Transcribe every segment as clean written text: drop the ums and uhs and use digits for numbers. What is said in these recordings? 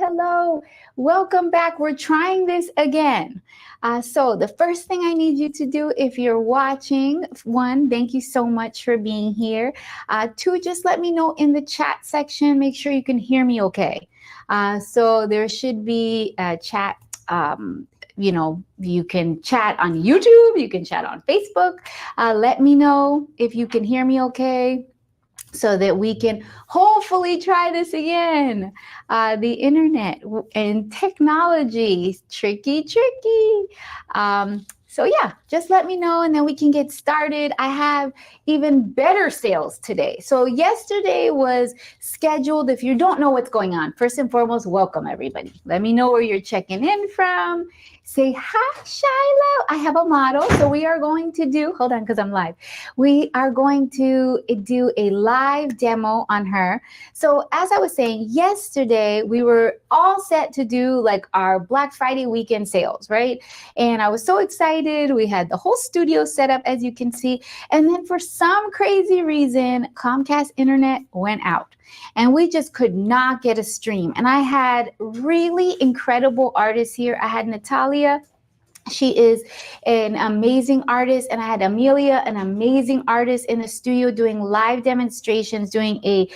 Hello. Welcome back. We're trying this again. So the first thing I need you to do, if you're watching, one, thank you so much for being here. Two, just let me know in the chat section. Make sure you can hear me okay. So there should be a chat. You can chat on YouTube. You can chat on Facebook. Let me know if you can hear me okay, so that we can hopefully try this again. The internet and technology, tricky. So yeah, just let me know and then we can get started. I have even better sales today. So yesterday was scheduled. If you don't know what's going on, first and foremost, welcome everybody. Let me know where you're checking in from. Say hi, Shiloh. I have a model. So we are going to do, hold on, because I'm live. We are going to do a live demo on her. So as I was saying, yesterday, we were all set to do like our Black Friday weekend sales, right? And I was so excited. We had the whole studio set up, as you can see. And then for some crazy reason, Comcast internet went out. And we just could not get a stream. And I had really incredible artists here. I had Natalia. She is an amazing artist. And I had Amelia, an amazing artist in the studio doing live demonstrations, doing a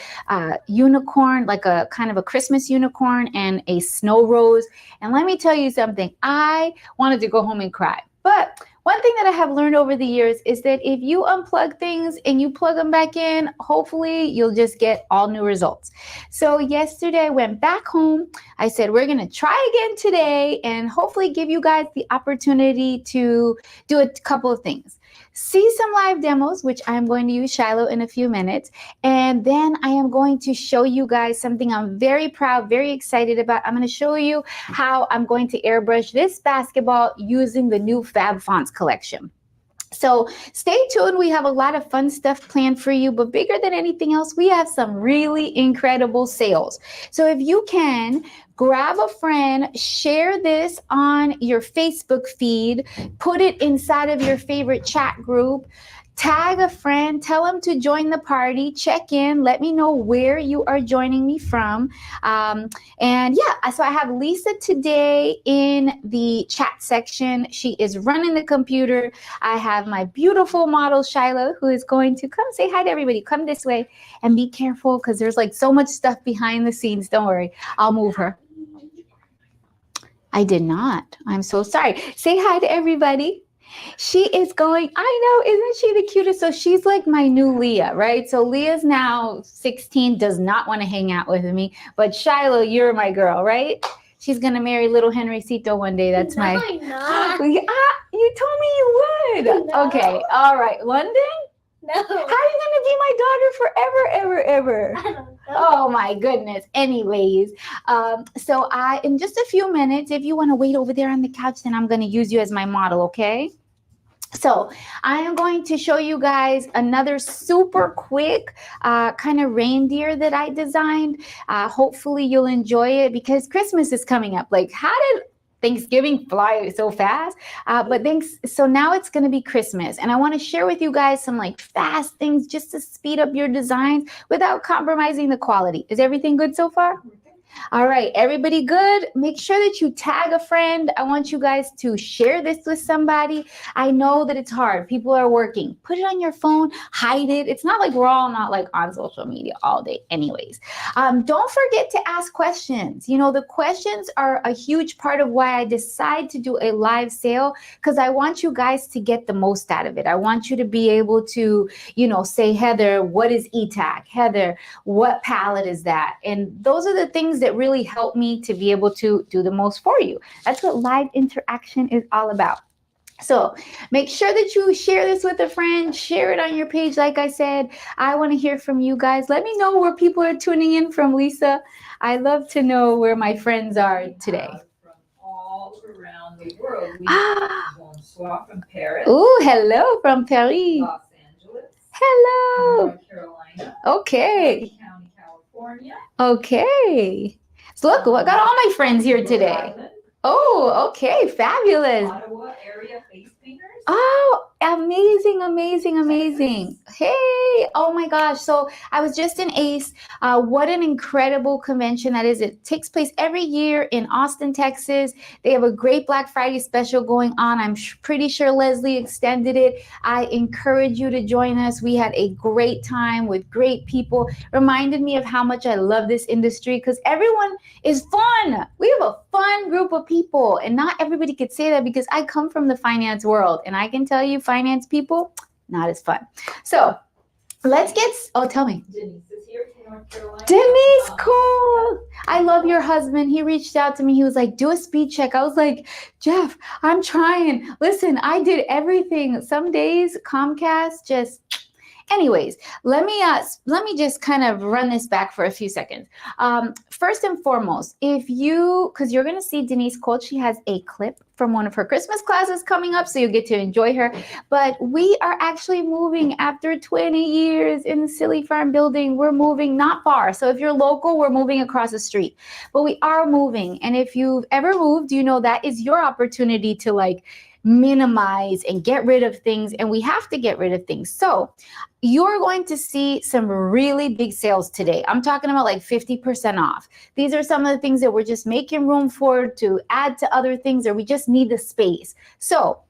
unicorn, like a kind of a Christmas unicorn and a snow rose. And let me tell you something, I wanted to go home and cry. But one thing that I have learned over the years is that if you unplug things and you plug them back in, hopefully you'll just get all new results. So yesterday I went back home. I said, we're going to try again today and hopefully give you guys the opportunity to do a couple of things. See some live demos, which I'm going to use Shiloh in a few minutes. And then I am going to show you guys something I'm very proud, very excited about. I'm going to show you how I'm going to airbrush this basketball using the new Fab Fonts collection. So stay tuned. We have a lot of fun stuff planned for you, but bigger than anything else, we have some really incredible sales. So if you can, grab a friend, share this on your Facebook feed, put it inside of your favorite chat group, tag a friend, tell them to join the party, check in, let me know where you are joining me from. And yeah, so I have Lisa today in the chat section. She is running the computer. I have my beautiful model, Shiloh, who is going to come say hi to everybody. Come this way and be careful because there's like so much stuff behind the scenes. Don't worry, I'll move her. I did not. I'm so sorry. Say hi to everybody. She is going, I know, isn't she the cutest? So she's like my new Leah, right? So Leah's now 16, does not want to hang out with me. But Shiloh, you're my girl, right? She's going to marry little Henrycito one day. That's no, my... I'm not. You told me you would. No. Okay, all right. London? No. How are you going to be my daughter forever, ever? I don't know. Oh my goodness. Anyways, so in just a few minutes, if you want to wait over there on the couch, then I'm going to use you as my model, okay? So I am going to show you guys another super quick kind of reindeer that I designed. Hopefully you'll enjoy it because Christmas is coming up. Like, how did Thanksgiving fly so fast? But thanks. So now it's going to be Christmas. And I want to share with you guys some like fast things just to speed up your designs without compromising the quality. Is everything good so far? All right, everybody good? Make sure that you tag a friend. I want you guys to share this with somebody. I know that it's hard. People are working. Put it on your phone, hide it. It's not like we're all not like on social media all day anyways. Don't forget to ask questions. You know, the questions are a huge part of why I decide to do a live sale because I want you guys to get the most out of it. I want you to be able to, you know, say, Heather, what is ETAC? Heather, what palette is that? And those are the things that really help me to be able to do the most for you. That's what live interaction is all about. So make sure that you share this with a friend, share it on your page. Like I said, I want to hear from you guys. Let me know where people are tuning in from, Lisa. I love to know where my friends are today. From all around the world. We have Bonsoir from Paris. Oh, hello from Paris. Los Angeles. Hello. North Carolina. Okay. Orange County, California. Okay. So look, I got all my friends here today. Island, Oh, okay. Fabulous. Ottawa area face painters. Oh, amazing, amazing, amazing. Hey, oh my gosh. So I was just in ACE. What an incredible convention that is. It takes place every year in Austin, Texas. They have a great Black Friday special going on. I'm pretty sure Leslie extended it. I encourage you to join us. We had a great time with great people. Reminded me of how much I love this industry because everyone is fun. We have a fun group of people and not everybody could say that because I come from the finance world and I can tell you finance people, not as fun. So let's get, oh, tell me. Denise is here from North Carolina. Denise, cool. I love your husband. He reached out to me. He was like, do a speed check. I was like, Jeff, I'm trying. Listen, I did everything. Some days Comcast just, anyways, let me just kind of run this back for a few seconds. First and foremost, because you're going to see Denise quote, she has a clip from one of her Christmas classes coming up, so you get to enjoy her. But we are actually moving after 20 years in the Silly Farm building. We're moving not far. So if you're local, we're moving across the street. But we are moving. And if you've ever moved, you know that is your opportunity to like minimize and get rid of things. And we have to get rid of things. So you're going to see some really big sales today. I'm talking about like 50% off. These are some of the things that we're just making room for to add to other things, or we just need the space. So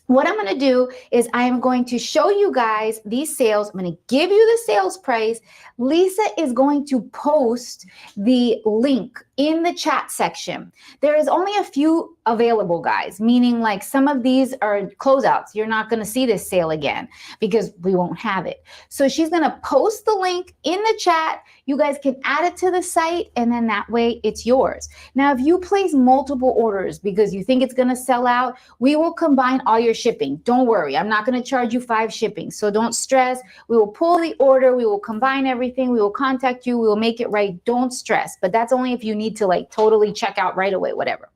what I'm going to do is I am going to show you guys these sales. I'm going to give you the sales price. Lisa is going to post the link in the chat section. There is only a few available, guys, meaning like some of these are closeouts. You're not going to see this sale again because we won't have it. So she's going to post the link in the chat. You guys can add it to the site and then that way it's yours. Now, if you place multiple orders because you think it's going to sell out, we will combine all your shipping. Don't worry. I'm not going to charge you 5 shipping. So don't stress. We will pull the order. We will combine everything. We will contact you. We will make it right. Don't stress. But that's only if you need to like totally check out right away, whatever.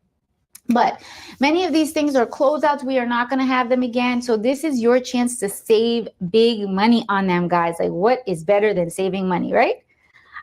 But many of these things are closeouts. We are not going to have them again. So this is your chance to save big money on them, guys. Like what is better than saving money, right?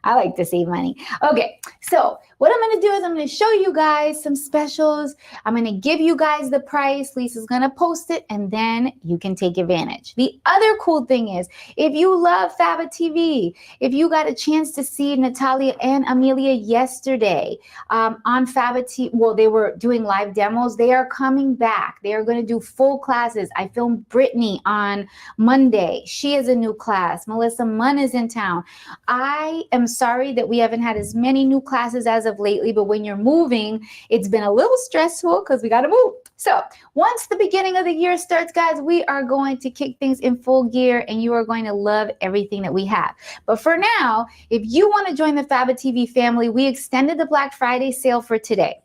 I like to save money. Okay, so what I'm going to do is I'm going to show you guys some specials. I'm going to give you guys the price. Lisa's going to post it, and then you can take advantage. The other cool thing is, if you love Faba TV, if you got a chance to see Natalia and Amelia yesterday on Faba TV, well, they were doing live demos. They are coming back. They are going to do full classes. I filmed Brittany on Monday. She is a new class. Melissa Munn is in town. I am sorry that we haven't had as many new classes as of lately, but when you're moving, it's been a little stressful because we got to move. So once the beginning of the year starts, guys, we are going to kick things in full gear, and you are going to love everything that we have. But for now, if you want to join the Faba TV family, we extended the Black Friday sale for today.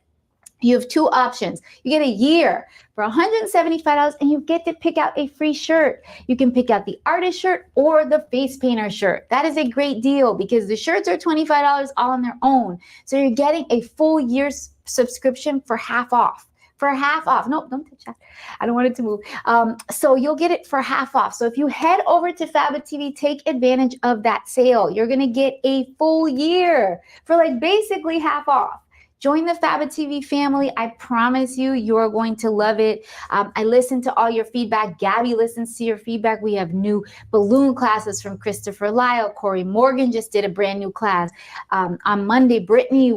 You have two options. You get a year for $175, and you get to pick out a free shirt. You can pick out the artist shirt or the face painter shirt. That is a great deal because the shirts are $25 all on their own. So you're getting a full year's subscription for half off. For half off. No, don't touch that. I don't want it to move. So you'll get it for half off. So if you head over to Faba TV, take advantage of that sale. You're going to get a full year for like basically half off. Join the Faba TV family. I promise you, you're going to love it. I listen to all your feedback. Gabby listens to your feedback. We have new balloon classes from Christopher Lyle. Corey Morgan just did a brand new class. On Monday, Brittany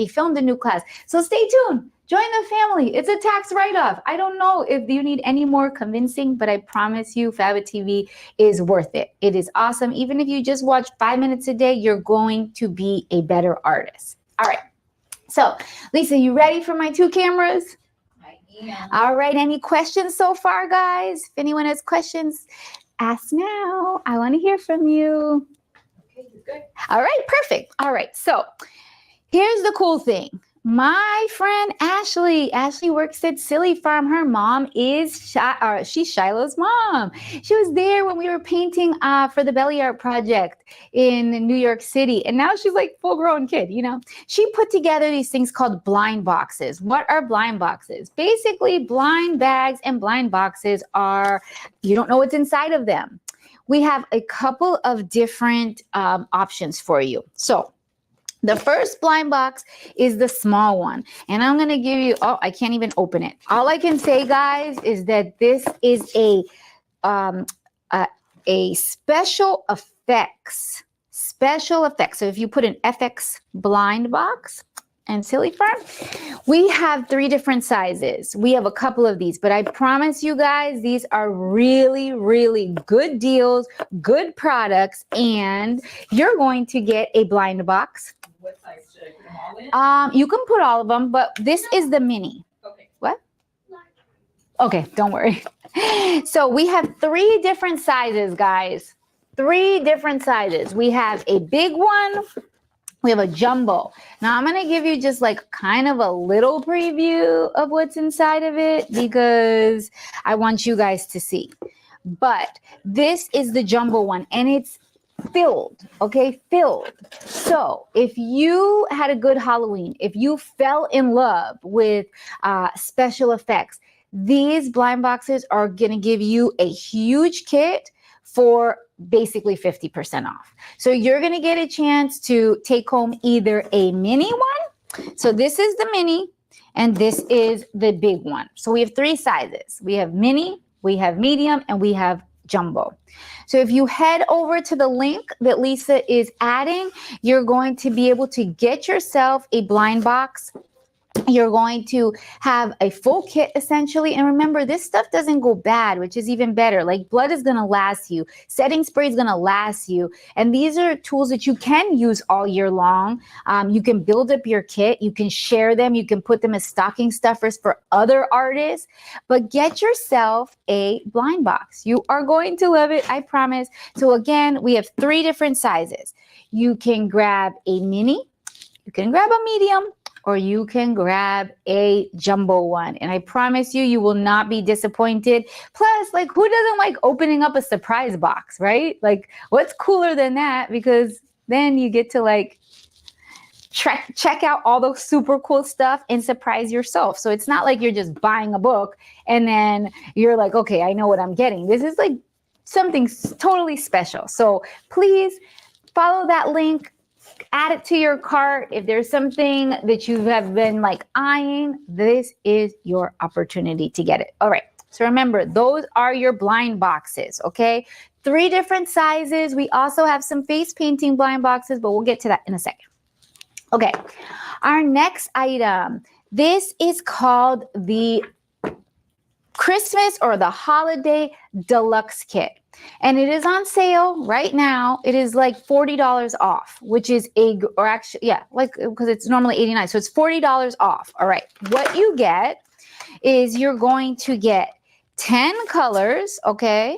filmed a new class. So stay tuned. Join the family. It's a tax write-off. I don't know if you need any more convincing, but I promise you, Faba TV is worth it. It is awesome. Even if you just watch 5 minutes a day, you're going to be a better artist. All right. So, Lisa, you ready for my two cameras? I am. All right. Any questions so far, guys? If anyone has questions, ask now. I want to hear from you. Okay, you're good. All right. Perfect. All right. So, here's the cool thing. My friend Ashley works at Silly Farm. Her mom is she's Shiloh's mom. She was there when we were painting for the Belly Art Project in New York City. And now she's like full-grown kid, you know. She put together these things called blind boxes. What are blind boxes? Basically, blind bags and blind boxes are, you don't know what's inside of them. We have a couple of different options for you. So, the first blind box is the small one. And I'm going to give you, I can't even open it. All I can say, guys, is that this is a special effects. So if you put an FX blind box and Silly Farm, we have 3 different sizes. We have a couple of these, but I promise you guys, these are really, really good deals, good products, and you're going to get a blind box. What size should I put them all in? You can put all of them, but this is the mini. Okay. What? Okay, don't worry. So we have 3 different sizes, guys. 3 different sizes. We have a big one. We have a jumbo. Now I'm going to give you just like kind of a little preview of what's inside of it because I want you guys to see. But this is the jumbo one, and it's filled, okay, filled. So if you had a good Halloween, if you fell in love with special effects, these blind boxes are going to give you a huge kit for basically 50% off. So you're going to get a chance to take home either a mini one. So this is the mini, and this is the big one. So we have 3 sizes. We have mini, we have medium, and we have jumbo. So if you head over to the link that Lisa is adding, you're going to be able to get yourself a blind box. You're going to have a full kit essentially. And remember, this stuff doesn't go bad, which is even better. Like blood is going to last you. Setting spray is going to last you. And these are tools that you can use all year long. You can build up your kit. You can share them. You can put them as stocking stuffers for other artists. But get yourself a blind box. You are going to love it, I promise. So again, we have 3 different sizes. You can grab a mini. You can grab a medium. Or you can grab a jumbo one. And I promise you, you will not be disappointed. Plus, like, who doesn't like opening up a surprise box, right? Like, what's cooler than that? Because then you get to like check out all the super cool stuff and surprise yourself. So it's not like you're just buying a book and then you're like, okay, I know what I'm getting. This is like something totally special. So please follow that link, add it to your cart. If there's something that you have been like eyeing, this is your opportunity to get it. All right. So remember, those are your blind boxes, okay? 3 different sizes. We also have some face painting blind boxes, but we'll get to that in a second. Okay, our next item. This is called the Christmas or the Holiday Deluxe Kit. And it is on sale right now. It is like $40 off, which is because it's normally $89. So it's $40 off. All right, what you get is you're going to get 10 colors, okay?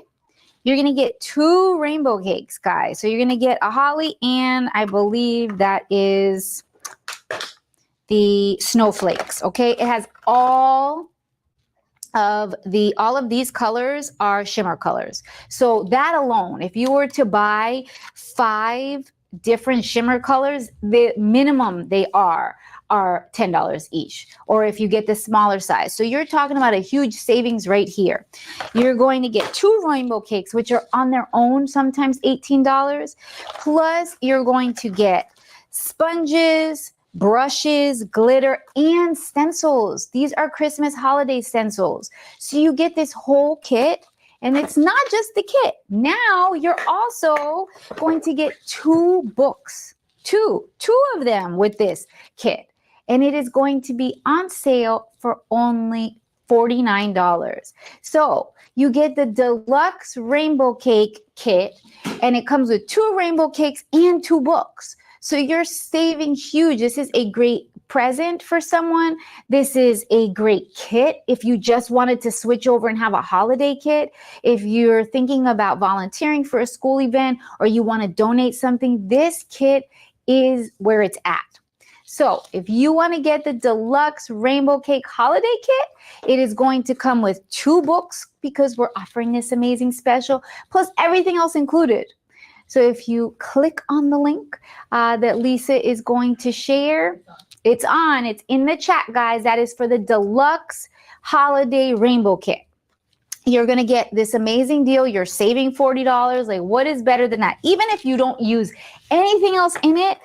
You're going to get 2 rainbow cakes, guys. So you're going to get a holly and I believe that is the snowflakes, okay? It has all of these colors are shimmer colors. So that alone, if you were to buy 5 different shimmer colors, the minimum they are $10 each, or if you get the smaller size. So you're talking about a huge savings right here. You're going to get 2 rainbow cakes, which are on their own sometimes $18. Plus you're going to get sponges, brushes, glitter, and stencils. These are Christmas holiday stencils. So you get this whole kit. And it's not just the kit. Now you're also going to get 2 books, two of them with this kit. And it is going to be on sale for only $49. So you get the Deluxe Rainbow Cake kit, and it comes with 2 rainbow cakes and 2 books. So you're saving huge. This is a great present for someone. This is a great kit if you just wanted to switch over and have a holiday kit. If you're thinking about volunteering for a school event or you want to donate something, this kit is where it's at. So if you want to get the Deluxe Rainbow Cake Holiday Kit, it is going to come with 2 books because we're offering this amazing special, plus everything else included. So if you click on the link that Lisa is going to share, it's in the chat, guys. That is for the Deluxe Holiday Rainbow Kit. You're going to get this amazing deal. You're saving $40. Like, what is better than that? Even if you don't use anything else in it,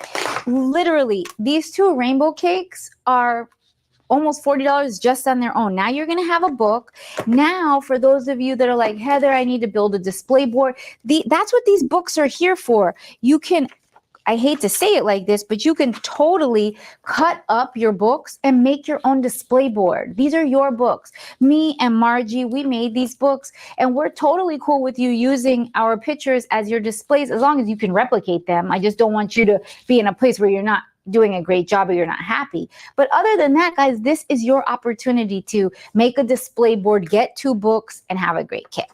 literally, these 2 rainbow cakes are almost $40 just on their own. Now you're going to have a book. Now, for those of you that are like, Heather, I need to build a display board. That's what these books are here for. You can, I hate to say it like this, but you can totally cut up your books and make your own display board. These are your books. Me and Margie, we made these books, and we're totally cool with you using our pictures as your displays as long as you can replicate them. I just don't want you to be in a place where you're not doing a great job or you're not happy. But other than that, guys, this is your opportunity to make a display board, get 2 books, and have a great kit.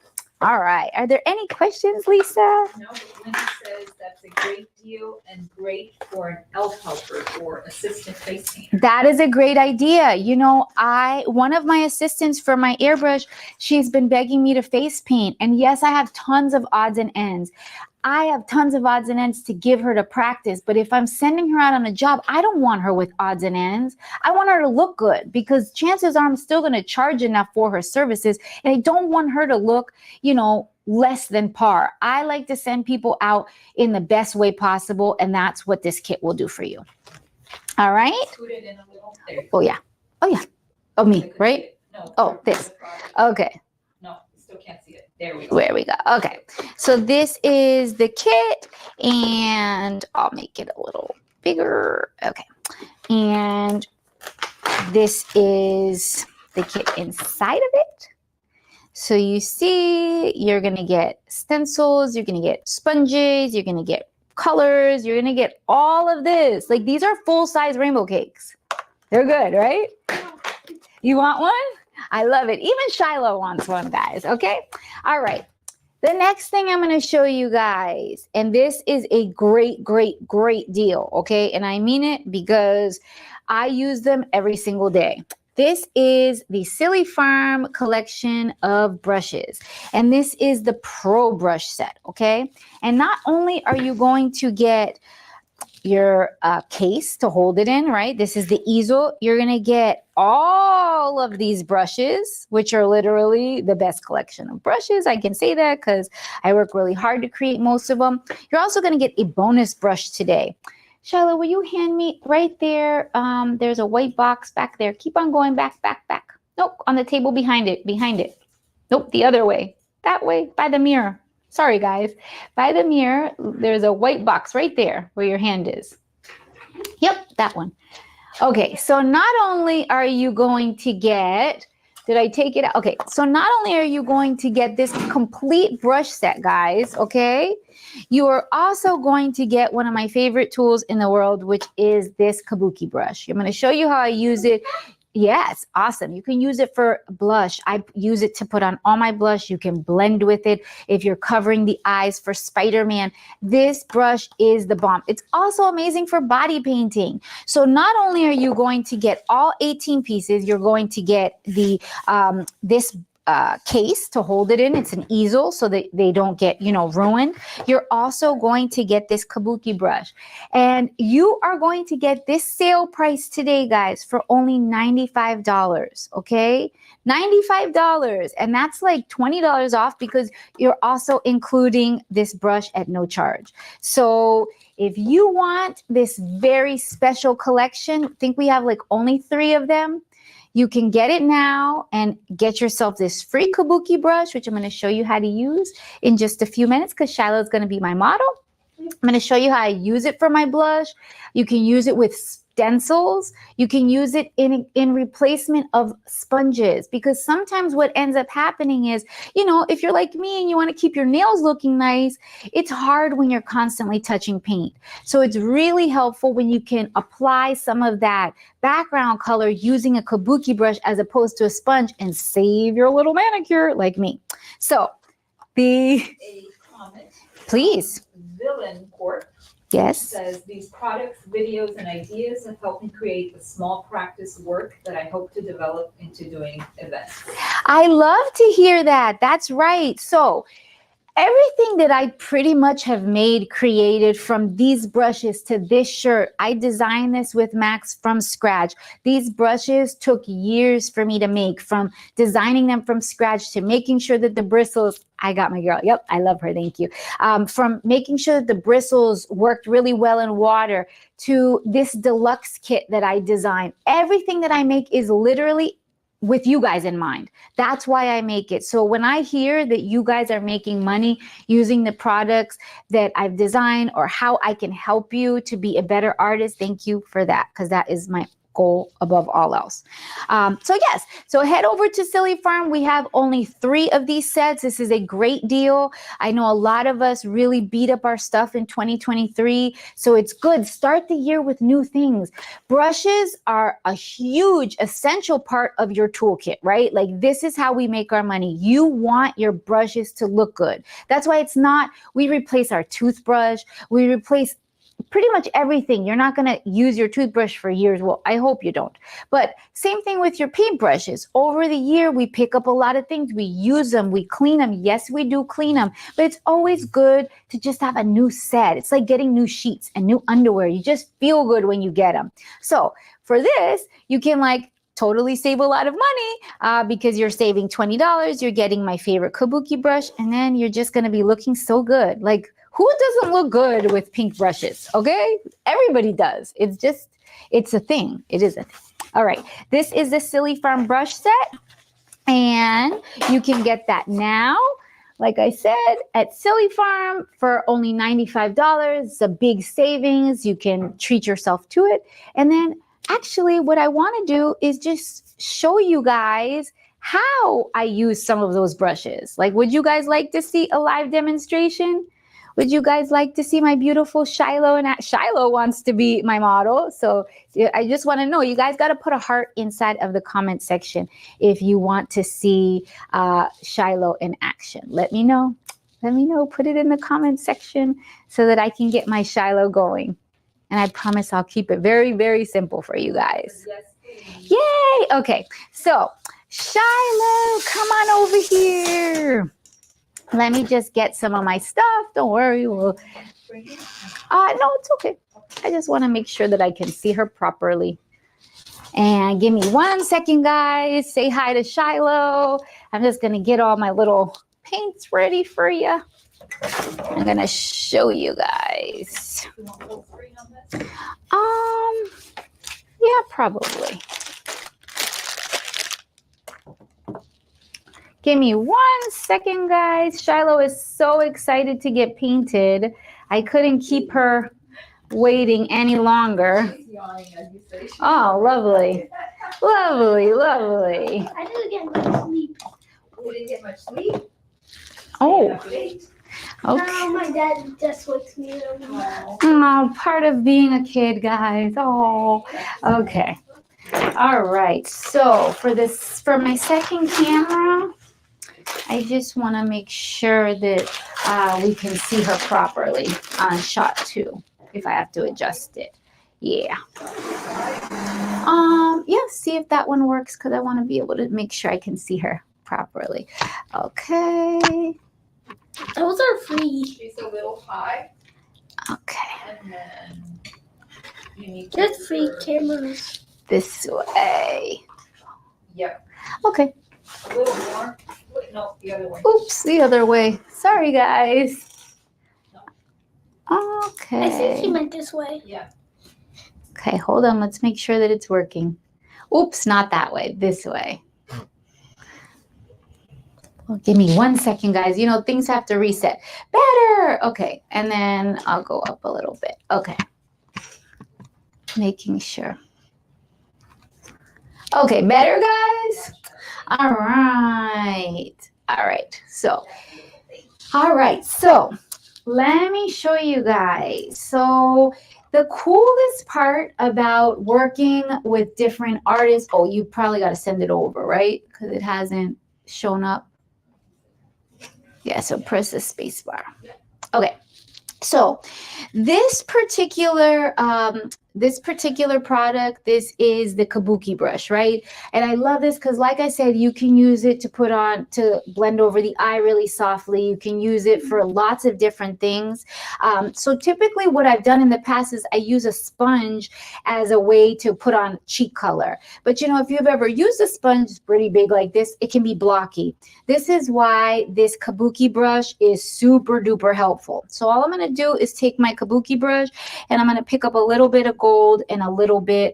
All right. Are there any questions, Lisa? No, but Linda says that's a great deal and great for an elf helper or assistant face painter. That is a great idea. You know, one of my assistants for my airbrush, she's been begging me to face paint. And yes, I have tons of odds and ends. I have tons of odds and ends to give her to practice. But if I'm sending her out on a job, I don't want her with odds and ends. I want her to look good because chances are I'm still going to charge enough for her services. And I don't want her to look, less than par. I like to send people out in the best way possible. And that's what this kit will do for you. All right. Scoot it in a little. There you go. Oh, yeah. Oh, yeah. Oh, me, right? No. Oh, this. Okay. No, still can't see it. There we go. Where we go. Okay. So this is the kit, and I'll make it a little bigger. Okay. And this is the kit inside of it. So you see, you're going to get stencils, you're going to get sponges, you're going to get colors, you're going to get all of this. Like, these are full-size rainbow cakes. They're good, right? You want one? I love it. Even Shiloh wants one, guys. Okay. All right. The next thing I'm going to show you guys, and this is a great, great, great deal. Okay. And I mean it because I use them every single day. This is the Silly Farm collection of brushes. And this is the Pro Brush set. Okay. And not only are you going to get your case to hold it in, right? This is the easel. You're going to get all of these brushes, which are literally the best collection of brushes. I can say that because I work really hard to create most of them. You're also going to get a bonus brush today. Shiloh, will you hand me right there? There's a white box back there. Keep on going back, back, back. Nope, on the table behind it, behind it. Nope, the other way. That way, by the mirror. Sorry, guys. By the mirror, there's a white box right there where your hand is. Yep, that one. Okay, so not only are you going to get, did I take it out? Okay, so not only are you going to get this complete brush set, guys, okay? You are also going to get one of my favorite tools in the world, which is this Kabuki brush. I'm going to show you how I use it. Yes, awesome. You can use it for blush. I use it to put on all my blush. You can blend with it if you're covering the eyes for Spider-Man. This brush is the bomb. It's also amazing for body painting. So not only are you going to get all 18 pieces, you're going to get the this case to hold it in. It's an easel so that they don't get, ruined. You're also going to get this Kabuki brush. And you are going to get this sale price today, guys, for only $95, okay? $95. And that's like $20 off because you're also including this brush at no charge. So if you want this very special collection, I think we have like only 3 of them. You can get it now and get yourself this free Kabuki brush, which I'm going to show you how to use in just a few minutes because Shiloh is going to be my model. I'm going to show you how I use it for my blush. You can use it with stencils. You can use it in replacement of sponges because sometimes what ends up happening is, if you're like me and you want to keep your nails looking nice, it's hard when you're constantly touching paint. So it's really helpful when you can apply some of that background color using a Kabuki brush as opposed to a sponge and save your little manicure like me. So a comment. Please. Villain Court. Yes. Says these products, videos, and ideas have helped me create a small practice work that I hope to develop into doing events. I love to hear that. That's right. So everything that I pretty much have created from these brushes to this shirt, I designed this with Max from scratch. These brushes took years for me to make, from designing them from scratch to making sure that the bristles, I got my girl. Yep, I love her. Thank you. From making sure that the bristles worked really well in water to this deluxe kit that I designed. Everything that I make is literally with you guys in mind. That's why I make it. So when I hear that you guys are making money using the products that I've designed or how I can help you to be a better artist, thank you for that, because that is my goal above all else. So head over to Silly Farm. We have only 3 of these sets. This is a great deal. I know a lot of us really beat up our stuff in 2023, so it's good. Start the year with new things. Brushes are a huge essential part of your toolkit, right? Like, this is how we make our money. You want your brushes to look good. That's why we replace our toothbrush, we replace pretty much everything. You're not going to use your toothbrush for years. Well, I hope you don't. But same thing with your paintbrushes. Over the year, we pick up a lot of things. We use them. We clean them. Yes, we do clean them. But it's always good to just have a new set. It's like getting new sheets and new underwear. You just feel good when you get them. So for this, you can totally save a lot of money because you're saving $20. You're getting my favorite Kabuki brush. And then you're just going to be looking so good. Like, who doesn't look good with pink brushes? Okay, everybody does. It's a thing. It is a thing. All right, this is the Silly Farm brush set, and you can get that now, like I said, at Silly Farm for only $95. It's a big savings. You can treat yourself to it. And then actually what I want to do is just show you guys how I use some of those brushes. Like, would you guys like to see a live demonstration? Would you guys like to see my beautiful Shiloh? And Shiloh wants to be my model. So I just want to know, you guys got to put a heart inside of the comment section if you want to see Shiloh in action. Let me know. Let me know. Put it in the comment section so that I can get my Shiloh going. And I promise I'll keep it very, very simple for you guys. Yes, please. Yay. Okay. So Shiloh, come on over here. Let me just get some of my stuff. Don't worry. No, it's okay. I just want to make sure that I can see her properly. And give me 1 second, guys. Say hi to Shiloh. I'm just going to get all my little paints ready for you. I'm going to show you guys. You want a little green on this? Yeah, probably. Give me 1 second, guys. Shiloh is so excited to get painted. I couldn't keep her waiting any longer. She's yawning as you say. Oh, lovely. Lovely, lovely. I didn't get much sleep. We didn't get much sleep. Oh, Enough late. No, okay. my dad just wakes me up. Oh. Oh, part of being a kid, guys. Oh, okay. All right. So for my second camera, I just want to make sure that we can see her properly on shot 2. If I have to adjust it, yeah. Yeah. See if that one works because I want to be able to make sure I can see her properly. Okay. Those are free. She's a little high, Okay. and then you need to Just free move her- cameras. This way. Yep, Okay. a little more. Wait, no, the other way. Oops, the other way. Sorry, guys. I think he Okay. meant this way. Yeah. Okay, hold on. Let's make sure that it's working. Oops, not that way. This way. Well, give me 1 second, guys. You know, things have to reset. Better. Okay, and then I'll go up a little bit. Okay. Making sure. Okay, better, guys? All right. All right. So, let me show you guys. So the coolest part about working with different artists, oh, you probably got to send it over, right? Because it hasn't shown up. Yeah, so press the space bar. Okay. So this particular product, this is the Kabuki brush, right? And I love this because, like I said, you can use it to blend over the eye really softly. You can use it for lots of different things. So typically what I've done in the past is I use a sponge as a way to put on cheek color. But you know, if you've ever used a sponge pretty big like this, it can be blocky. This is why this Kabuki brush is super duper helpful. So all I'm going to do is take my Kabuki brush and I'm going to pick up a little bit of gold and a little bit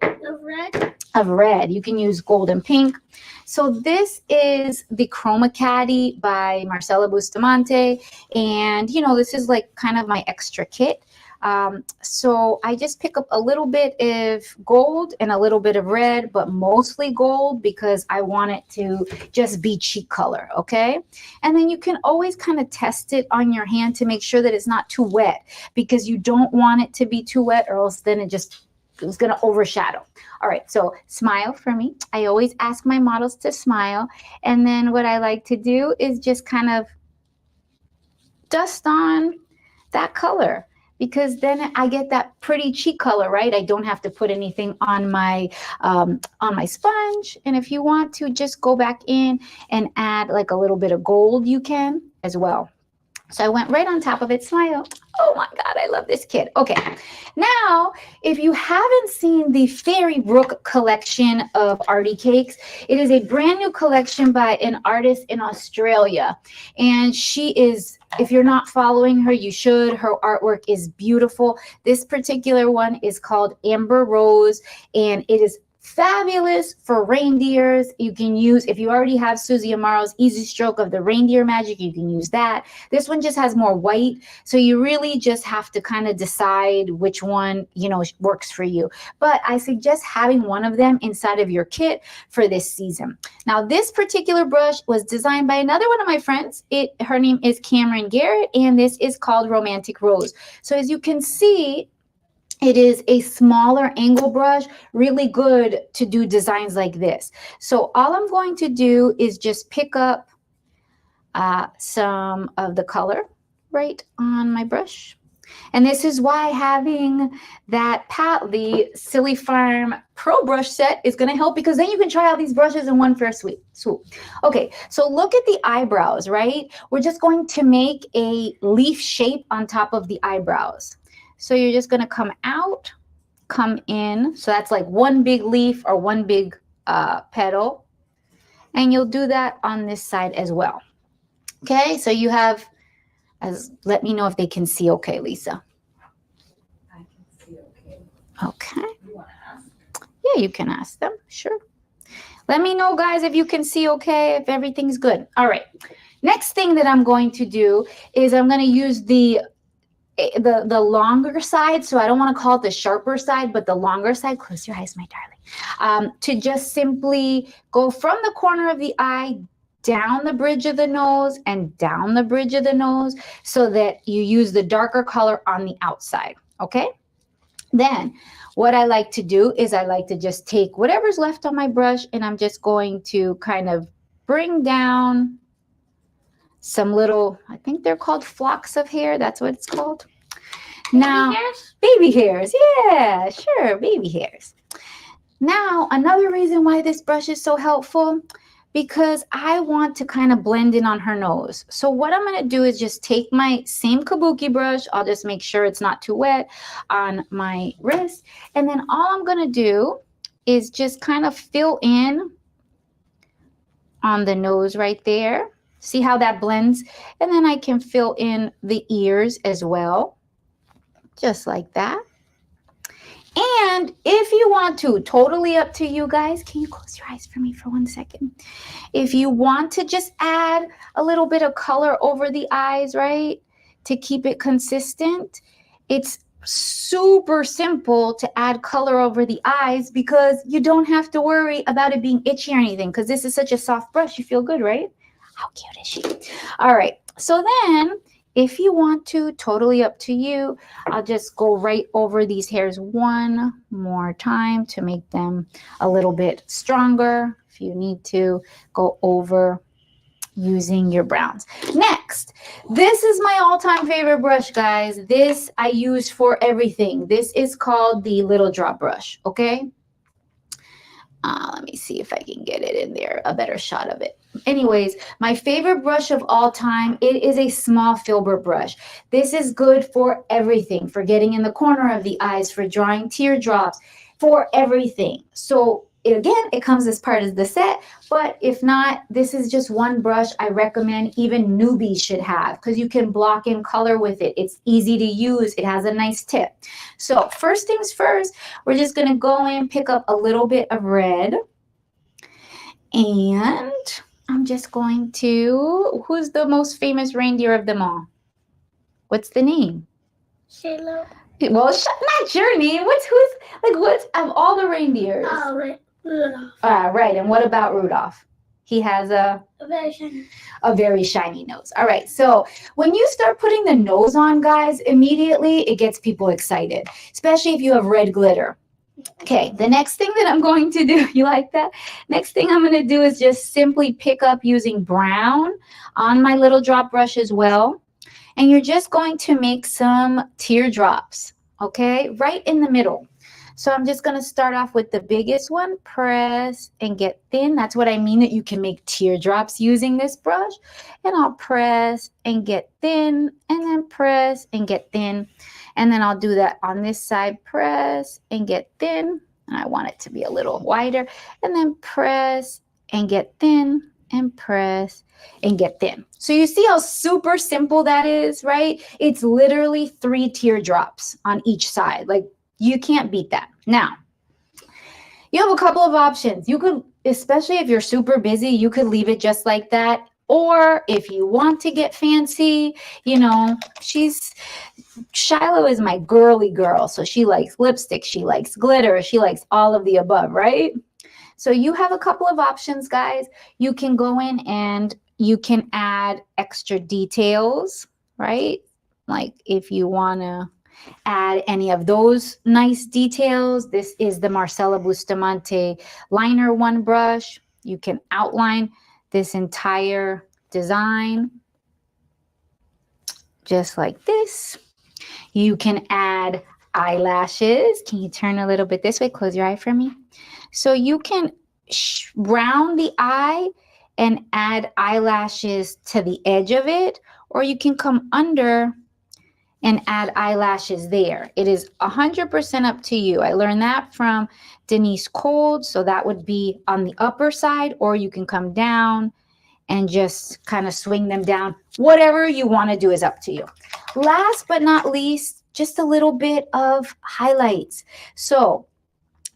of red. You can use gold and pink. So this is the Chroma Caddy by Marcella Bustamante. And, you know, this is like kind of my extra kit. So I just pick up a little bit of gold and a little bit of red, but mostly gold because I want it to just be cheek color, okay? And then you can always kind of test it on your hand to make sure that it's not too wet because you don't want it to be too wet or else then it's going to overshadow. All right, so smile for me. I always ask my models to smile. And then what I like to do is just kind of dust on that color, because then I get that pretty cheek color, right? I don't have to put anything on my sponge. And if you want to just go back in and add like a little bit of gold, you can as well. So I went right on top of it, smile. Oh my God, I love this kit. Okay, now if you haven't seen the Fairy Brook collection of Artie Cakes, it is a brand new collection by an artist in Australia. And she is, if you're not following her, you should. Her artwork is beautiful. This particular one is called Amber Rose, and it is fabulous for reindeers. You can use, if you already have Susie Amaro's Easy Stroke of the Reindeer Magic, you can use that. This one just has more white, so you really just have to kind of decide which one, you know, works for you. But I suggest having one of them inside of your kit for this season. Now, this particular brush was designed by another one of my friends. Her name is Cameron Garrett, and this is called Romantic Rose. So as you can see, it is a smaller angle brush, really good to do designs like this. So all I'm going to do is just pick up some of the color right on my brush. And this is why having that the Silly Farm Pro Brush set is going to help, because then you can try all these brushes in one fair swoop. Okay, so look at the eyebrows, right? We're just going to make a leaf shape on top of the eyebrows. So you're just going to come out, come in. So that's like one big leaf or one big petal. And you'll do that on this side as well. Okay, so you have, let me know if they can see okay, Lisa. I can see okay. Okay. You want to ask? Yeah, you can ask them. Sure. Let me know, guys, if you can see okay, if everything's good. All right. Next thing that I'm going to do is I'm going to use the longer side. So I don't want to call it the sharper side, but the longer side. Close your eyes, my darling. To just simply go from the corner of the eye down the bridge of the nose and down the bridge of the nose so that you use the darker color on the outside. Okay. Then what I like to do is I like to just take whatever's left on my brush and I'm just going to kind of bring down some little, I think they're called flocks of hair. That's what it's called. Now, baby hairs. Yeah, sure, baby hairs. Now, another reason why this brush is so helpful, because I want to kind of blend in on her nose. So what I'm going to do is just take my same Kabuki brush. I'll just make sure it's not too wet on my wrist. And then all I'm going to do is just kind of fill in on the nose right there. See how that blends? And then I can fill in the ears as well, just like that. And if you want to, totally up to you guys. Can you close your eyes for me for 1 second? If you want to just add a little bit of color over the eyes, right, to keep it consistent, it's super simple to add color over the eyes because you don't have to worry about it being itchy or anything because this is such a soft brush. You feel good, right? How cute is she? All right. So then if you want to, totally up to you, I'll just go right over these hairs one more time to make them a little bit stronger. If you need to, go over using your browns. Next, this is my all-time favorite brush, guys. This I use for everything. This is called the Little Drop brush, okay? Let me see if I can get it in there, a better shot of it. Anyways, my favorite brush of all time, it is a small filbert brush. This is good for everything, for getting in the corner of the eyes, for drawing teardrops, for everything. So again, it comes as part of the set, but if not, this is just one brush I recommend even newbies should have because you can block in color with it. It's easy to use. It has a nice tip. So first things first, we're just going to go in, pick up a little bit of red, and I'm just going to, who's the most famous reindeer of them all? What's the name? Shiloh. Well, not your name. What's of all the reindeers? Oh, right. Rudolph. Right. And what about Rudolph? He has a very shiny nose. All right. So when you start putting the nose on, guys, immediately it gets people excited, especially if you have red glitter. Okay. The next thing that I'm going to do, you like that? Next thing I'm going to do is just simply pick up using brown on my little drop brush as well. And you're just going to make some teardrops, okay, right in the middle. So I'm just going to start off with the biggest one, press and get thin. That's what I mean that you can make teardrops using this brush. And I'll press and get thin and then press and get thin. And then I'll do that on this side, press and get thin. And I want it to be a little wider. And then press and get thin and press and get thin. So you see how super simple that is, right? It's literally 3 teardrops on each side. Like, you can't beat that. Now, you have a couple of options. You could, especially if you're super busy, you could leave it just like that. Or if you want to get fancy, you know, Shiloh is my girly girl. So she likes lipstick, she likes glitter, she likes all of the above, right? So you have a couple of options, guys. You can go in and you can add extra details, right? Like if you want to add any of those nice details, this is the Marcella Bustamante Liner One brush. You can outline this entire design just like this. You can add eyelashes. Can you turn a little bit this way? Close your eye for me. So you can round the eye and add eyelashes to the edge of it, or you can come under and add eyelashes there. It is 100% up to you. I learned that from Denise Cold, so that would be on the upper side, or you can come down and just kind of swing them down. Whatever you want to do is up to you. Last but not least, just a little bit of highlights. So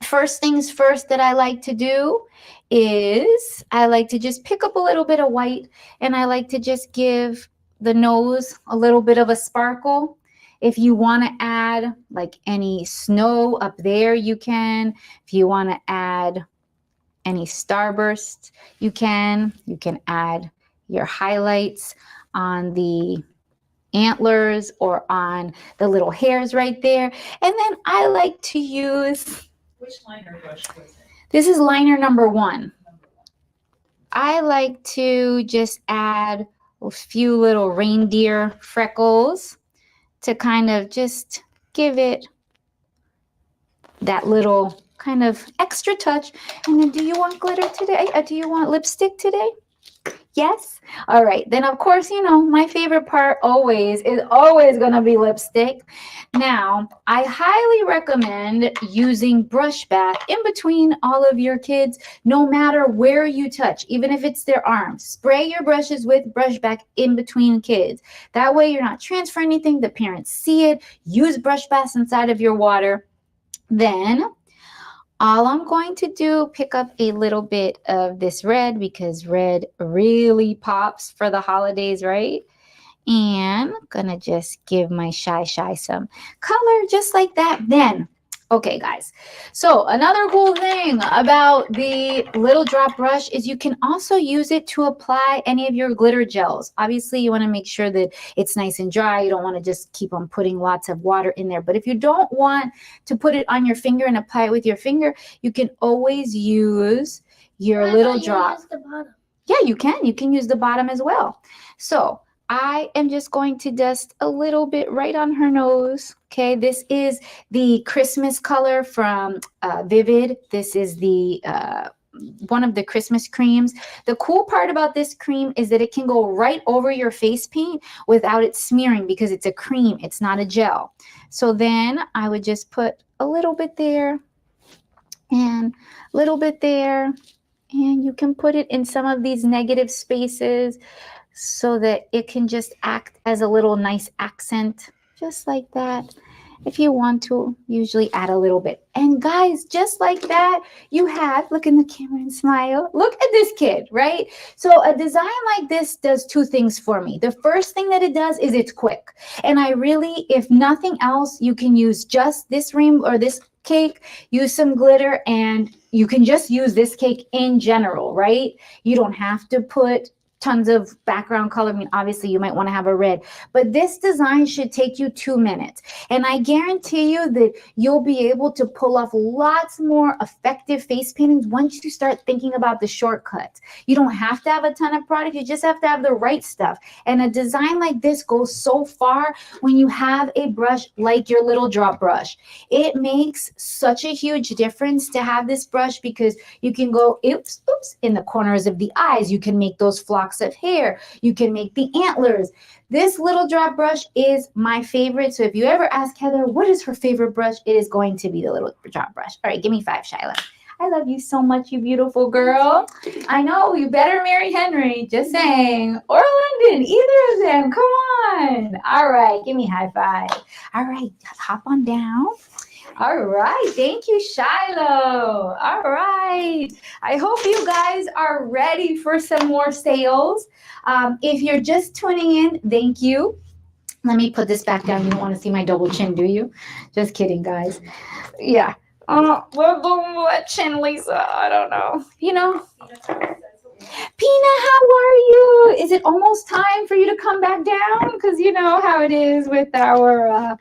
first things first that I like to do is I like to just pick up a little bit of white, and I like to just give the nose a little bit of a sparkle. If you want to add like any snow up there, you can. If you want to add any starburst, you can. You can add your highlights on the antlers or on the little hairs right there. And then I like to use, Which liner brush was it? this is liner number 1. I like to just add a few little reindeer freckles to kind of just give it that little kind of extra touch. And then, do you want glitter today? Do you want lipstick today? Yes? All right. Then, of course, you know, my favorite part always is always going to be lipstick. Now, I highly recommend using brush back in between all of your kids, no matter where you touch, even if it's their arms. Spray your brushes with brush back in between kids. That way, you're not transferring anything. The parents see it. Use brush baths inside of your water. Then, all I'm going to do, pick up a little bit of this red, because red really pops for the holidays, right? And I'm gonna just give my Shy some color just like that. Then, okay, guys. So another cool thing about the little drop brush is you can also use it to apply any of your glitter gels. Obviously, you want to make sure that it's nice and dry. You don't want to just keep on putting lots of water in there. But if you don't want to put it on your finger and apply it with your finger, you can always use your little drop. The bottom. Yeah, you can. You can use the bottom as well. So I am just going to dust a little bit right on her nose. Okay, this is the Christmas color from Vivid. This is the one of the Christmas creams. The cool part about this cream is that it can go right over your face paint without it smearing, because it's a cream. It's not a gel. So then I would just put a little bit there and a little bit there. And you can put it in some of these negative spaces so that it can just act as a little nice accent, just like that. If you want to, usually add a little bit. And guys, just like that, you have, look in the camera and smile. Look at this kid, right? So a design like this does 2 things for me. The first thing that it does is it's quick. And I really, if nothing else, you can use just this rainbow or this cake, use some glitter, and you can just use this cake in general, right? You don't have to put tons of background color. I mean, obviously you might want to have a red, but this design should take you 2 minutes. And I guarantee you that you'll be able to pull off lots more effective face paintings once you start thinking about the shortcuts. You don't have to have a ton of product. You just have to have the right stuff. And a design like this goes so far when you have a brush like your little drop brush. It makes such a huge difference to have this brush, because you can go, oops, in the corners of the eyes. You can make those flocks of hair. You can make the antlers. This little drop brush is my favorite. So if you ever ask Heather what is her favorite brush, it is going to be the little drop brush. All right, give me 5, Shiloh. I love you so much, you beautiful girl. I know, you better marry Henry, just saying. Or London, either of them. Come on. All right, give me high 5. All right, hop on down. All right, thank you, Shiloh. All right, I hope you guys are ready for some more sales. If you're just tuning in, thank you. Let me put this back down. You don't want to see my double chin, do you? Just kidding, guys. Yeah. What chin, Lisa? I don't know. You know. Pina, how are you? Is it almost time for you to come back down? Because you know how it is with our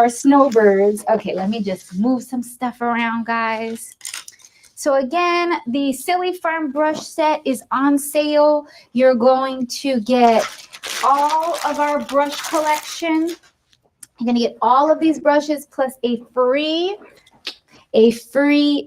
snowbirds. Okay, let me just move some stuff around, guys. So again, the Silly Farm brush set is on sale. You're going to get all of our brush collection. You're going to get all of these brushes plus a free a free,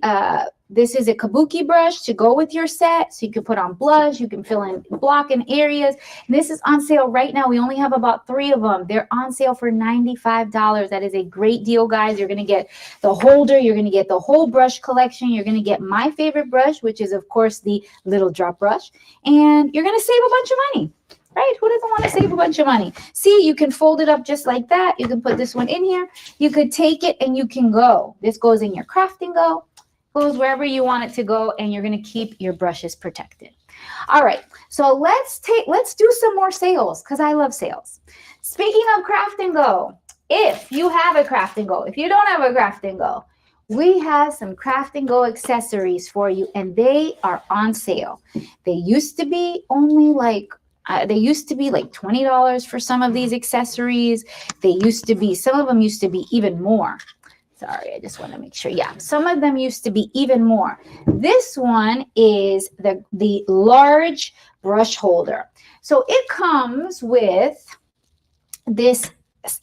this is a Kabuki brush to go with your set. So you can put on blush, you can fill in block and areas. And this is on sale right now. We only have about 3 of them. They're on sale for $95. That is a great deal, guys. You're going to get the holder. You're going to get the whole brush collection. You're going to get my favorite brush, which is, of course, the little drop brush. And you're going to save a bunch of money. Right? Who doesn't want to save a bunch of money? See, you can fold it up just like that. You can put this one in here. You could take it and you can go. This goes in your crafting go. Goes wherever you want it to go, and you're going to keep your brushes protected. All right, so let's do some more sales because I love sales. Speaking of craft and go, if you have a craft and go, if you don't have a craft and go, we have some craft and go accessories for you, and they are on sale. They used to be only like $20 for some of these accessories. Some of them used to be even more. Sorry, I just want to make sure. Yeah, some of them used to be even more. This one is the large brush holder. So it comes with this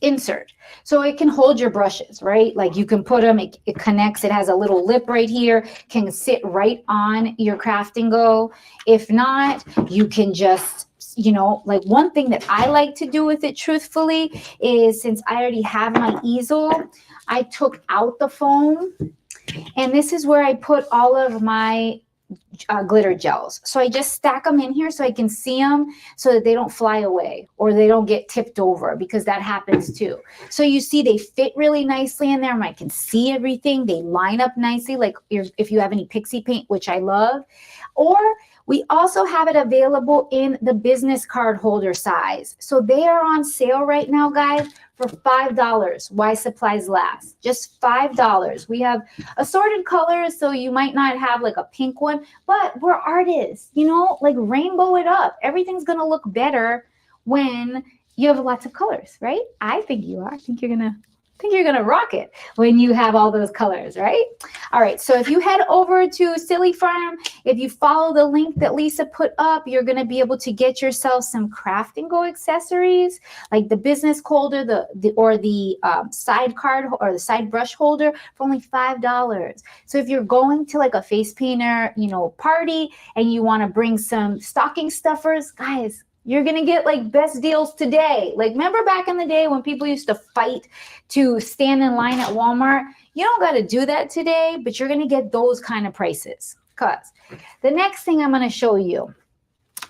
insert. So it can hold your brushes, right? Like you can put them, it connects, it has a little lip right here, can sit right on your craft and go. If not, you can just, like one thing that I like to do with it truthfully is, since I already have my easel, I took out the foam, and this is where I put all of my glitter gels. So I just stack them in here so I can see them so that they don't fly away or they don't get tipped over, because that happens too. So you see they fit really nicely in there, and I can see everything. They line up nicely, like if you have any Pixie paint, which I love. Or we also have it available in the business card holder size. So they are on sale right now, guys, for $5. Why supplies last? Just $5. We have assorted colors, so you might not have like a pink one, but we're artists, like rainbow it up. Everything's going to look better when you have lots of colors, right? I think you are. I think you're going to rock it when you have all those colors, right? All right, so if you head over to Silly Farm, if you follow the link that Lisa put up, you're going to be able to get yourself some craft and go accessories, like the business holder, the side card or the side brush holder for only $5. So if you're going to like a face painter, party, and you want to bring some stocking stuffers, guys, you're going to get like best deals today. Like, remember back in the day when people used to fight to stand in line at Walmart? You don't got to do that today, but you're going to get those kind of prices. Because the next thing I'm going to show you,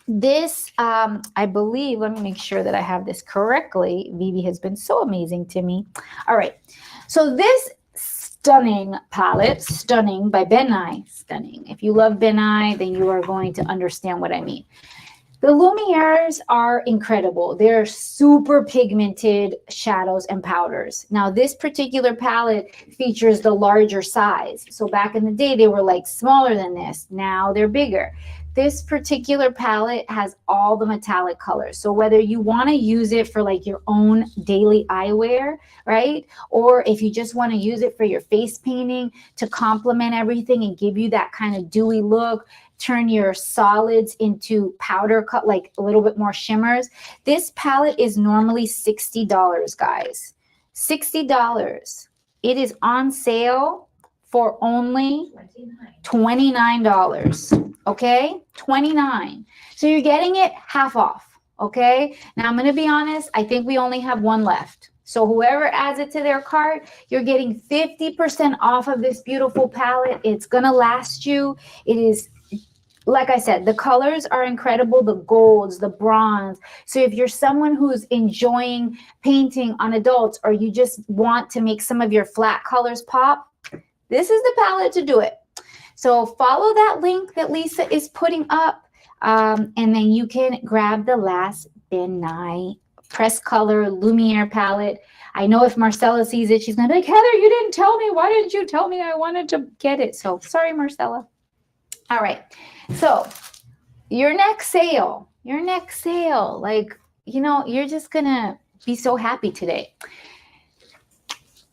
this, I believe, let me make sure that I have this correctly. Vivi has been so amazing to me. All right. So this stunning palette, Stunning by Ben Nye. Stunning. If you love Ben Nye, then you are going to understand what I mean. The Lumieres are incredible. They're super pigmented shadows and powders. Now, this particular palette features the larger size. So back in the day, they were like smaller than this. Now they're bigger. This particular palette has all the metallic colors. So whether you want to use it for like your own daily eyewear, right? Or if you just want to use it for your face painting to complement everything and give you that kind of dewy look, turn your solids into powder cut, like a little bit more shimmers. This palette is normally $60, guys. $60. It is on sale for only $29. Okay? $29. So you're getting it half off. Okay? Now I'm going to be honest. I think we only have one left. So whoever adds it to their cart, you're getting 50% off of this beautiful palette. It's going to last you. It is, like I said, the colors are incredible, the golds, the bronze. So if you're someone who's enjoying painting on adults, or you just want to make some of your flat colors pop, this is the palette to do it. So follow that link that Lisa is putting up, and then you can grab the last Ben Nye Press Color Lumiere palette. I know if Marcella sees it, she's going to be like, Heather, you didn't tell me. Why didn't you tell me I wanted to get it? So sorry, Marcella. All right. So your next sale, like, you're just going to be so happy today.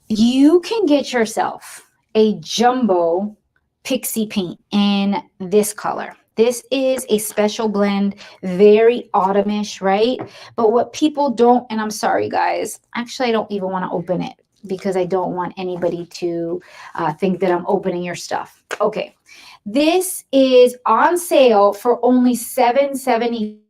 You can get yourself a jumbo Pixie paint in this color. This is a special blend, very autumnish, right? But what people don't, and I'm sorry, guys, actually, I don't even want to open it. because I don't want anybody to think that I'm opening your stuff. Okay, this is on sale for only $7.75.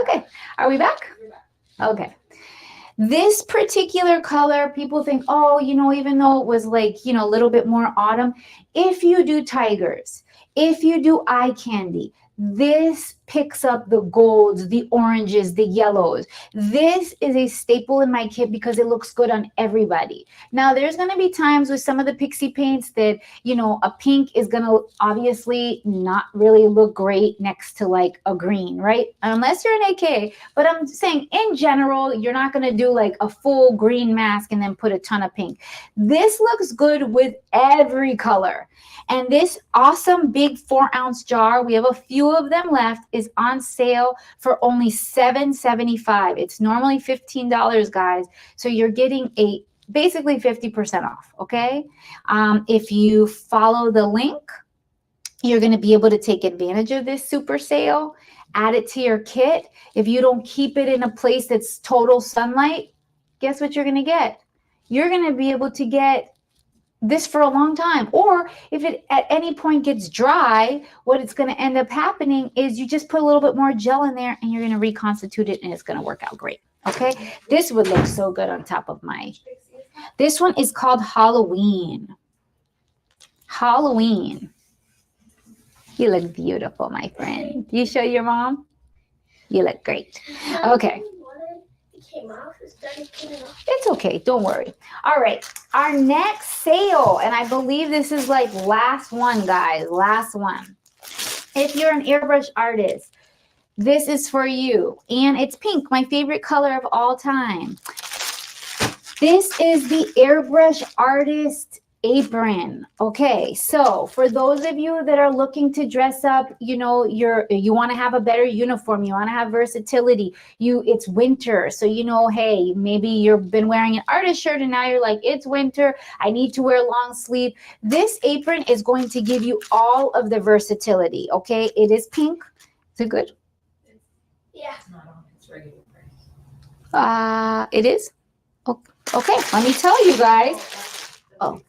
Okay, are we back? Okay. This particular color, people think, oh, you know, even though it was like, you know, a little bit more autumn, if you do tigers, if you do eye candy, this picks up the golds, the oranges, the yellows. This is a staple in my kit because it looks good on everybody. Now, there's going to be times with some of the Pixie paints that, you know, a pink is going to obviously not really look great next to like a green, right? Unless you're an AK. But I'm saying in general, you're not going to do like a full green mask and then put a ton of pink. This looks good with every color. And this awesome big 4-ounce jar, we have a few of them left, is on sale for only $7.75. It's normally $15, guys. So you're getting a basically 50% off, okay? If you follow the link, you're going to be able to take advantage of this super sale, add it to your kit. If you don't keep it in a place that's total sunlight, guess what you're going to get? You're going to be able to get this for a long time. Or if it at any point gets dry, what it's going to end up happening is you just put a little bit more gel in there and you're going to reconstitute it and it's going to work out great. Okay, this would look so good on top of my, this one is called Halloween. Halloween. You look beautiful, my friend. You show your mom? You look great. Okay. Came off, it's okay, don't worry. All right, our next sale, and I believe this is like last one, guys, last one. If you're an airbrush artist, this is for you, and it's pink, my favorite color of all time. This is the Airbrush Artist Apron. Okay, so for those of you that are looking to dress up, you know, you want to have a better uniform, you want to have versatility, it's winter, so you know, hey, maybe you've been wearing an artist shirt and now you're like, it's winter, I need to wear long sleeve. This apron is going to give you all of the versatility. Okay, it is pink. Is it good? Yeah. It's not on its regular price. It is. Okay, let me tell you guys. Oh.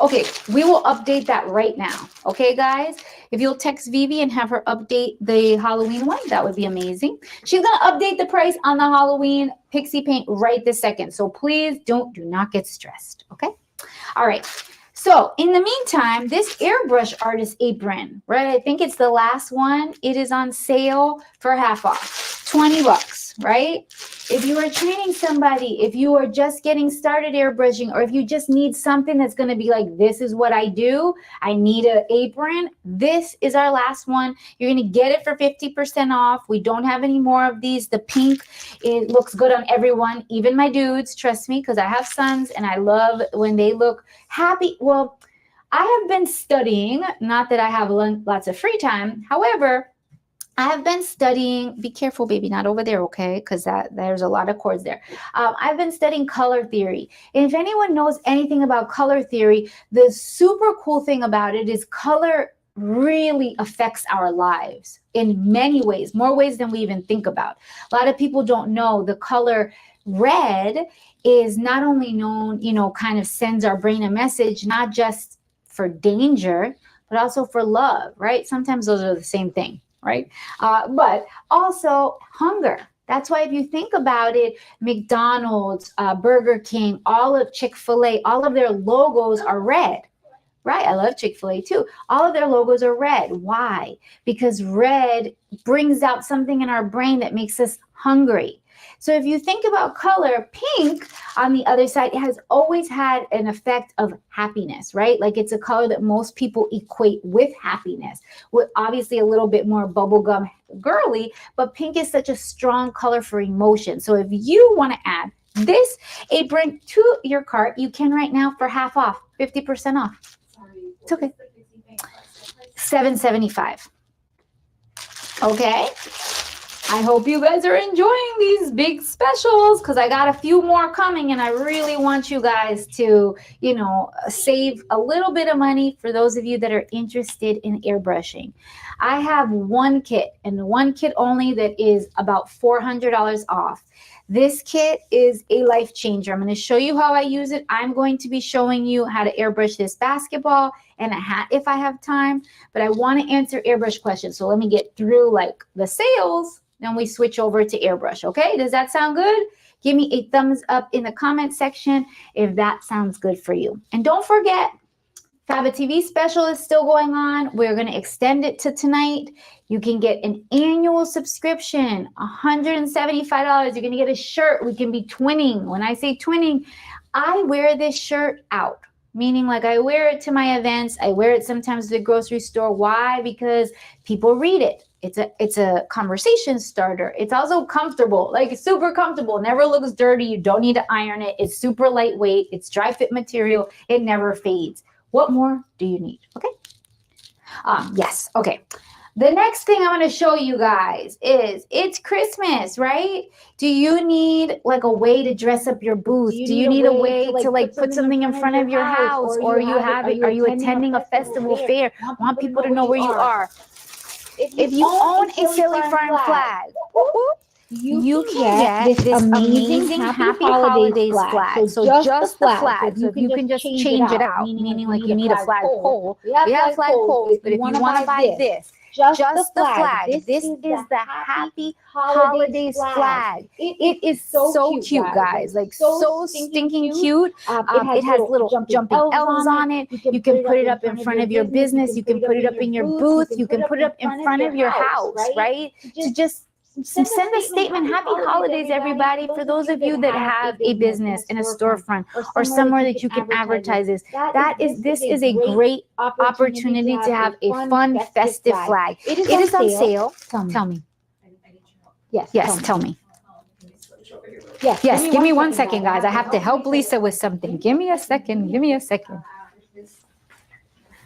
Okay, we will update that right now. Okay, guys? If you'll text Vivi and have her update the Halloween one, that would be amazing. She's going to update the price on the Halloween Pixie paint right this second. So please do not get stressed, okay? All right. So in the meantime, this Airbrush Artist Apron, right? I think it's the last one. It is on sale for half off, $20, right? If you are training somebody, if you are just getting started airbrushing, or if you just need something that's going to be like, this is what I do, I need an apron, this is our last one. You're going to get it for 50% off. We don't have any more of these. The pink, it looks good on everyone, even my dudes, trust me, because I have sons and I love when they look happy. Well, I have been studying, not that I have lots of free time. However, I have been studying, be careful, baby, not over there, okay? Because there's a lot of cords there. I've been studying color theory. And if anyone knows anything about color theory, the super cool thing about it is color really affects our lives in many ways, more ways than we even think about. A lot of people don't know the color red is not only known, you know, kind of sends our brain a message, not just for danger, but also for love, right? Sometimes those are the same thing. Right? But also hunger. That's why if you think about it, McDonald's, Burger King, all of Chick-fil-A, all of their logos are red. Right? I love Chick-fil-A too. All of their logos are red. Why? Because red brings out something in our brain that makes us hungry. So if you think about color, pink on the other side, it has always had an effect of happiness, right? Like it's a color that most people equate with happiness, with obviously a little bit more bubblegum girly, but pink is such a strong color for emotion. So if you want to add this apron to your cart, you can right now for half off, 50% off. Sorry, it's okay. $7.75. Okay. I hope you guys are enjoying these big specials because I got a few more coming and I really want you guys to, you know, save a little bit of money for those of you that are interested in airbrushing. I have one kit and one kit only that is about $400 off. This kit is a life changer. I'm going to show you how I use it. I'm going to be showing you how to airbrush this basketball and a hat if I have time, but I want to answer airbrush questions. So let me get through like the sales, then we switch over to airbrush. Okay, does that sound good? Give me a thumbs up in the comment section if that sounds good for you. And don't forget, Faba TV special is still going on. We're going to extend it to tonight. You can get an annual subscription, $175. You're going to get a shirt. We can be twinning. When I say twinning, I wear this shirt out. Meaning like I wear it to my events. I wear it sometimes to the grocery store. Why? Because people read it. It's a conversation starter. It's also comfortable, like it's super comfortable. Never looks dirty. You don't need to iron it. It's super lightweight. It's dry fit material. It never fades. What more do you need? Okay. Yes. Okay. The next thing I'm going to show you guys is it's Christmas, right? Do you need like a way to dress up your booth? Do you need a way to like put something in front of your house, or are you attending a festival fair? Want people to know where you are? If you own a Silly Farm flag, you can get this amazing Happy Holidays flag. So just the flag. So you can just change it out, meaning like you need a flag pole. We have flag poles, but if you want to buy this, just the flag. This is the Happy Holidays flag. It is so cute, guys. Like so stinking cute. It has little jumping elves on it. You can put it up in front of your business. You can put it up in your booth. You can put it up in front of your house, right? To just send a statement, Happy Holidays, everybody. For those of you that have a business in a storefront or somewhere that you can advertise this is a great opportunity to have a fun, festive flag. It is on sale. Tell me. Yes, tell me. Yes, give me 1 second, guys. I have to help Lisa with something. Give me a second.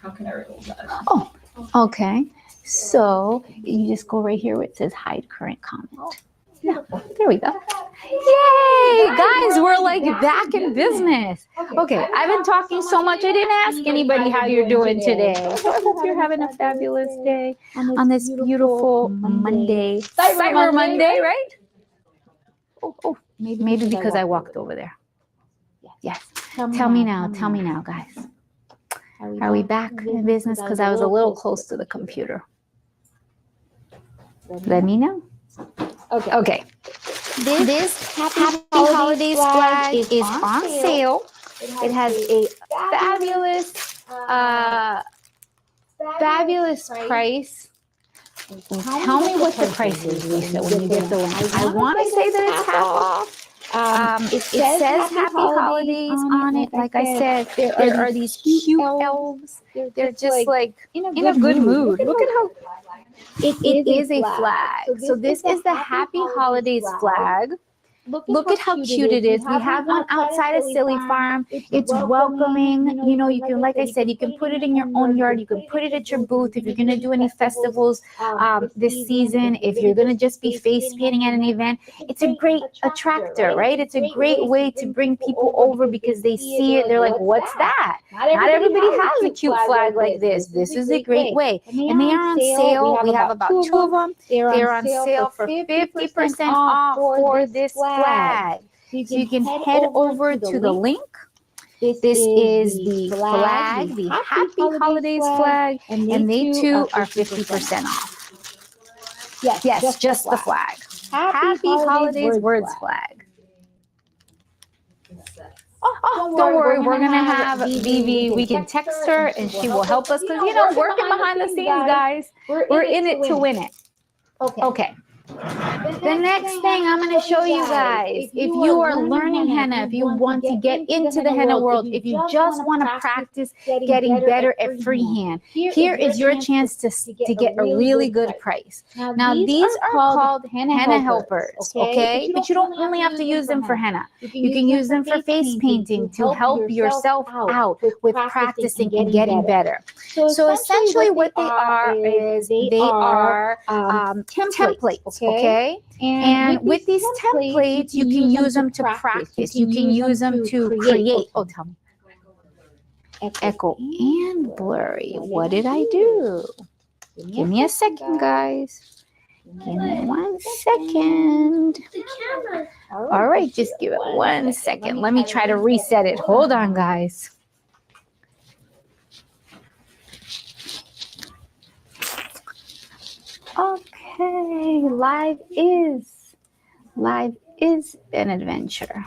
How can I remove that? Oh, okay. So you just go right here where it says hide current comment. Yeah, there we go. Yay, guys, we're like back in business. Okay, I've been talking so much. I didn't ask anybody how you're doing today. So I hope you're having a fabulous day on this beautiful Monday, Cyber Monday, right? Oh, maybe because I walked over there. Yes. Tell me now, guys. Are we back in business? Because I was a little close to the computer. Let me know. Okay. This Happy Holidays flag is on sale. It has a fabulous price. Tell me what the price is, Lisa, when you get the one. I want to say that it's half off. It says Happy Holidays on it. Like I said, there are these cute elves. They're just like in a good mood. Look at how it is a flag. So this is the Happy Holidays flag. Look at how cute it is. We have one outside of Silly Farm. It's welcoming. You know, you can, like I said, you can put it in your own yard. You can put it at your booth. If you're going to do any festivals this season, if you're going to just be face painting at an event, it's a great attractor, right? It's a great way to bring people over because they see it. They're like, what's that? Not everybody has a cute flag like this. This is a great way. And they are on sale. We have about 2 of them. They're on sale for 50% off for this flag. So you can head over to the link. This is the flag, the Happy Holidays flag, and they too are 50% off. Yes, just the flag. Happy Holidays words flag. Oh, don't worry, we're going to have Vivi. We can text her and she will help us because, you know, working behind the scenes, guys, we're in it to win it. Okay. The next thing I'm going to show you guys, if you are learning henna, if you want to get into the henna world, if you just want to practice getting better at freehand, here is your chance to get a really good price. Now, these are called henna helpers, okay? But you don't only have to use them for henna. You can use them for face painting to help yourself out with practicing and getting better. So essentially what they are is they are templates, okay? And with these templates, you can use them to practice. You can use them to create. Oh, tell me. Echo and blurry. What did I do? Give me a second, guys. Give me 1 second. The camera. All right, just give it 1 second. Let me try to reset it. Hold on, guys. Okay, live is an adventure.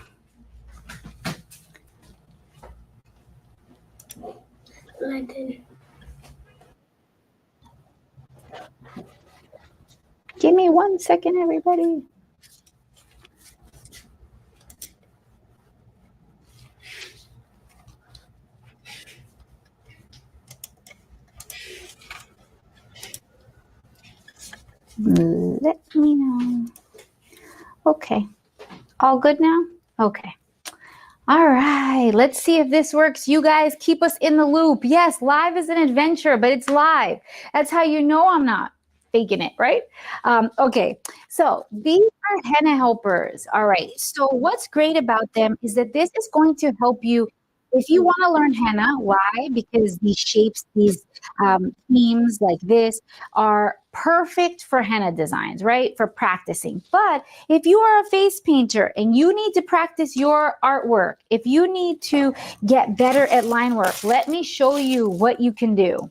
London. Give me 1 second, everybody. Let me know. Okay. All good now? Okay. All right. Let's see if this works. You guys keep us in the loop. Yes, live is an adventure, but it's live. That's how you know I'm not faking it, right? Okay. So these are henna helpers. All right. So what's great about them is that this is going to help you if you want to learn henna. Why? Because these shapes, these themes like this are perfect for henna designs, right? For practicing. But if you are a face painter and you need to practice your artwork, if you need to get better at line work, let me show you what you can do.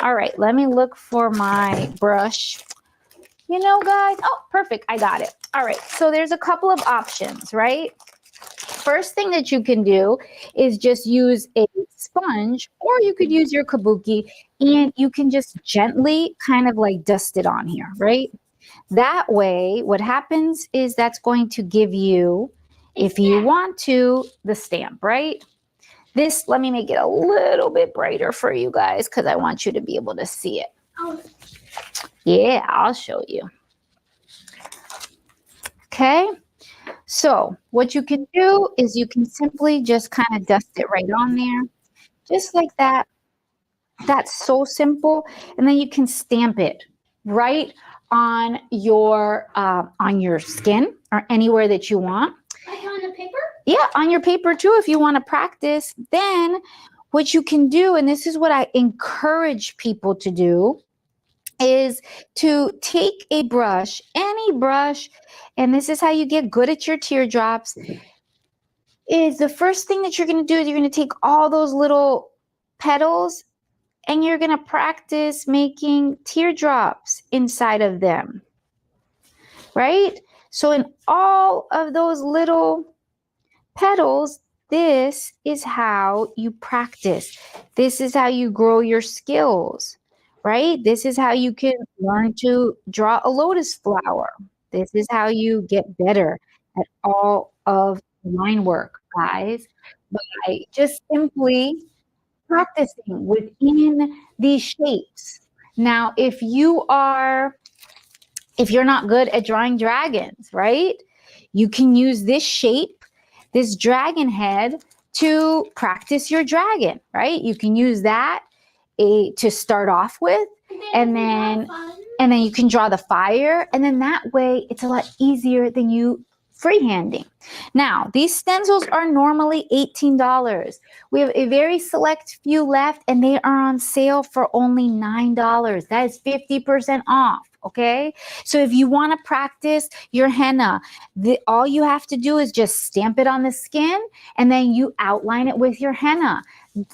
All right, let me look for my brush. You know, guys, oh, perfect, I got it. All right, so there's a couple of options, right? First thing that you can do is just use a sponge, or you could use your kabuki, and you can just gently kind of like dust it on here, right? That way, what happens is that's going to give you, if you want to, the stamp, right? This, let me make it a little bit brighter for you guys because I want you to be able to see it. Oh, Yeah, I'll show you. Okay. So what you can do is you can simply just kind of dust it right on there, just like that. That's so simple. And then you can stamp it right on your skin or anywhere that you want. like on the paper? Yeah, on your paper too, if you want to practice. Then what you can do, and this is what I encourage people to do, is to take a brush, any brush, and this is how you get good at your teardrops, is the first thing that you're going to do is you're going to take all those little petals and you're going to practice making teardrops inside of them, right? So in all of those little petals, this is how you practice. This is how you grow your skills, right? This is how you can learn to draw a lotus flower. This is how you get better at all of line work, guys, by just simply practicing within these shapes. Now, if you're not good at drawing dragons, right? You can use this shape, this dragon head, to practice your dragon, right? You can use that to start off with, and then you can draw the fire, and then that way it's a lot easier than you freehanding. Now, these stencils are normally $18. We have a very select few left, and they are on sale for only $9. That is 50% off. Okay, so if you want to practice your henna, all you have to do is just stamp it on the skin, and then you outline it with your henna.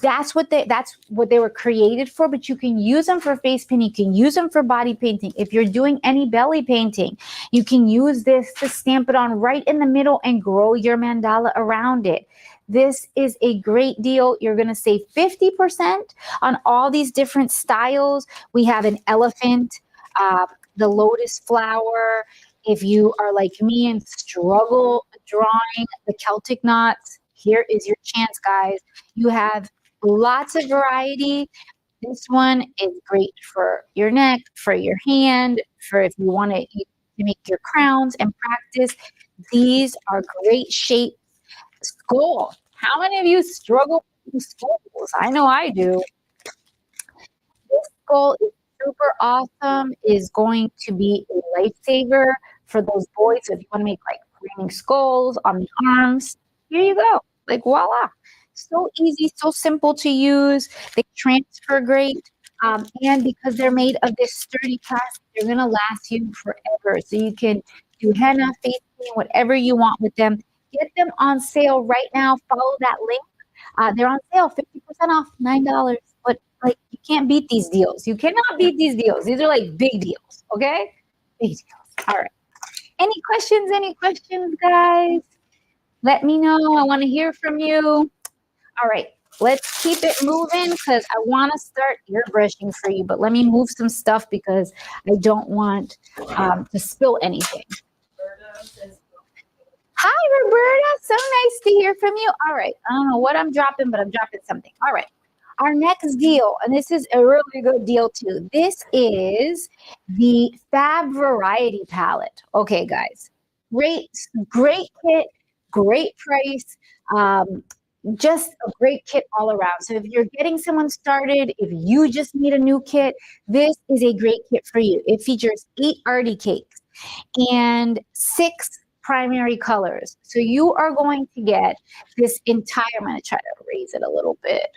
That's what they were created for, but you can use them for face painting. You can use them for body painting. If you're doing any belly painting, you can use this to stamp it on right in the middle and grow your mandala around it. This is a great deal. You're going to save 50% on all these different styles. We have an elephant, the lotus flower, If you are like me and struggle drawing the Celtic knots, here is your chance, guys. You have lots of variety. This one is great for your neck, for your hand, for if you want to make your crowns and practice. These are great shapes. Skull. How many of you struggle with skulls? I know I do. This skull is super awesome, is going to be a lifesaver for those boys. So if you want to make like raining skulls on the arms, here you go. Like voila. So easy, so simple to use. They transfer great. And because they're made of this sturdy plastic, they're going to last you forever. So you can do henna, face paint, whatever you want with them. Get them on sale right now. Follow that link. They're on sale, 50% off, $9. But like, you can't beat these deals. You cannot beat these deals. These are like big deals, okay? Big deals. All right. Any questions? Any questions, guys? Let me know. I want to hear from you. All right. Let's keep it moving because I want to start airbrushing for you. But let me move some stuff because I don't want to spill anything. Hi, Roberta. So nice to hear from you. All right. I don't know what I'm dropping, but I'm dropping something. All right. Our next deal, and this is a really good deal too. This is the Fab Variety Palette. Okay, guys. Great kit, great price. Just a great kit all around. So if you're getting someone started, if you just need a new kit, this is a great kit for you. It features 8 arty cakes and 6 primary colors. So you are going to get this entire, I'm going to try to raise it a little bit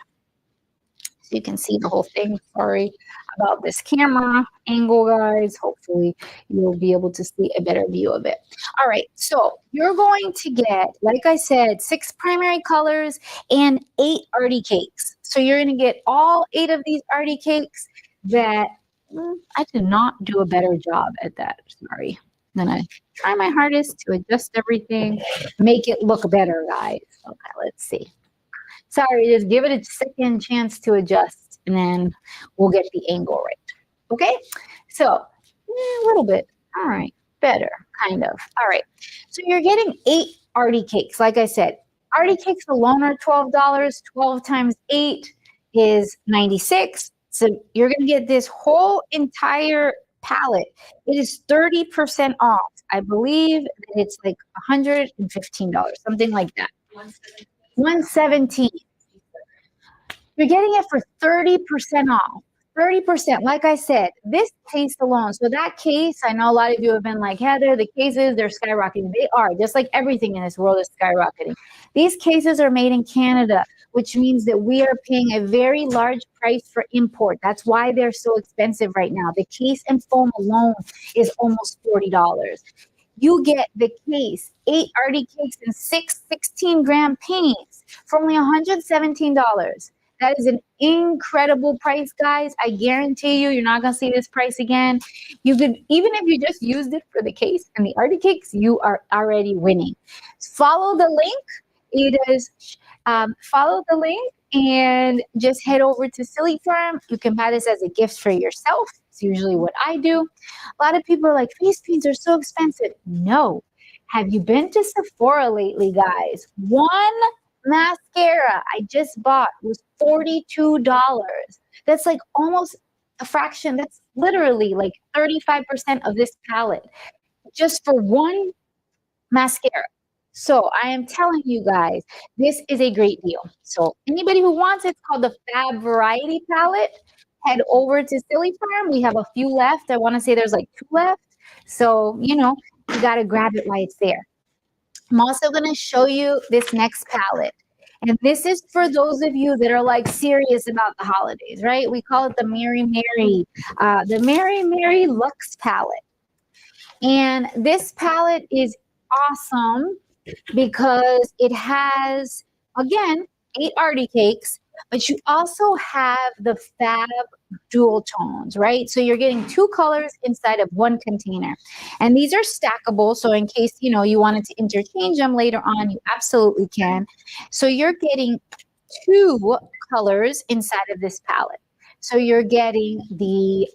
so you can see the whole thing. Sorry about this camera angle, guys. Hopefully you'll be able to see a better view of it. All right, so you're going to get, like I said, 6 primary colors and 8 arty cakes. So you're going to get all 8 of these arty cakes that I did not do a better job at that. Sorry. I'm going to try my hardest to adjust everything, make it look better, guys. Okay, let's see. Sorry, just give it a second chance to adjust, and then we'll get the angle right. Okay? So, a little bit. All right. Better, kind of. All right. So you're getting 8 arty cakes. Like I said, arty cakes alone are $12. 12 times 8 is $96. So you're going to get this whole entire palette. It is 30% off. I believe that it's like $115, something like that. $117. You're getting it for 30% off. 30%. Like I said, this case alone. So that case, I know a lot of you have been like, Heather, the cases, they're skyrocketing. They are, just like everything in this world is skyrocketing. These cases are made in Canada, which means that we are paying a very large price for import. That's why they're so expensive right now. The case and foam alone is almost $40. You get the case, 8 arty cakes, and 6 16-gram paints for only $117. That is an incredible price, guys. I guarantee you're not going to see this price again. You could, even if you just used it for the case and the arty cakes, you are already winning. Follow the link. It is follow the link and just head over to Silly Farm. You can buy this as a gift for yourself. It's usually what I do. A lot of people are like, face paints are so expensive. No. Have you been to Sephora lately, guys? One mascara I just bought was $42. That's like almost a fraction. That's literally like 35% of this palette just for one mascara. So I am telling you guys, this is a great deal. So anybody who wants it, it's called the Fab Variety Palette. Head over to Silly Farm. We have a few left. I want to say there's like 2 left. So, you know, you got to grab it while it's there. I'm also going to show you this next palette. And this is for those of you that are like serious about the holidays, right? We call it the Mary Mary Luxe palette. And this palette is awesome because it has, again, 8 arty cakes, but you also have the Fab dual tones, right? So you're getting 2 colors inside of one container. And these are stackable, so in case, you know, you wanted to interchange them later on, you absolutely can. So you're getting 2 colors inside of this palette. So you're getting the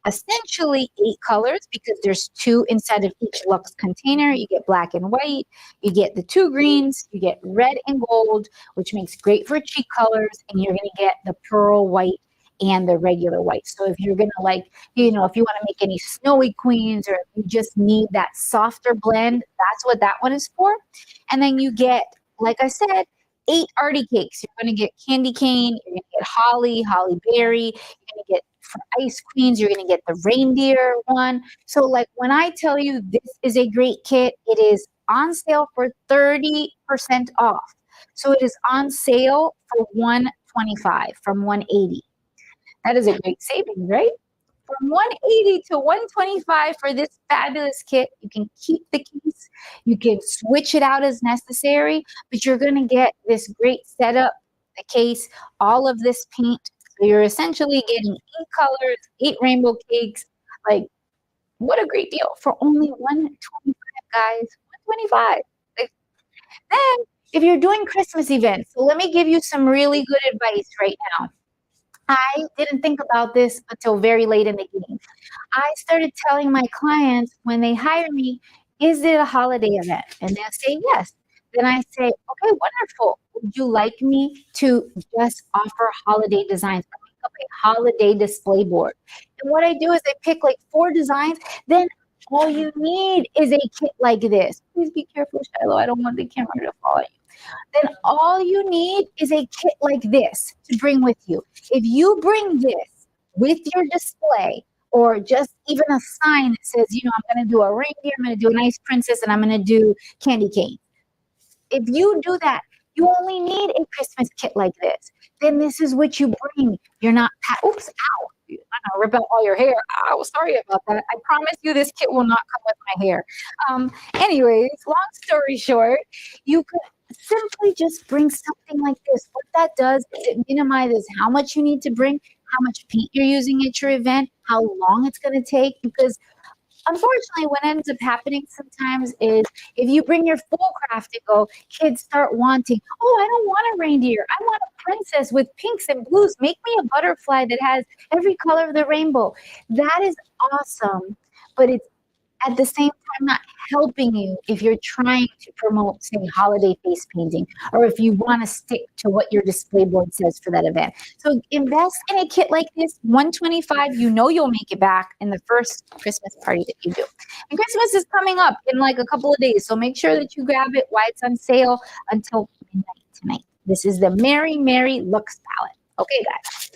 essentially 8 colors because there's 2 inside of each Luxe container. You get black and white, you get the 2 greens, you get red and gold, which makes great for cheek colors, and you're going to get the pearl white and the regular white. So if you're going to like, if you want to make any snowy queens, or if you just need that softer blend, that's what that one is for. And then you get, like I said, 8 arty cakes. You're going to get candy cane, you're going to get holly berry, you're going to get for ice queens, you're going to get the reindeer one. So like when I tell you this is a great kit, it is on sale for 30% off. So it is on sale for $125 from $180. That is a great savings, right? From $180 to $125 for this fabulous kit. You can keep the case, you can switch it out as necessary, but you're going to get this great setup, the case, all of this paint. So you're essentially getting 8 colors, 8 rainbow cakes. Like, what a great deal for only $125, guys. $125. Like, then, if you're doing Christmas events, so let me give you some really good advice right now. I didn't think about this until very late in the game. I started telling my clients when they hire me, is it a holiday event? And they'll say yes. Then I say, okay, wonderful. Would you like me to just offer holiday designs? I make up a holiday display board. And what I do is I pick like 4 designs. Then all you need is a kit like this. Please be careful, Shiloh. I don't want the camera to fall on you. Then all you need is a kit like this to bring with you. If you bring this with your display, or just even a sign that says, I'm going to do a reindeer, I'm going to do an ice princess, and I'm going to do candy cane. If you do that, you only need a Christmas kit like this. Then this is what you bring. You're not, oops, ow. I'm going to rip out all your hair. Oh, sorry about that. I promise you this kit will not come with my hair. Anyways, long story short, you could simply just bring something like this. What that does is it minimizes how much you need to bring, how much paint you're using at your event, how long it's going to take, because unfortunately, what ends up happening sometimes is if you bring your full craft to go, kids start wanting, oh, I don't want a reindeer. I want a princess with pinks and blues. Make me a butterfly that has every color of the rainbow. That is awesome, but it's at the same time not helping you if you're trying to promote, say, holiday face painting, or if you want to stick to what your display board says for that event. So invest in a kit like this, $125. You'll make it back in the first Christmas party that you do. And Christmas is coming up in like a couple of days, so make sure that you grab it while it's on sale until midnight tonight. This is the Merry Merry Luxe palette. Okay, guys.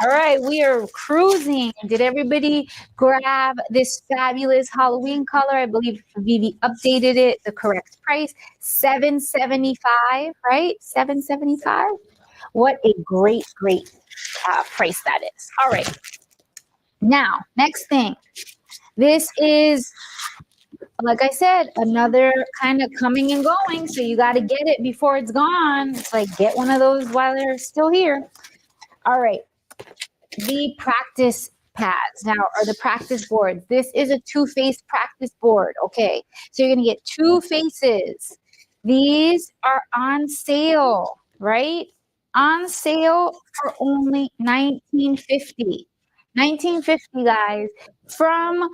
All right, we are cruising. Did everybody grab this fabulous Halloween color? I believe Vivi updated it, the correct price, $775, right? $775. What a great price that is. All right. Now, next thing. This is, like I said, another kind of coming and going, so you got to get it before it's gone. It's like get one of those while they're still here. All right. The practice pads now, or the practice boards. This is a 2-face practice board. Okay, so you're gonna get 2 faces. These are on sale, right? On sale for only $19.50. $19.50, guys, from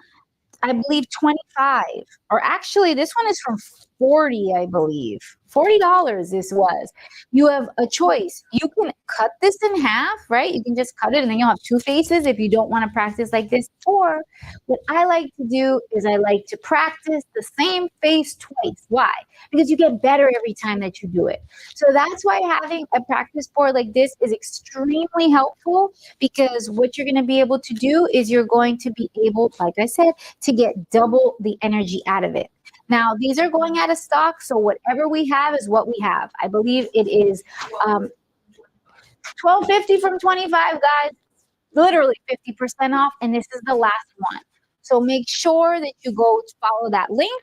I believe 25, or actually this one is from 40, I believe. $40 this was. You have a choice. You can cut this in half, right? You can just cut it and then you'll have 2 faces if you don't want to practice like this. Or what I like to do is I like to practice the same face twice. Why? Because you get better every time that you do it. So that's why having a practice board like this is extremely helpful, because what you're going to be able to do is you're going to be able, like I said, to get double the energy out of it. Now, these are going out of stock, so whatever we have is what we have. I believe it is $12.50 from 25, guys. Literally 50% off, and this is the last one. So make sure that you go to follow that link.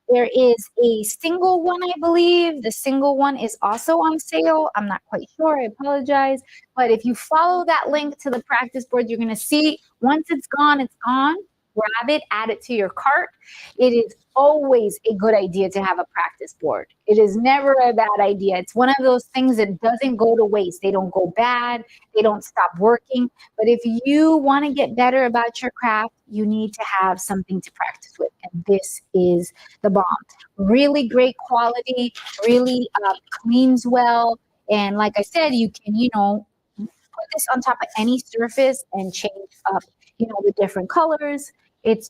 There is a single one, I believe. The single one is also on sale. I'm not quite sure. I apologize. But if you follow that link to the practice board, you're going to see once it's gone, it's gone. grab it, add it to your cart. It is always a good idea to have a practice board. It is never a bad idea. It's one of those things that doesn't go to waste. They don't go bad. They don't stop working. But if you want to get better about your craft, you need to have something to practice with. And this is the bomb. Really great quality, really cleans well. And like I said, you can, put this on top of any surface and change up, the different colors. It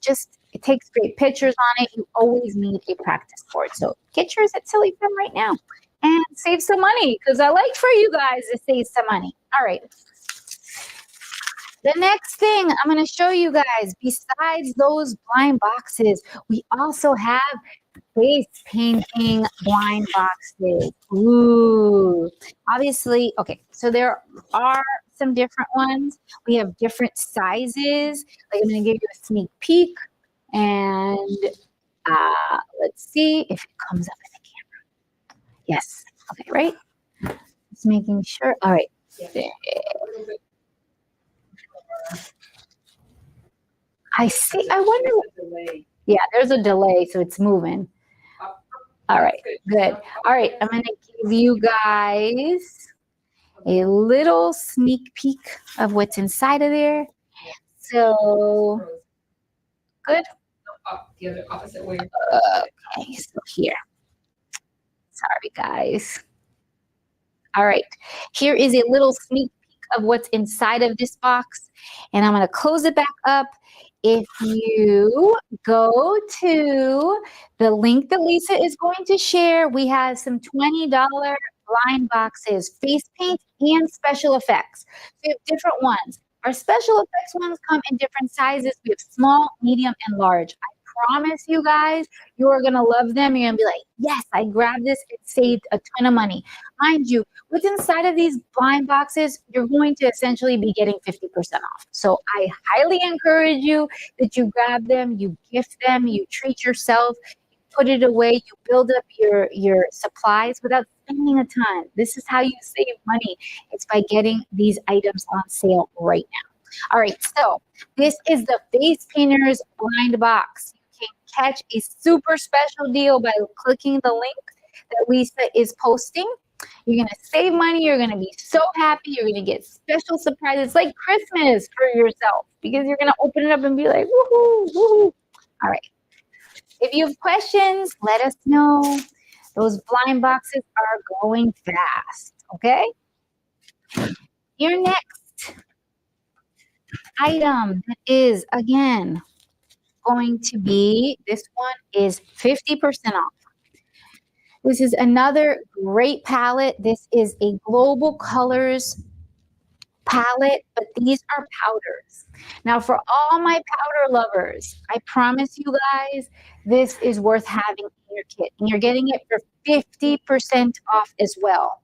takes great pictures on it. You always need a practice board. So get yours at Silly Fem right now and save some money, because I like for you guys to save some money. All right. The next thing I'm going to show you guys, besides those blind boxes, we also have face painting blind boxes. Ooh, obviously, okay, so there are some different ones. We have different sizes. Like, I'm going to give you a sneak peek, and let's see if it comes up in the camera. Yes, okay, right? Just making sure. All right. There. I see. I wonder. Yeah, there's a delay, so it's moving. All right, good. All right, I'm going to give you guys a little sneak peek of what's inside of there. So, good. The other opposite way. Okay, so here. Sorry, guys. All right, here is a little sneak peek of what's inside of this box, and I'm going to close it back up. If you go to the link that Lisa is going to share, we have some $20 blind boxes, face paint and special effects. We have different ones. Our special effects ones come in different sizes. We have small, medium, and large. I promise you guys, you are going to love them. You're going to be like, yes, I grabbed this. It saved a ton of money. Mind you, what's inside of these blind boxes, you're going to essentially be getting 50% off. So I highly encourage you that you grab them, you gift them, you treat yourself, you put it away, you build up your supplies without spending a ton. This is how you save money. It's by getting these items on sale right now. All right, so this is the Face Painters blind box. You can catch a super special deal by clicking the link that Lisa is posting. You're going to save money. You're going to be so happy. You're going to get special surprises. It's like Christmas for yourself, because you're going to open it up and be like, woohoo, woohoo. All right. If you have questions, let us know. Those blind boxes are going fast, okay? Your next item is, again, going to be, this one is 50% off. This is another great palette. This is a Global Colors palette, but these are powders. Now, for all my powder lovers, I promise you guys, this is worth having in your kit. And you're getting it for 50% off as well.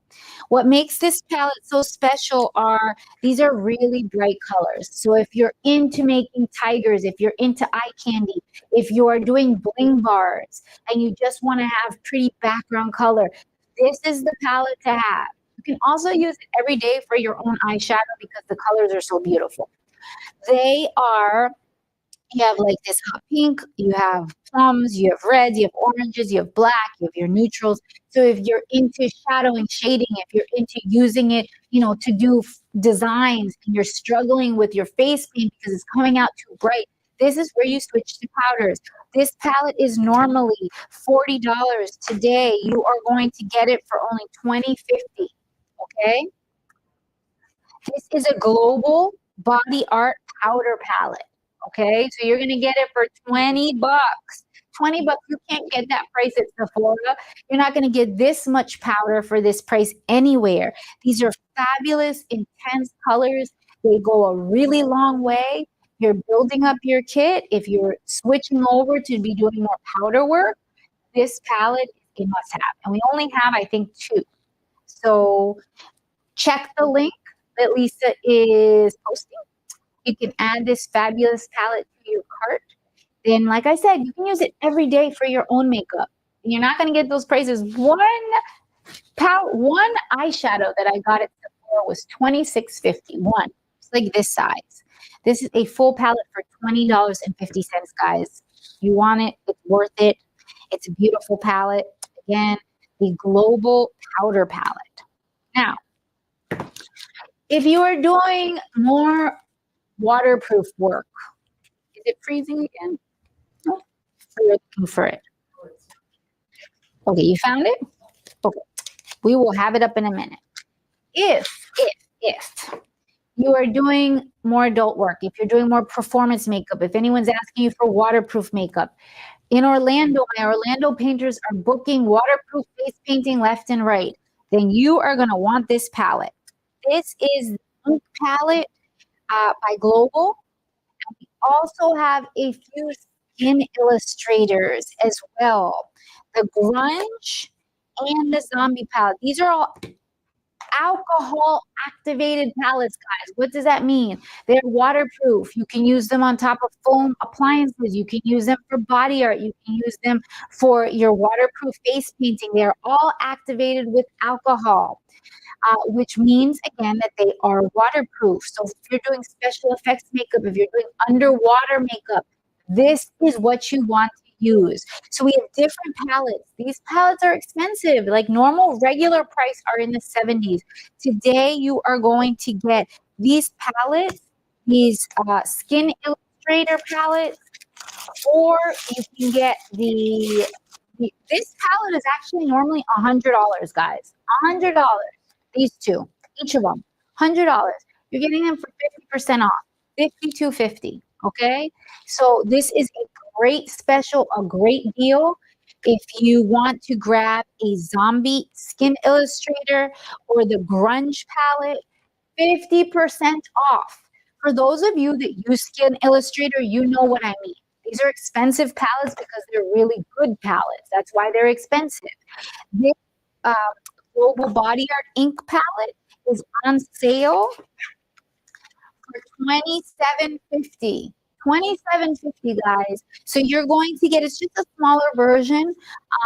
What makes this palette so special are, these are really bright colors. So if you're into making tigers, if you're into eye candy, if you are doing bling bars and you just want to have pretty background color, this is the palette to have. You can also use it every day for your own eyeshadow because the colors are so beautiful. They are, you have like this hot pink, you have plums, you have reds, you have oranges, you have black, you have your neutrals. So if you're into shadowing, shading, if you're into using it, to do designs and you're struggling with your face paint because it's coming out too bright, this is where you switch to powders. This palette is normally $40. Today, you are going to get it for only $20.50. Okay? This is a Global Body Art powder palette. Okay? So you're going to get it for $20. $20, you can't get that price at Sephora. You're not going to get this much powder for this price anywhere. These are fabulous, intense colors. They go a really long way. You're building up your kit. If you're switching over to be doing more powder work, this palette is a must-have. And we only have, I think, 2. So check the link that Lisa is posting. You can add this fabulous palette to your cart. Then, like I said, you can use it every day for your own makeup. You're not going to get those prices. One eyeshadow that I got at Sephora was $26.51. It's like this size. This is a full palette for $20.50, guys. You want it, it's worth it. It's a beautiful palette. Again, the Global Powder Palette. Now, if you are doing more waterproof work, is it freezing again? No. Or you're looking for it? Okay, you found it? Okay. We will have it up in a minute. If you are doing more adult work, if you're doing more performance makeup, if anyone's asking you for waterproof makeup, in Orlando, my Orlando painters are booking waterproof face painting left and right, then you are going to want this palette. This is the ink palette by Global. And we also have a few skin illustrators as well. The Grunge and the Zombie palette. These are all alcohol activated palettes, guys. What does that mean? They're waterproof. You can use them on top of foam appliances. You can use them for body art. You can use them for your waterproof face painting. They're all activated with alcohol, which means, again, that they are waterproof. So if you're doing special effects makeup, if you're doing underwater makeup, this is what you want to use. So we have different palettes. These palettes are expensive. Like normal, regular price are in the 70s. Today, you are going to get these palettes, these Skin Illustrator palettes, or you can get this palette is actually normally $100, guys. $100. These two, each of them, $100. You're getting them for 50% off, $52.50. Okay, so this is a great special, a great deal. If you want to grab a Zombie Skin Illustrator or the Grunge palette, 50% off. For those of you that use Skin Illustrator, you know what I mean. These are expensive palettes because they're really good palettes. That's why they're expensive. This Global Body Art ink palette is on sale for $27.50. $27.50, guys. So you're going to get, it's just a smaller version,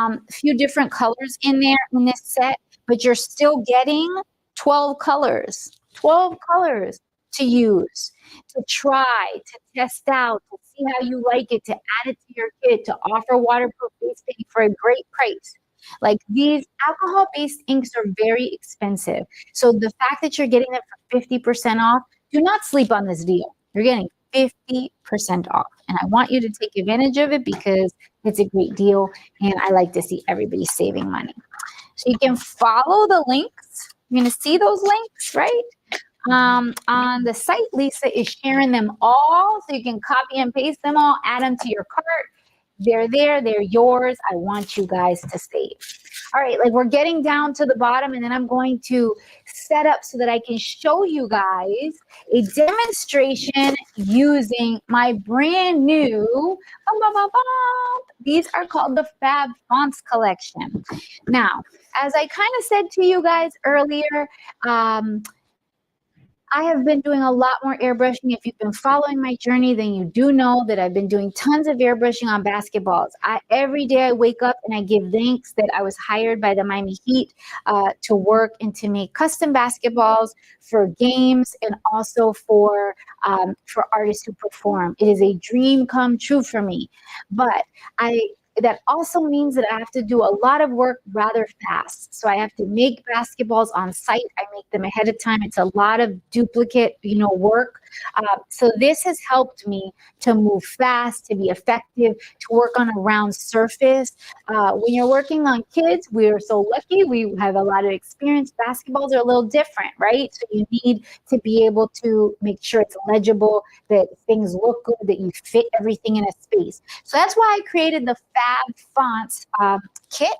a few different colors in there in this set, but you're still getting 12 colors to use, to try, to test out, to see how you like it, to add it to your kit, to offer waterproof face painting for a great price. Like these alcohol-based inks are very expensive. So the fact that you're getting them for 50% off, do not sleep on this deal. You're getting 50% off. And I want you to take advantage of it because it's a great deal. And I like to see everybody saving money. So you can follow the links. You're going to see those links, right? On the site, Lisa is sharing them all. So you can copy and paste them all, add them to your cart. They're there. They're yours. I want you guys to save. All right, like we're getting down to the bottom, and then I'm going to set up so that I can show you guys a demonstration using my brand new, these are called the Fab Fonts Collection. Now, as I kind of said to you guys earlier, I have been doing a lot more airbrushing. If you've been following my journey, then you do know that I've been doing tons of airbrushing on basketballs. Every day I wake up and I give thanks that I was hired by the Miami Heat to work and to make custom basketballs for games and also for artists who perform. It is a dream come true for me. But that also means that I have to do a lot of work rather fast. So I have to make basketballs on site. I make them ahead of time. It's a lot of duplicate, work. So this has helped me to move fast, to be effective, to work on a round surface. When you're working on kids, we are so lucky. We have a lot of experience. Basketballs are a little different, right? So you need to be able to make sure it's legible, that things look good, that you fit everything in a space. So that's why I created the Fab Fonts kit.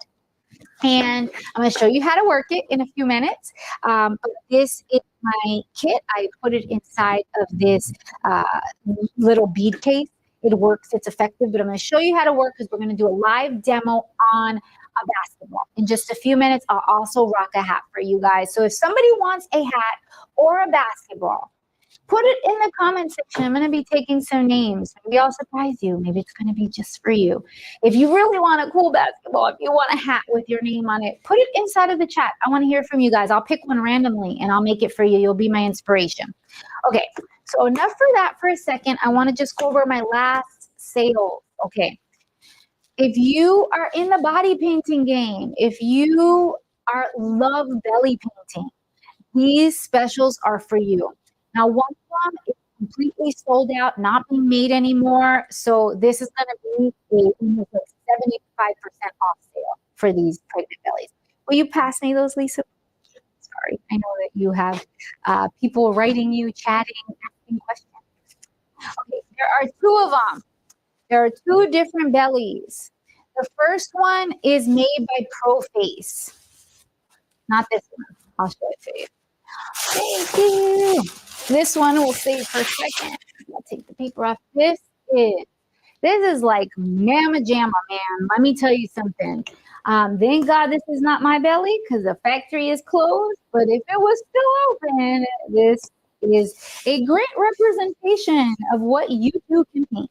And I'm going to show you how to work it in a few minutes. But this is my kit. I put it inside of this little bead case. It works. It's effective. But I'm going to show you how to work because we're going to do a live demo on a basketball. In just a few minutes, I'll also rock a hat for you guys. So if somebody wants a hat or a basketball, put it in the comment section. I'm going to be taking some names. Maybe I'll surprise you. Maybe it's going to be just for you. If you really want a cool basketball, if you want a hat with your name on it, put it inside of the chat. I want to hear from you guys. I'll pick one randomly and I'll make it for you. You'll be my inspiration. Okay, So enough for that for a second. I want to just go over my last sale. Okay. If you are in the body painting game, if you love belly painting, these specials are for you. Now, one of them is completely sold out, not being made anymore. So this is going to be almost like 75% off sale for these pregnant bellies. Will you pass me those, Lisa? Sorry, I know that you have people writing you, chatting, asking questions. Okay, there are two of them. There are two different bellies. The first one is made by ProFace. Not this one. I'll show it to you. Thank you. This one will save for a second. I'll take the paper off. This is like mamma jamma, man. Let me tell you something. Thank God this is not my belly because the factory is closed. But if it was still open, this is a great representation of what you two can paint.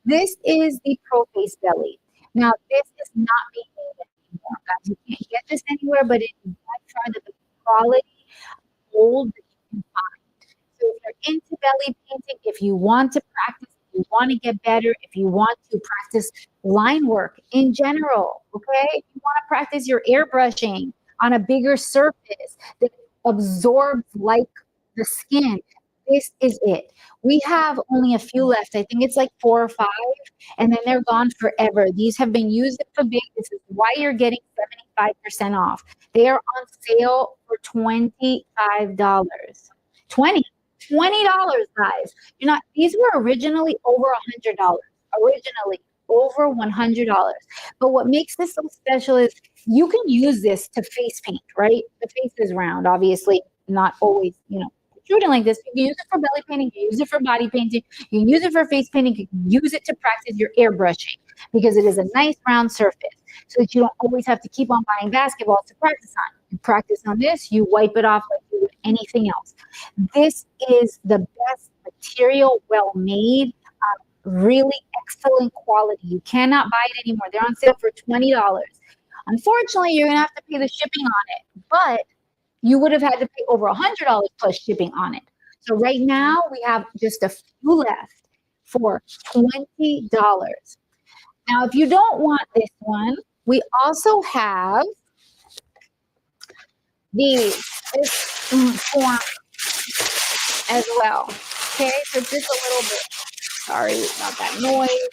This is the ProFace belly. Now, this is not being made anymore, guys. You can't get this anywhere, but it is by far the quality gold that you can find. So if you're into belly painting, if you want to practice, if you want to get better, if you want to practice line work in general, okay? If you want to practice your airbrushing on a bigger surface that absorbs like the skin, this is it. We have only a few left. I think it's like 4 or 5, and then they're gone forever. These have been used for big. This is why you're getting 75% off. They are on sale for $25. $20, guys. These were originally over $100. Originally over $100. But what makes this so special is you can use this to face paint, right? The face is round, obviously, not always, shooting like this. You can use it for belly painting, you can use it for body painting, you can use it for face painting, you can use it to practice your airbrushing because it is a nice round surface so that you don't always have to keep on buying basketballs to practice on. You practice on this, you wipe it off like you would anything else. This is the best material, well made, really excellent quality. You cannot buy it anymore. They're on sale for $20. Unfortunately, you're going to have to pay the shipping on it, but you would have had to pay over $100 plus shipping on it. So right now we have just a few left for $20. Now, if you don't want this one, we also have this form as well. Okay, so just a little bit. Sorry about that noise.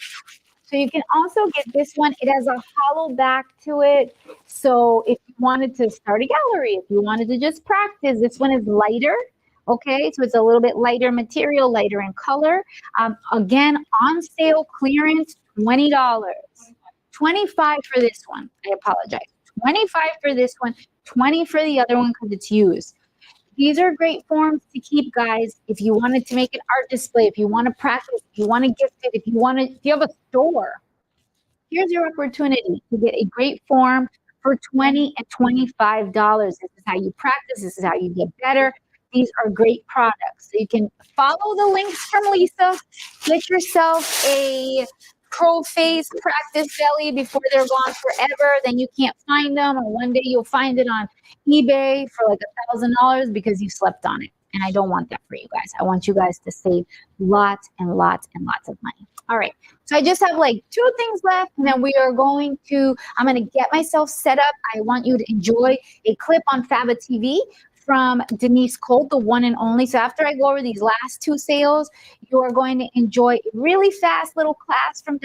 So you can also get this one. It has a hollow back to it. So if you wanted to start a gallery, if you wanted to just practice, this one is lighter. Okay, so it's a little bit lighter material, lighter in color. Again, on sale clearance, $20. $25 for this one. I apologize. $25 for this one, $20 for the other one because it's used. These are great forms to keep, guys. If you wanted to make an art display, if you want to practice, if you want to gift it, if you have a store, here's your opportunity to get a great form for $20 and $25. This is how you practice. This is how you get better. These are great products. So you can follow the links from Lisa. Get yourself a ProFace practice belly before they're gone forever. Then you can't find them, or one day you'll find it on eBay for like $1,000 because you slept on it. And I don't want that for you guys. I want you guys to save lots and lots and lots of money. All right. So I just have like 2 things left, and then I'm going to get myself set up. I want you to enjoy a clip on Faba TV from Denise Colt, the one and only. So after I go over these last 2 sales, you are going to enjoy a really fast little class from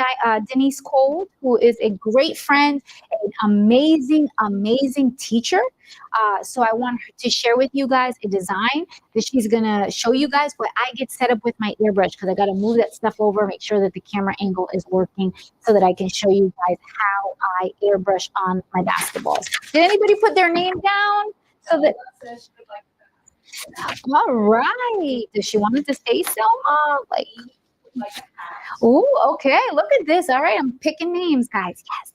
Denise Colt, who is a great friend, an amazing, amazing teacher. So I want her to share with you guys a design that she's going to show you guys what I get set up with my airbrush, because I got to move that stuff over, make sure that the camera angle is working so that I can show you guys how I airbrush on my basketballs. Did anybody put their name down? So that, all right. Does she want it to say Selma? Oh, okay. Look at this. All right. I'm picking names, guys. Yes.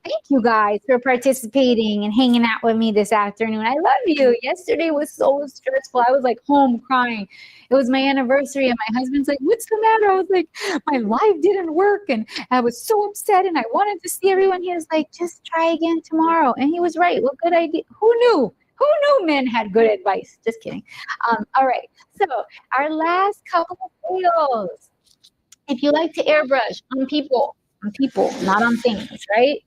Thank you guys for participating and hanging out with me this afternoon. I love you. Yesterday was so stressful. I was like home crying. It was my anniversary and my husband's like, what's the matter? I was like, my life didn't work and I was so upset and I wanted to see everyone. He was like, just try again tomorrow. And he was right. What good idea. Who knew Who knew men had good advice? Just kidding. All right. So our last couple of sales. If you like to airbrush on people, not on things, right?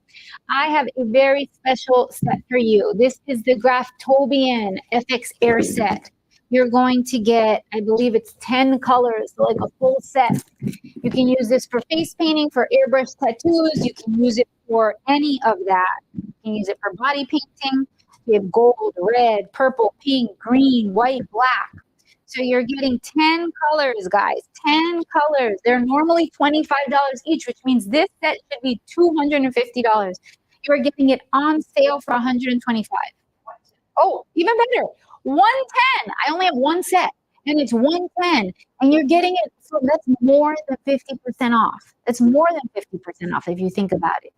I have a very special set for you. This is the Graftobian FX Air set. You're going to get, I believe it's 10 colors, so like a full set. You can use this for face painting, for airbrush tattoos. You can use it for any of that. You can use it for body painting. You have gold, red, purple, pink, green, white, black. So you're getting 10 colors, guys, 10 colors. They're normally $25 each, which means this set should be $250. You're getting it on sale for $125. Oh, even better, 110. I only have one set, and it's 110, and you're getting it. So that's more than 50% off. That's more than 50% off if you think about it.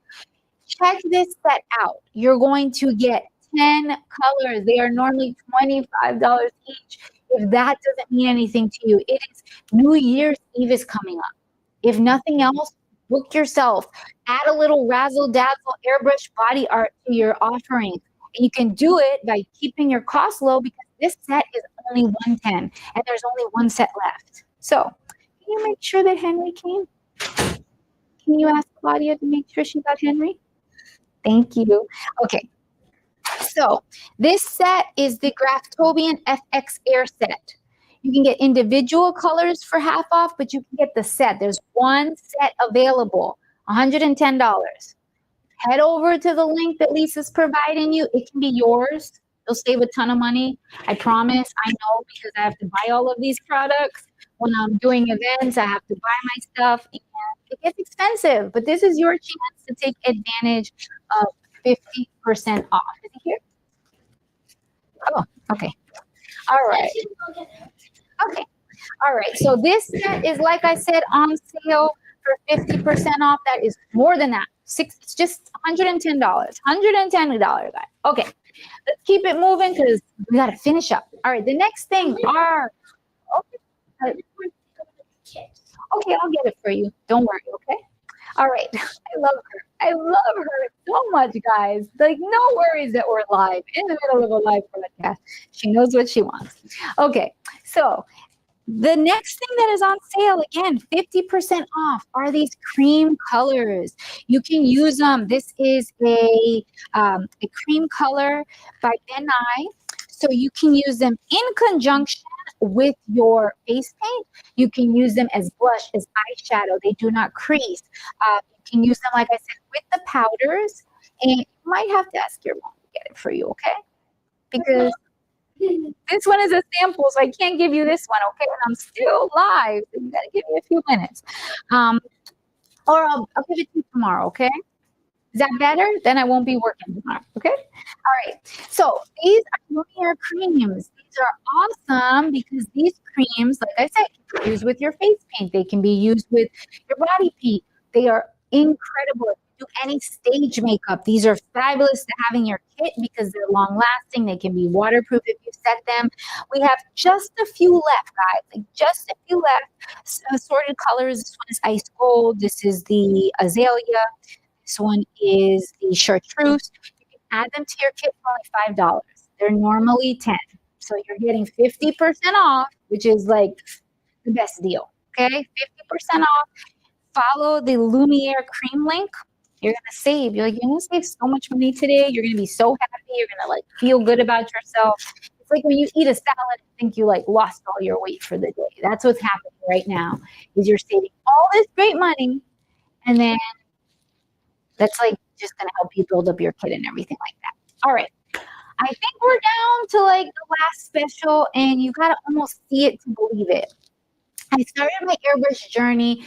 Check this set out. You're going to get 10 colors. They are normally $25 each. If that doesn't mean anything to you, it is New Year's Eve is coming up. If nothing else, book yourself. Add a little razzle dazzle airbrush body art to your offering. And you can do it by keeping your costs low because this set is only 110 and there's only one set left. So can you make sure that Henry came? Can you ask Claudia to make sure she got Henry? Thank you. Okay. So this set is the Graftobian FX Air set. You can get individual colors for half off, but you can get the set. There's one set available, $110. Head over to the link that Lisa's providing you. It can be yours. You'll save a ton of money. I promise. I know because I have to buy all of these products. When I'm doing events, I have to buy my stuff. And it gets expensive, but this is your chance to take advantage of 50% off. Is it here? Oh, okay. All right. Okay. All right. So this set is, like I said, on sale for 50% off. That is more than that. It's just $110. $110, guys. Okay. Let's keep it moving because we got to finish up. All right. The next thing are. Okay, I'll get it for you. Don't worry. Okay. All right. I love her. I love her so much, guys. Like, no worries that we're live in the middle of a live broadcast. She knows what she wants. Okay. So the next thing that is on sale, again, 50% off, are these cream colors. You can use them. This is a cream color by Ben Nye. So you can use them in conjunction with your face paint. You can use them as blush, as eyeshadow. They do not crease. You can use them, like I said, with the powders. And you might have to ask your mom to get it for you, okay? Because this one is a sample, so I can't give you this one, okay? And I'm still live, so you got to give me a few minutes. Or I'll give it to you tomorrow, okay? Is that better? Then I won't be working tomorrow, okay? All right. So these are Lumiere creams. These are awesome because these creams, like I said, can be used with your face paint. They can be used with your body paint. They are incredible. If you do any stage makeup, these are fabulous to have in your kit because they're long lasting. They can be waterproof if you set them. We have just a few left, guys. Like just a few left. Assorted colors. This one is ice gold. This is the azalea. This one is the chartreuse. You can add them to your kit for only $5. They're normally $10. So you're getting 50% off, which is like the best deal. Okay, 50% off. Follow the Lumiere cream link. You're gonna save. You're gonna save so much money today. You're gonna be so happy. You're gonna like feel good about yourself. It's like when you eat a salad and think you like lost all your weight for the day. That's what's happening right now. Is you're saving all this great money, and then that's like just gonna help you build up your kit and everything like that. All right. I think we're down to like the last special, and you gotta almost see it to believe it. I started my airbrush journey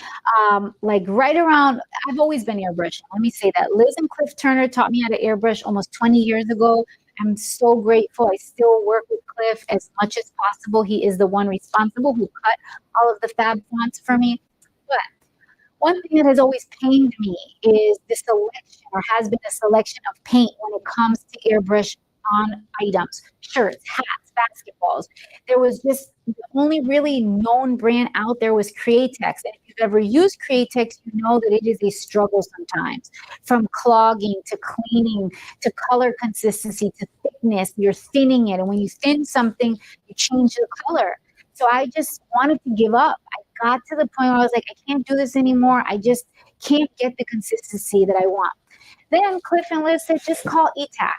like right around, I've always been airbrushing. Let me say that. Liz and Cliff Turner taught me how to airbrush almost 20 years ago. I'm so grateful. I still work with Cliff as much as possible. He is the one responsible who cut all of the fab fonts for me. But one thing that has always pained me is the selection, or has been a selection of paint when it comes to airbrush on items, shirts, hats, basketballs. There was just the only really known brand out there was Createx. And if you've ever used Createx, you know that it is a struggle sometimes, from clogging to cleaning to color consistency to thickness. You're thinning it. And when you thin something, you change the color. So I just wanted to give up. I got to the point where I was like, I can't do this anymore. I just can't get the consistency that I want. Then Cliff and Liz said, just call ETAC.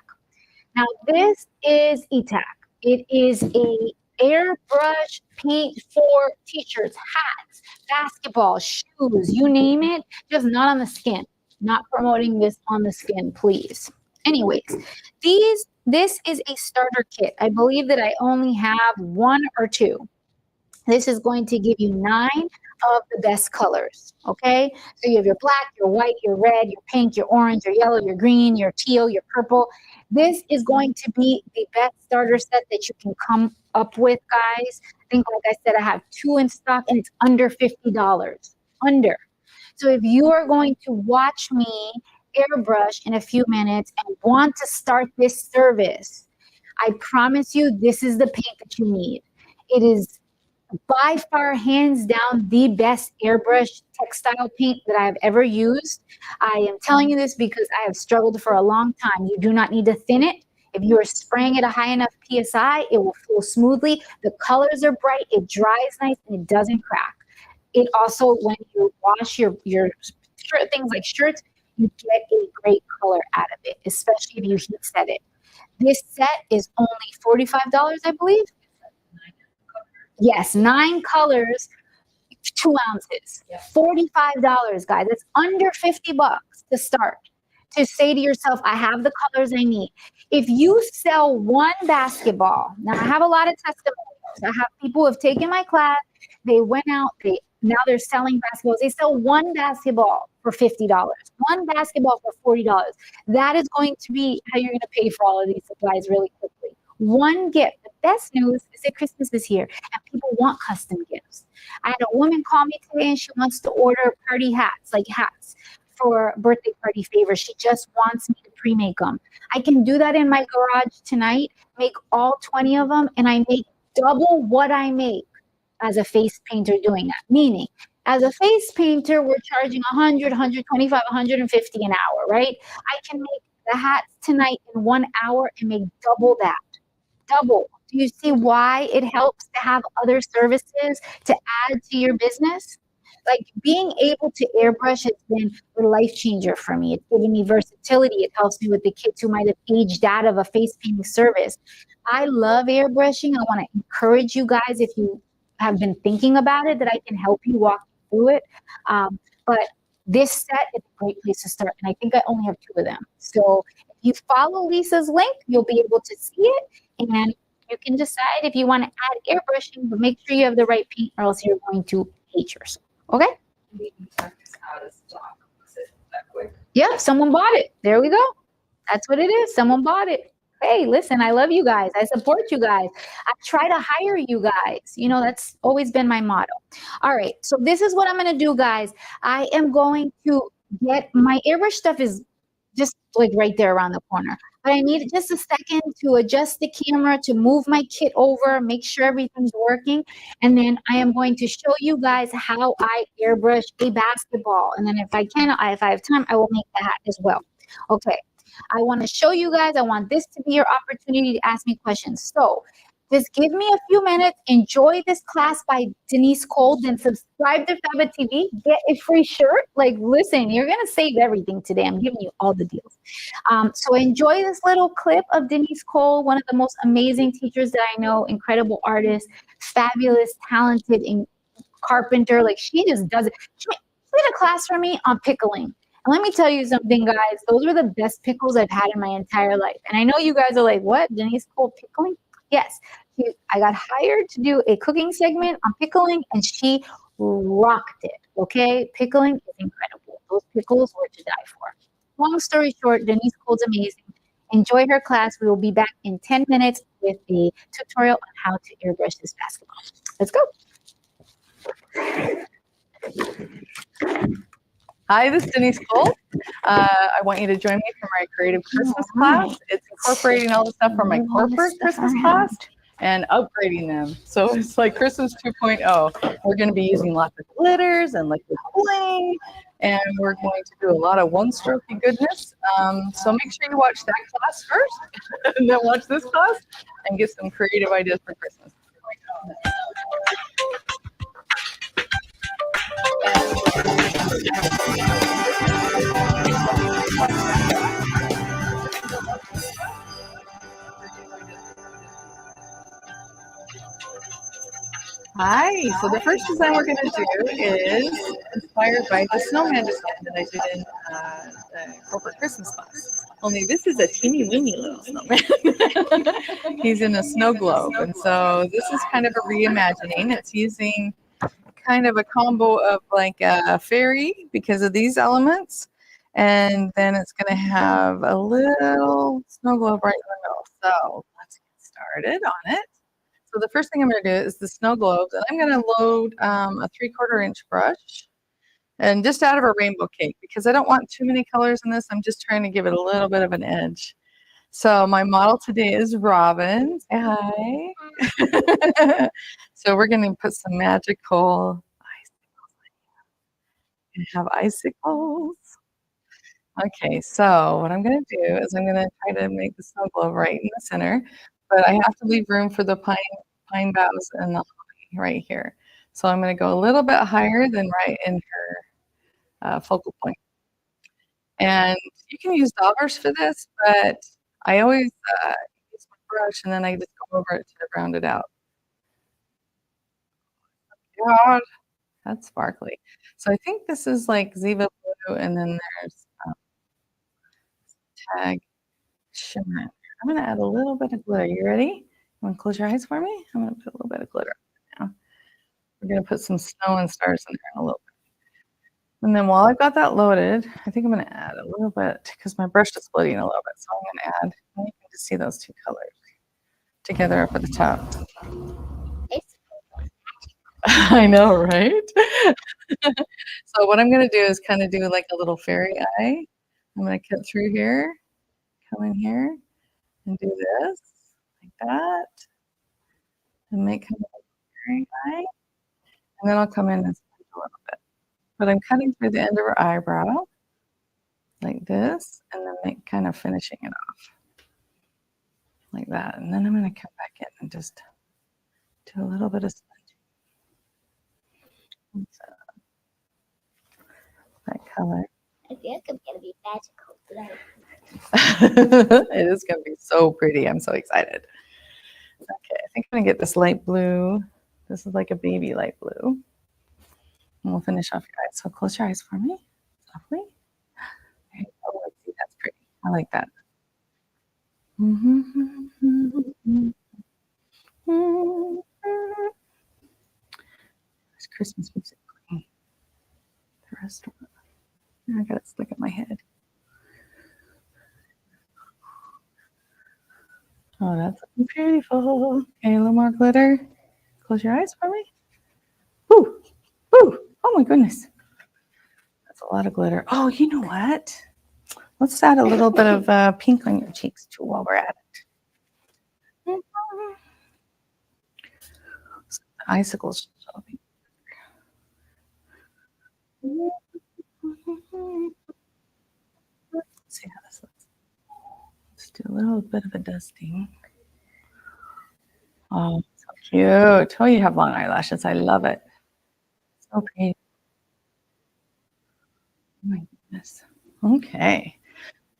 Now this is ETAC. It is a airbrush paint for t-shirts, hats, basketball, shoes, you name it, just not on the skin. Not promoting this on the skin, please. Anyways, this is a starter kit. I believe that I only have 1 or 2. This is going to give you 9 of the best colors, okay? So you have your black, your white, your red, your pink, your orange, your yellow, your green, your teal, your purple. This is going to be the best starter set that you can come up with, guys. I think, like I said, I have 2 in stock, and it's under $50. Under. So if you are going to watch me airbrush in a few minutes and want to start this service, I promise you this is the paint that you need. It is by far, hands down, the best airbrush textile paint that I have ever used. I am telling you this because I have struggled for a long time. You do not need to thin it. If you are spraying at a high enough PSI, it will flow smoothly. The colors are bright, it dries nice, and it doesn't crack. It also, when you wash your shirt, things like shirts, you get a great color out of it, especially if you heat set it. This set is only $45, I believe. Yes, 9 colors, 2 ounces, Yeah. $45, guys. It's under $50 to start. To say to yourself, I have the colors I need. If you sell 1 basketball, now I have a lot of testimonials. I have people who have taken my class, they went out, now they're selling basketballs. They sell 1 basketball for $50, 1 basketball for $40. That is going to be how you're going to pay for all of these supplies really quickly. 1 gift. The best news is that Christmas is here and people want custom gifts. I had a woman call me today and she wants to order party hats, like hats for birthday party favors. She just wants me to pre-make them. I can do that in my garage tonight, make all 20 of them, and I make double what I make as a face painter doing that. Meaning, as a face painter, we're charging $100, $125, $150 an hour, right? I can make the hats tonight in 1 hour and make double that. Double. Do you see why it helps to have other services to add to your business? Like being able to airbrush has been a life changer for me. It's given me versatility. It helps me with the kids who might have aged out of a face painting service. I love airbrushing. I want to encourage you guys, if you have been thinking about it, that I can help you walk through it. But this set is a great place to start. And I think I only have 2 of them. So if you follow Lisa's link, you'll be able to see it. And you can decide if you want to add airbrushing, but make sure you have the right paint or else you're going to hate yourself. Okay? We can check this out of stock. Was it that quick? Yeah, someone bought it. There we go. That's what it is. Someone bought it. Hey, listen, I love you guys. I support you guys. I try to hire you guys. You know, that's always been my motto. All right. So this is what I'm going to do, guys. I am going to get my airbrush stuff is just like right there around the corner. But I need just a second to adjust the camera, to move my kit over, make sure everything's working. And then I am going to show you guys how I airbrush a basketball. And then if I have time, I will make the hat as well. Okay. I want to show you guys. I want this to be your opportunity to ask me questions. So just give me a few minutes. Enjoy this class by Denise Cole. Then subscribe to Faba TV. Get a free shirt. Like, listen, you're going to save everything today. I'm giving you all the deals. So enjoy this little clip of Denise Cole, one of the most amazing teachers that I know, incredible artist, fabulous, talented, and carpenter. Like, she just does it. She did a class for me on pickling. And let me tell you something, guys. Those were the best pickles I've had in my entire life. And I know you guys are like, what? Denise Cole pickling? Yes. I got hired to do a cooking segment on pickling, and she rocked it, okay? Pickling is incredible. Those pickles were to die for. Long story short, Denise Cole's amazing. Enjoy her class. We will be back in 10 minutes with a tutorial on how to airbrush this basketball. Let's go. Hi, this is Denise Cole. I want you to join me for my creative Christmas class. It's incorporating all the stuff from my corporate Christmas class and upgrading them. So it's like Christmas 2.0. We're going to be using lots of glitters and liquid bling, and we're going to do a lot of one-strokey goodness. So make sure you watch that class first, and then watch this class and get some creative ideas for Christmas. Hi, so the first design we're going to do is inspired by the snowman design that I did in the corporate Christmas class. Only this is a teeny weeny little snowman. He's in a snow globe, and so this is kind of a reimagining. It's using kind of a combo of like a fairy because of these elements, and then it's going to have a little snow globe right in the middle. So let's get started on it. So the first thing I'm going to do is the snow globes, and I'm going to load a 3/4 inch brush, and just out of a rainbow cake because I don't want too many colors in this. I'm just trying to give it a little bit of an edge. So my model today is Robin. Say hi. So we're going to put some magical icicles. We have icicles. Okay, so what I'm going to do is I'm going to try to make the snow globe right in the center, but I have to leave room for the pine boughs and the holly right here. So I'm going to go a little bit higher than right in her focal point. And you can use daubers for this, but I always use my brush and then I just go over it to round it out. God, that's sparkly. So I think this is like Ziva blue, and then there's tag shimmer. I'm going to add a little bit of glitter. You ready? You want to close your eyes for me? I'm going to put a little bit of glitter now. We're going to put some snow and stars in there in a little bit. And then while I've got that loaded, I think I'm going to add a little bit because my brush is splitting a little bit. So I'm going to add, and you can just see those two colors together up at the top. I know, right? So what I'm going to do is kind of do like a little fairy eye. I'm going to cut through here, come in here, and do this, like that, and make kind of a fairy eye. And then I'll come in and smudge a little bit. But I'm cutting through the end of her eyebrow, like this, and then kind of finishing it off, like that. And then I'm going to come back in and just do a little bit of smudging. So, that color. I feel like I'm going to be magical today. It is going to be so pretty. I'm so excited. Okay, I think I'm going to get this light blue. This is like a baby light blue. And we'll finish off your eyes. So close your eyes for me, softly. There you go. Let's see, that's pretty. I like that. There's Christmas music playing. The restaurant. I got it stuck in my head. Oh, that's beautiful. Okay, a little more glitter. Close your eyes for me. Ooh, ooh, oh my goodness. That's a lot of glitter. Oh, you know what? Let's add a little bit of pink on your cheeks too while we're at it. So the icicles. Let's see how this looks. Let's do a little bit of a dusting. Oh, so cute. Oh, you have long eyelashes. I love it. So pretty. Oh my goodness. Okay.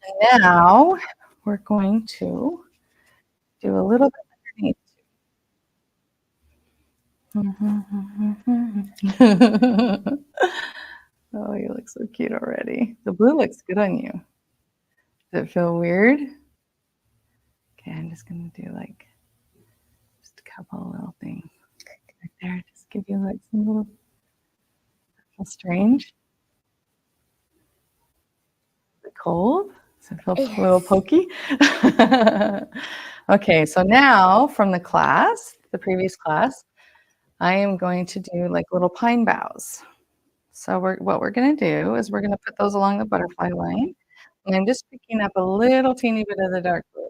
And now we're going to do a little bit underneath. Oh, you look so cute already. The blue looks good on you. Does it feel weird? Okay, I'm just going to do like just a couple of little things right there. Just give you like some little, feel strange. Is it cold? Does it feel a little pokey? Okay, so now from the class, the previous class, I am going to do like little pine boughs. So what we're going to do is we're going to put those along the butterfly line. And I'm just picking up a little teeny bit of the dark blue.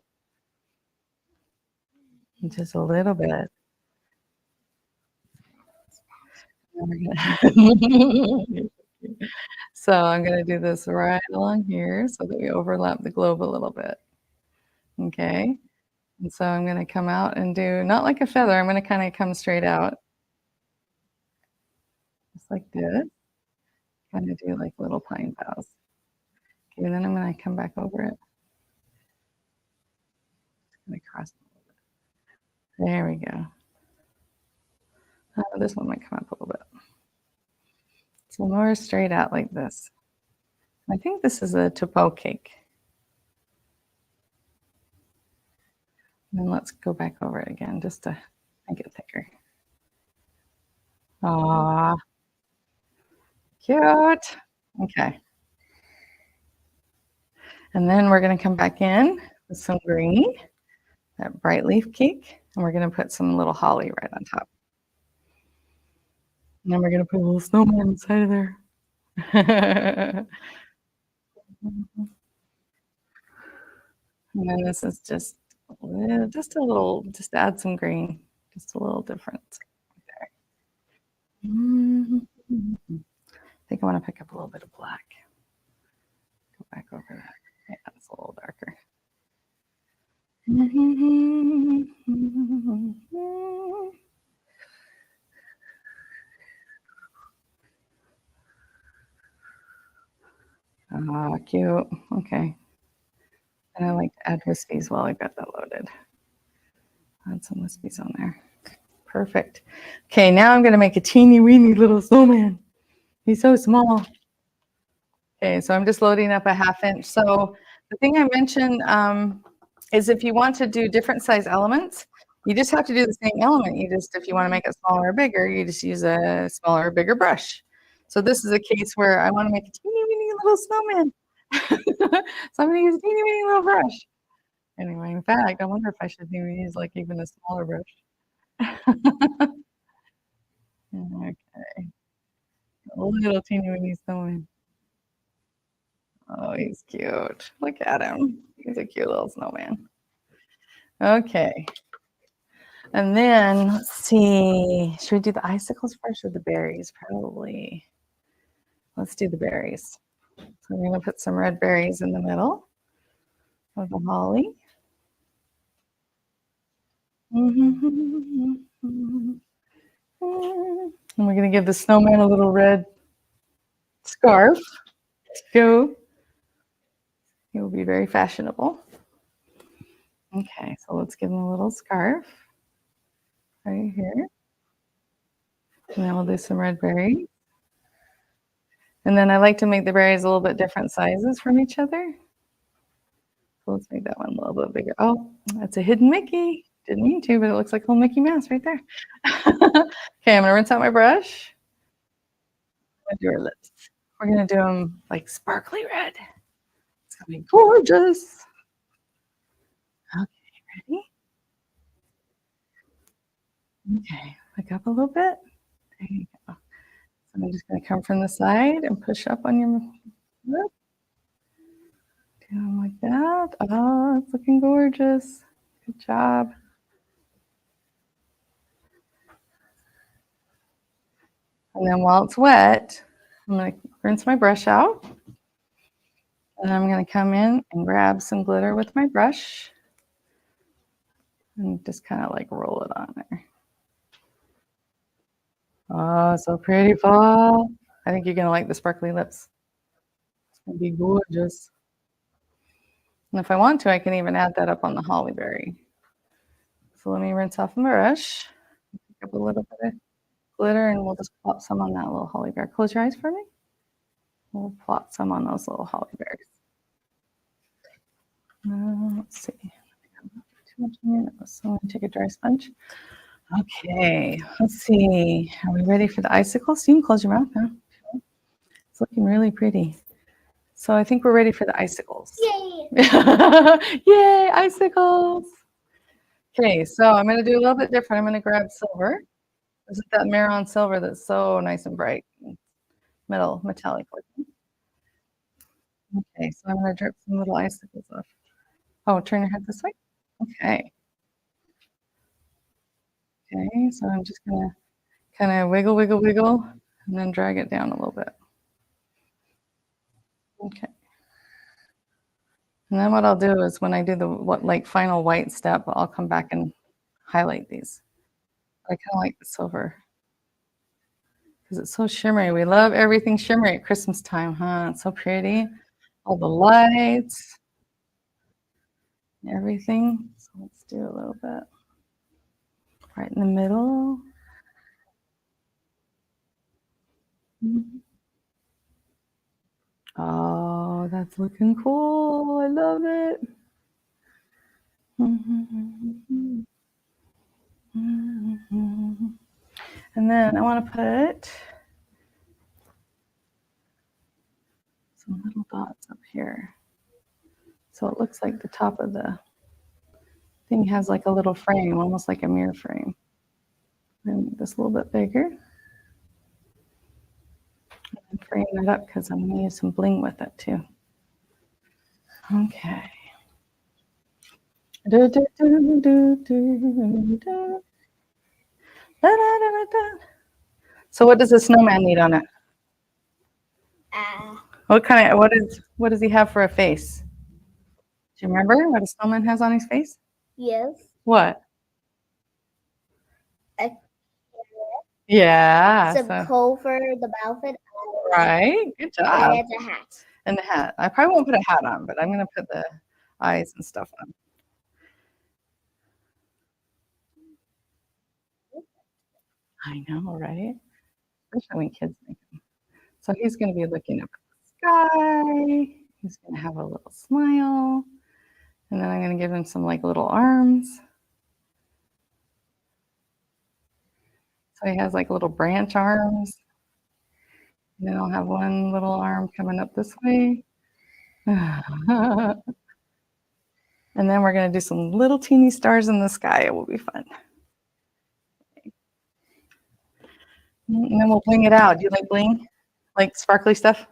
Just a little bit. So I'm going to do this right along here so that we overlap the globe a little bit. Okay. And so I'm going to come out and do, not like a feather, I'm going to kind of come straight out. Just like this. Kind of do like little pine boughs. Okay, and then I'm going to come back over it. Just going to cross a little bit. There we go. This one might come up a little bit. So more straight out like this. I think this is a topo cake. And then let's go back over it again just to make it thicker. Aww. Cute. Okay. And then we're going to come back in with some green, that bright leaf cake, and we're going to put some little holly right on top. And then we're going to put a little snowman inside of there. And then this is just a little, just add some green, just a little different there. I think I want to pick up a little bit of black. Go back over that. Yeah, it's a little darker. Ah, cute. Okay. And I like to add wispies while I got that loaded. Add some wispies on there. Perfect. Okay, now I'm going to make a teeny weeny little snowman. He's so small. Okay, so I'm just loading up a 1/2 inch. So the thing I mentioned is if you want to do different size elements, you just have to do the same element. If you want to make it smaller or bigger, you just use a smaller or bigger brush. So this is a case where I want to make a teeny weeny little snowman. So I'm going to use a teeny weeny little brush. Anyway, in fact, I wonder if I should maybe use like even a smaller brush. Okay. A little teeny weeny snowman. Oh, he's cute. Look at him. He's a cute little snowman. Okay. And then let's see. Should we do the icicles first or the berries? Probably. Let's do the berries. So I'm going to put some red berries in the middle of the holly. And we're going to give the snowman a little red scarf to go. It will be very fashionable. Okay, so let's give him a little scarf right here. And then we'll do some red berries. And then I like to make the berries a little bit different sizes from each other. So let's make that one a little bit bigger. Oh, that's a hidden Mickey. Didn't mean to, but it looks like a little Mickey Mouse right there. Okay, I'm gonna rinse out my brush. I'm gonna do our lips. We're gonna do them like sparkly red. It's gonna be gorgeous. Okay, ready? Okay, look up a little bit. There you go. So I'm just gonna come from the side and push up on your lip. Do them like that. Oh, it's looking gorgeous. Good job. And then while it's wet, I'm going to rinse my brush out. And I'm going to come in and grab some glitter with my brush. And just kind of like roll it on there. Oh, so pretty, fall. I think you're going to like the sparkly lips. It's going to be gorgeous. And if I want to, I can even add that up on the holly berry. So let me rinse off my brush. Pick up a little bit of glitter and we'll just plop some on that little holly berry. Close your eyes for me. We'll plop some on those little holly berries. Let's see. Too much in here. So I'm going to take a dry sponge. Okay, let's see. Are we ready for the icicles? You can close your mouth now. It's looking really pretty. So I think we're ready for the icicles. Yay! Yay, icicles! Okay, so I'm going to do a little bit different. I'm going to grab silver. This is that Maron silver that's so nice and bright. I'm metal metallic looking. Okay, so I'm going to drip some little icicles off. Oh, turn your head this way. Okay. Okay, so I'm just going to kind of wiggle, wiggle, wiggle, and then drag it down a little bit. Okay. And then what I'll do is when I do the final white step, I'll come back and highlight these. I kind of like the silver because it's so shimmery. We love everything shimmery at Christmas time, huh? It's so pretty. All the lights, everything. So let's do a little bit right in the middle. Oh, that's looking cool. I love it. And then I want to put some little dots up here. So it looks like the top of the thing has like a little frame, almost like a mirror frame. Then make this a little bit bigger. And frame it up because I'm going to use some bling with it too. Okay. Do, do, do, do, do, do. Da, da, da, da. So what does the snowman need on it? What does he have for a face? Do you remember what a snowman has on his face? Yes. What? A Yeah. some coal for the outfit. Right. Good job. And a hat. And the hat. I probably won't put a hat on, but I'm going to put the eyes and stuff on. I know, right? Especially when kids make them. So he's going to be looking up at the sky. He's going to have a little smile. And then I'm going to give him some like little arms. So he has like little branch arms. And then I'll have one little arm coming up this way. And then we're going to do some little teeny stars in the sky. It will be fun. And then we'll bling it out. Do you like bling? Like sparkly stuff?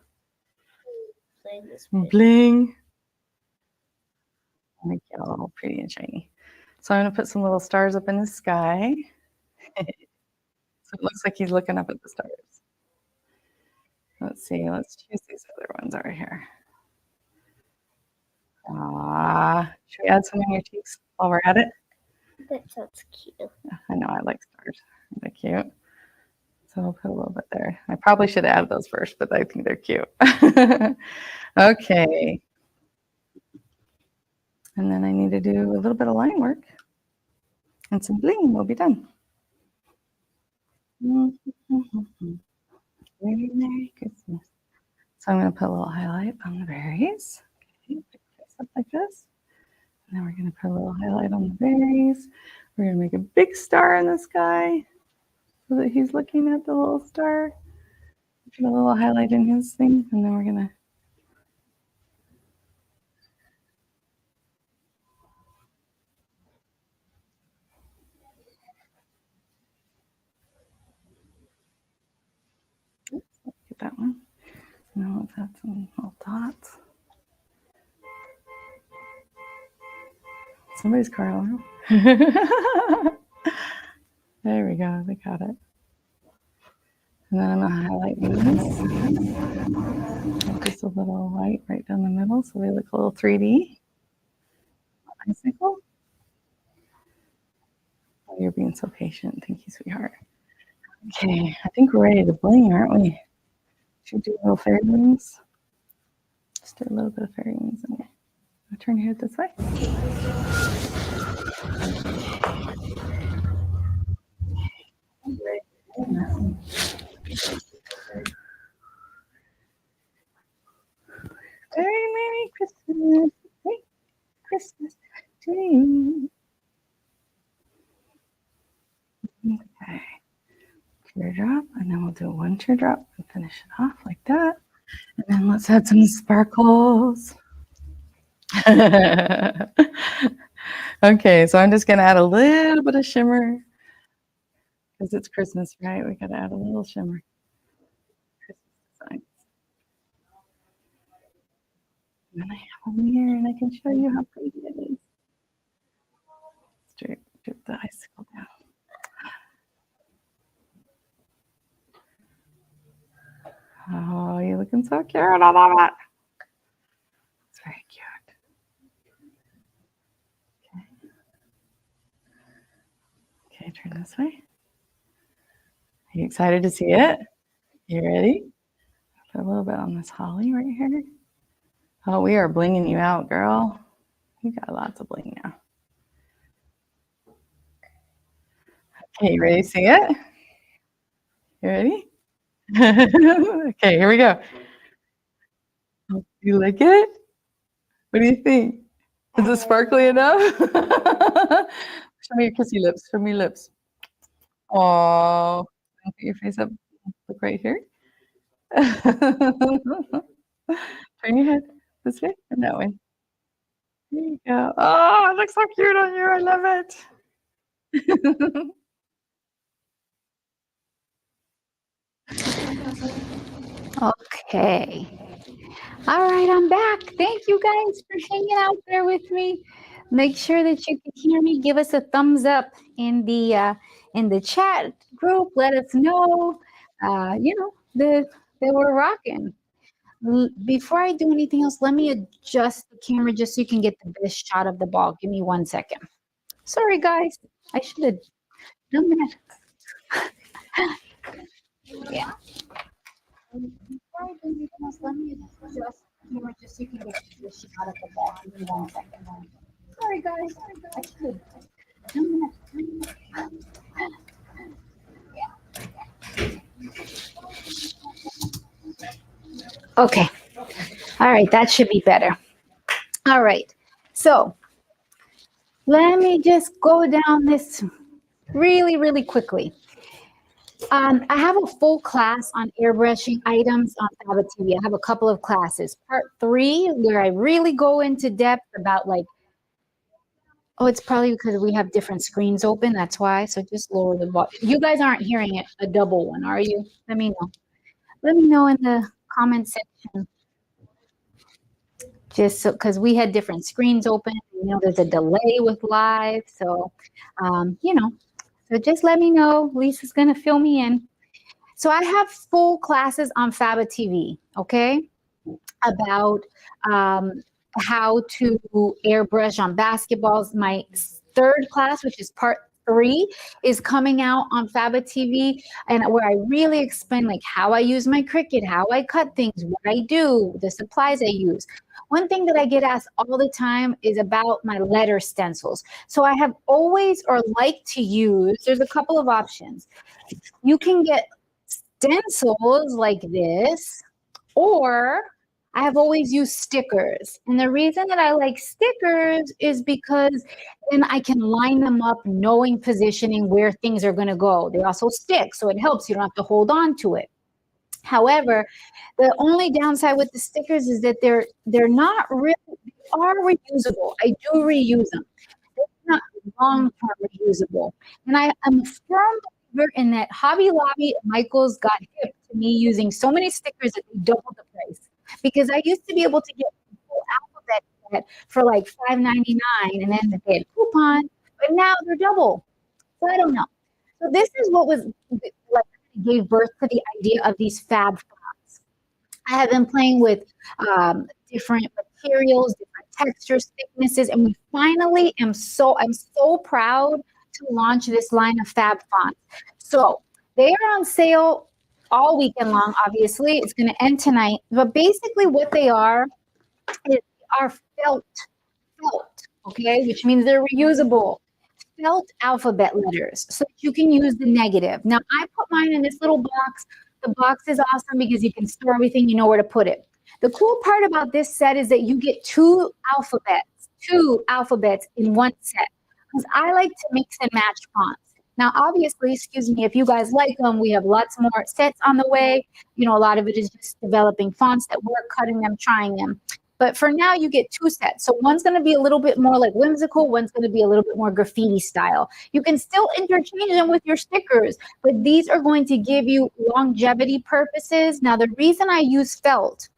Bling. Make it all pretty and shiny. So I'm going to put some little stars up in the sky. So it looks like he's looking up at the stars. Let's see. Let's choose these other ones over here. Should we add some in your cheeks while we're at it? That sounds cute. I know, I like stars. They're cute. So I'll put a little bit there. I probably should have added those first, but I think they're cute. Okay. And then I need to do a little bit of line work and some bling. We'll be done. Merry Christmas. So I'm going to put a little highlight on the berries. Okay, up like this. And then we're going to put a little highlight on the berries. We're going to make a big star in the sky so that he's looking at the little star. Put a little highlight in his thing, and then we're going to get that one. Now let's add some little dots. Somebody's car alarm. There we go. We got it. And then I'm going to highlight these. Just a little white right down the middle so they look a little 3D. Icicle. Oh, you're being so patient. Thank you, sweetheart. Okay, I think we're ready to bling, aren't we? Should we do little fairy wings? Just do a little bit of fairy wings in there. I'll turn your head this way. Very Merry Christmas. Merry Christmas to you. Okay. Teardrop, and then we'll do one teardrop and finish it off like that. And then let's add some sparkles. Okay, so I'm just going to add a little bit of shimmer because it's Christmas, right? We got to add a little shimmer. Christmas And then I have a mirror and I can show you how pretty it is. Straight the icicle down. Oh, you're looking so cute. I love it. It's very cute. Okay. Okay, turn this way. Are you excited to see it? You ready? Put a little bit on this holly right here. Oh, we are blinging you out, girl. You got lots of bling now. Okay, you ready to see it? You ready? Okay, here we go. You like it? What do you think? Is it sparkly enough? Show me your kissy lips. Show me your lips. Oh, put your face up. Look right here. Turn your head this way and that way. There you go. Oh, it looks so cute on you. I love it. Okay. All right, I'm back. Thank you guys for hanging out there with me. Make sure that you can hear me. Give us a thumbs up in the chat group. Let us know, that we're rocking. Before I do anything else, let me adjust the camera just so you can get the best shot of the ball. Give me 1 second. Sorry, guys. I should have done that. Yeah. Before I do anything else, let me adjust the camera just so you can get the best shot of the ball. Give me 1 second. Sorry, guys. I should have done that. Okay. All right, that should be better. All right. So let me just go down this really, really quickly. I have a full class on airbrushing items on Faba TV. I have a couple of classes. Part 3, where I really go into depth about it's probably because we have different screens open. That's why. So just lower the volume. You guys aren't hearing it, a double one, are you? Let me know. Let me know in the comment section. Just so, because we had different screens open. There's a delay with live. So, so just let me know. Lisa's going to fill me in. So I have full classes on Faba TV, okay, about how to airbrush on basketballs. My 3rd class, which is part 3, is coming out on Faba TV, and where I really explain how I use my Cricut, how I cut things, what I do, the supplies I use. One thing that I get asked all the time is about my letter stencils. So I have always like to use, there's a couple of options. You can get stencils like this, or I have always used stickers. And the reason that I like stickers is because then I can line them up knowing positioning where things are going to go. They also stick, so it helps. You don't have to hold on to it. However, the only downside with the stickers is that they're not really, they are reusable. I do reuse them. They're not long-term reusable. And I'm a firm believer in that Hobby Lobby and Michael's got hip to me using so many stickers that they doubled the price. Because I used to be able to get a full alphabet set for $5.99, and then they had a coupon, but now they're double. So I don't know. So this is what was gave birth to the idea of these fab fonts. I have been playing with different materials, different textures, thicknesses, and we finally I'm so proud to launch this line of fab fonts. So they are on sale all weekend long. Obviously, it's going to end tonight. But basically, what they are felt, okay, which means they're reusable. Felt alphabet letters, so that you can use the negative. Now, I put mine in this little box. The box is awesome because you can store everything. You know where to put it. The cool part about this set is that you get two alphabets in one set. Because I like to mix and match fonts. Now, obviously, excuse me, if you guys like them, we have lots more sets on the way. A lot of it is just developing fonts that work, cutting them, trying them. But for now, you get 2 sets. So one's going to be a little bit more whimsical. One's going to be a little bit more graffiti style. You can still interchange them with your stickers, but these are going to give you longevity purposes. Now, the reason I use felt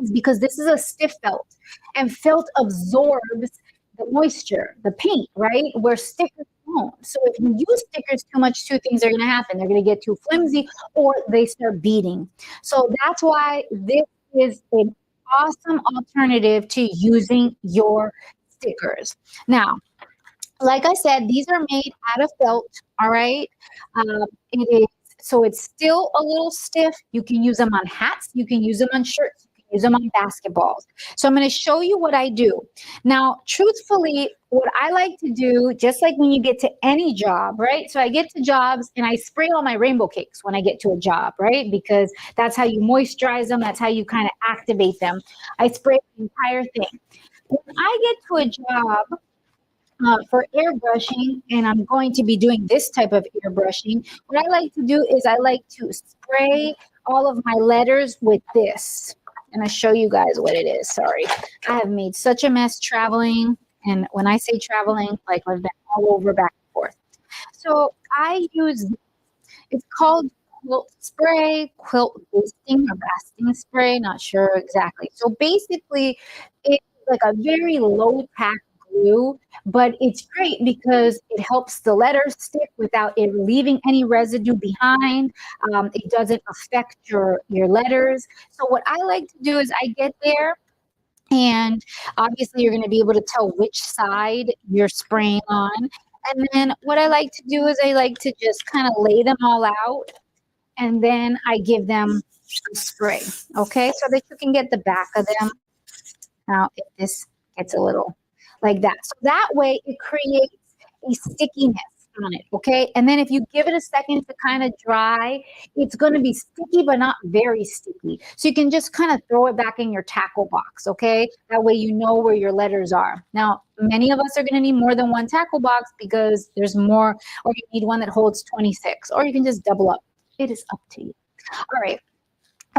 is because this is a stiff felt, and felt absorbs the moisture, the paint, right? Where stickers won't. So if you use stickers too much, two things are going to happen. They're going to get too flimsy or they start beading. So that's why this is an awesome alternative to using your stickers. Now, like I said, these are made out of felt, all right? It is, so it's still a little stiff. You can use them on hats. You can use them on shirts. You can use them on basketballs. So I'm going to show you what I do. Now, truthfully, what I like to do, just like when you get to any job, right? So I get to jobs and I spray all my rainbow cakes when I get to a job, right? Because that's how you moisturize them. That's how you kind of activate them. I spray the entire thing. When I get to a job, for airbrushing, and I'm going to be doing this type of airbrushing, what I like to do is I like to spray all of my letters with this. And I'll show you guys what it is. Sorry. I have made such a mess traveling. And when I say traveling, like I've been all over back and forth. So I use, it's called quilt spray, quilt basting or basting spray, not sure exactly. So basically, it's like a very low tack glue, but it's great because it helps the letters stick without it leaving any residue behind. It doesn't affect your letters. So what I like to do is I get there, and obviously you're going to be able to tell which side you're spraying on. And then what I like to do is I like to just kind of lay them all out, and then I give them a spray. Okay, so that you can get the back of them. Now, if this gets a little like that. So that way it creates a stickiness on it, okay? And then if you give it a second to kind of dry, it's going to be sticky, but not very sticky. So you can just kind of throw it back in your tackle box, okay? That way you know where your letters are. Now, many of us are going to need more than one tackle box because there's more, or you need one that holds 26, or you can just double up. It is up to you. All right.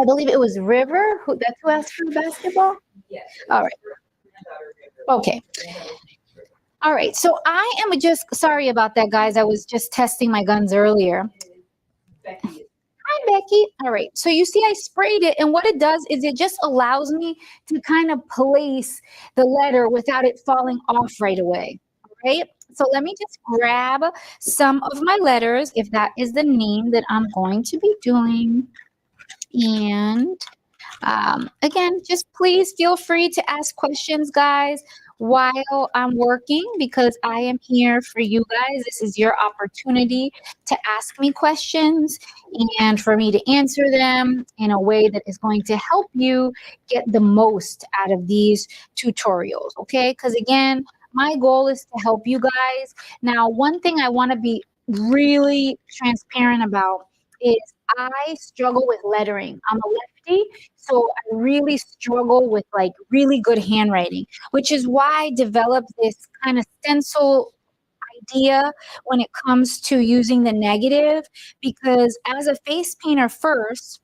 I believe it was River that's who asked for the basketball? Yes. All right. Okay. All right. So I am just sorry about that, guys. I was just testing my guns earlier. Becky. Hi, Becky. All right. So you see, I sprayed it, and what it does is it just allows me to kind of place the letter without it falling off right away. All right. So let me just grab some of my letters, if that is the name that I'm going to be doing. And again, just please feel free to ask questions, guys, while I'm working, because I am here for you guys. This is your opportunity to ask me questions and for me to answer them in a way that is going to help you get the most out of these tutorials, okay? Because again, my goal is to help you guys. Now, one thing I want to be really transparent about is I struggle with lettering. I'm a lefty, so I really struggle with like really good handwriting, which is why I developed this kind of stencil idea when it comes to using the negative, because as a face painter first,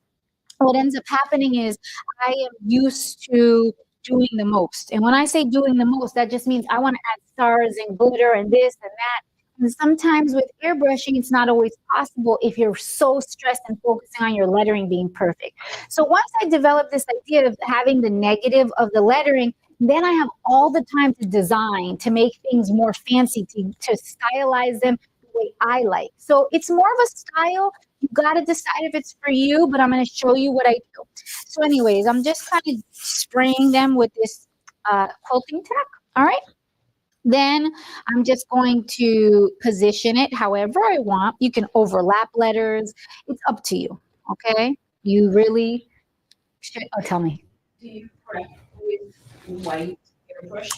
what ends up happening is I am used to doing the most. And when I say doing the most, that just means I want to add stars and glitter and this and that. And sometimes with airbrushing, it's not always possible if you're so stressed and focusing on your lettering being perfect. So once I developed this idea of having the negative of the lettering, then I have all the time to design, to make things more fancy, to stylize them the way I like. So it's more of a style. You got to decide if it's for you, but I'm going to show you what I do. So anyways, I'm just kind of spraying them with this quilting tack. All right. Then I'm just going to position it however I want. You can overlap letters. It's up to you, okay? You really should. Oh, tell me. Do you prep with white airbrush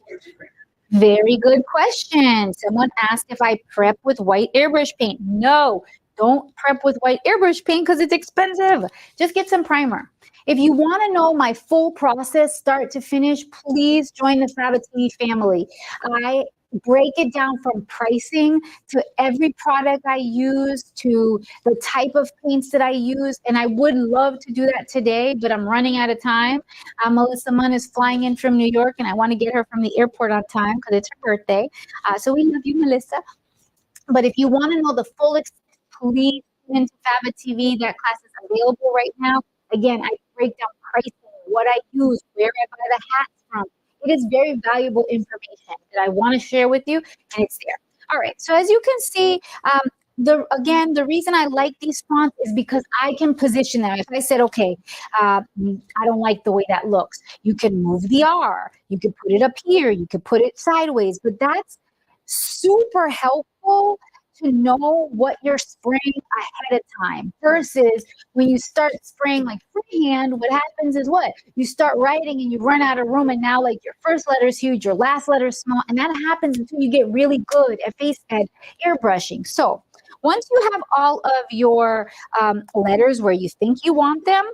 or different? Very good question. Someone asked if I prep with white airbrush paint. No, don't prep with white airbrush paint because it's expensive. Just get some primer. If you want to know my full process, start to finish, please join the Sabatini family. I break it down from pricing to every product I use to the type of paints that I use. And I would love to do that today, but I'm running out of time. Melissa Munn is flying in from New York, and I want to get her from the airport on time because it's her birthday. So we love you, Melissa. But if you want to know the full experience, please tune into Faba TV. That class is available right now. Again, I break down pricing what I use, where I buy the hats from. It is very valuable information that I want to share with you, and it's there. All right, so as you can see, the reason I like these fonts is because I can position them. If I said, okay, I don't like the way that looks, you can move the R, you can put it up here, you can put it sideways, but that's super helpful to know what you're spraying ahead of time versus when you start spraying like freehand, what happens is what? You start writing and you run out of room, and now like your first letter is huge, your last letter is small, and that happens until you get really good at airbrushing. So once you have all of your letters where you think you want them,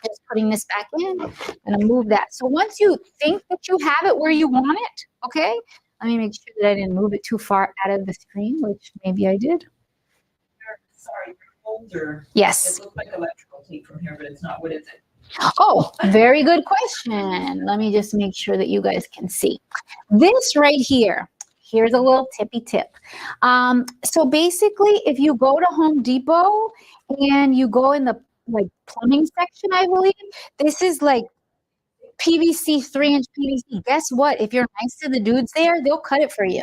just putting this back in, and I'll move that. So once you think that you have it where you want it, okay, let me make sure that I didn't move it too far out of the screen, which maybe I did. Sorry, your folder. Yes. It looks like electrical tape from here, but it's not. What is it? Oh, very good question. Let me just make sure that you guys can see. This right here, here's a little tippy tip. So basically, if you go to Home Depot and you go in the like plumbing section, I believe, this is like PVC, 3-inch PVC. Guess what? If you're nice to the dudes there, they'll cut it for you.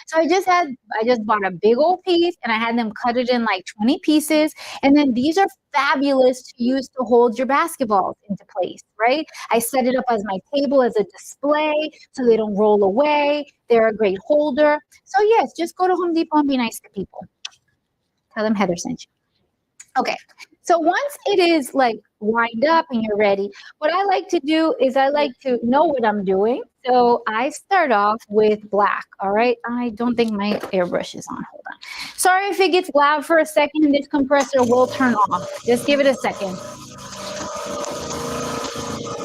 So I just bought a big old piece and I had them cut it in like 20 pieces. And then these are fabulous to use to hold your basketballs into place, right? I set it up as my table as a display so they don't roll away. They're a great holder. So yes, just go to Home Depot and be nice to people. Tell them Heather sent you. Okay, so once it is like lined up and you're ready, what I like to do is I like to know what I'm doing. So I start off with black, all right? I don't think my airbrush is on. Hold on. Sorry if it gets loud for a second and this compressor will turn off. Just give it a second.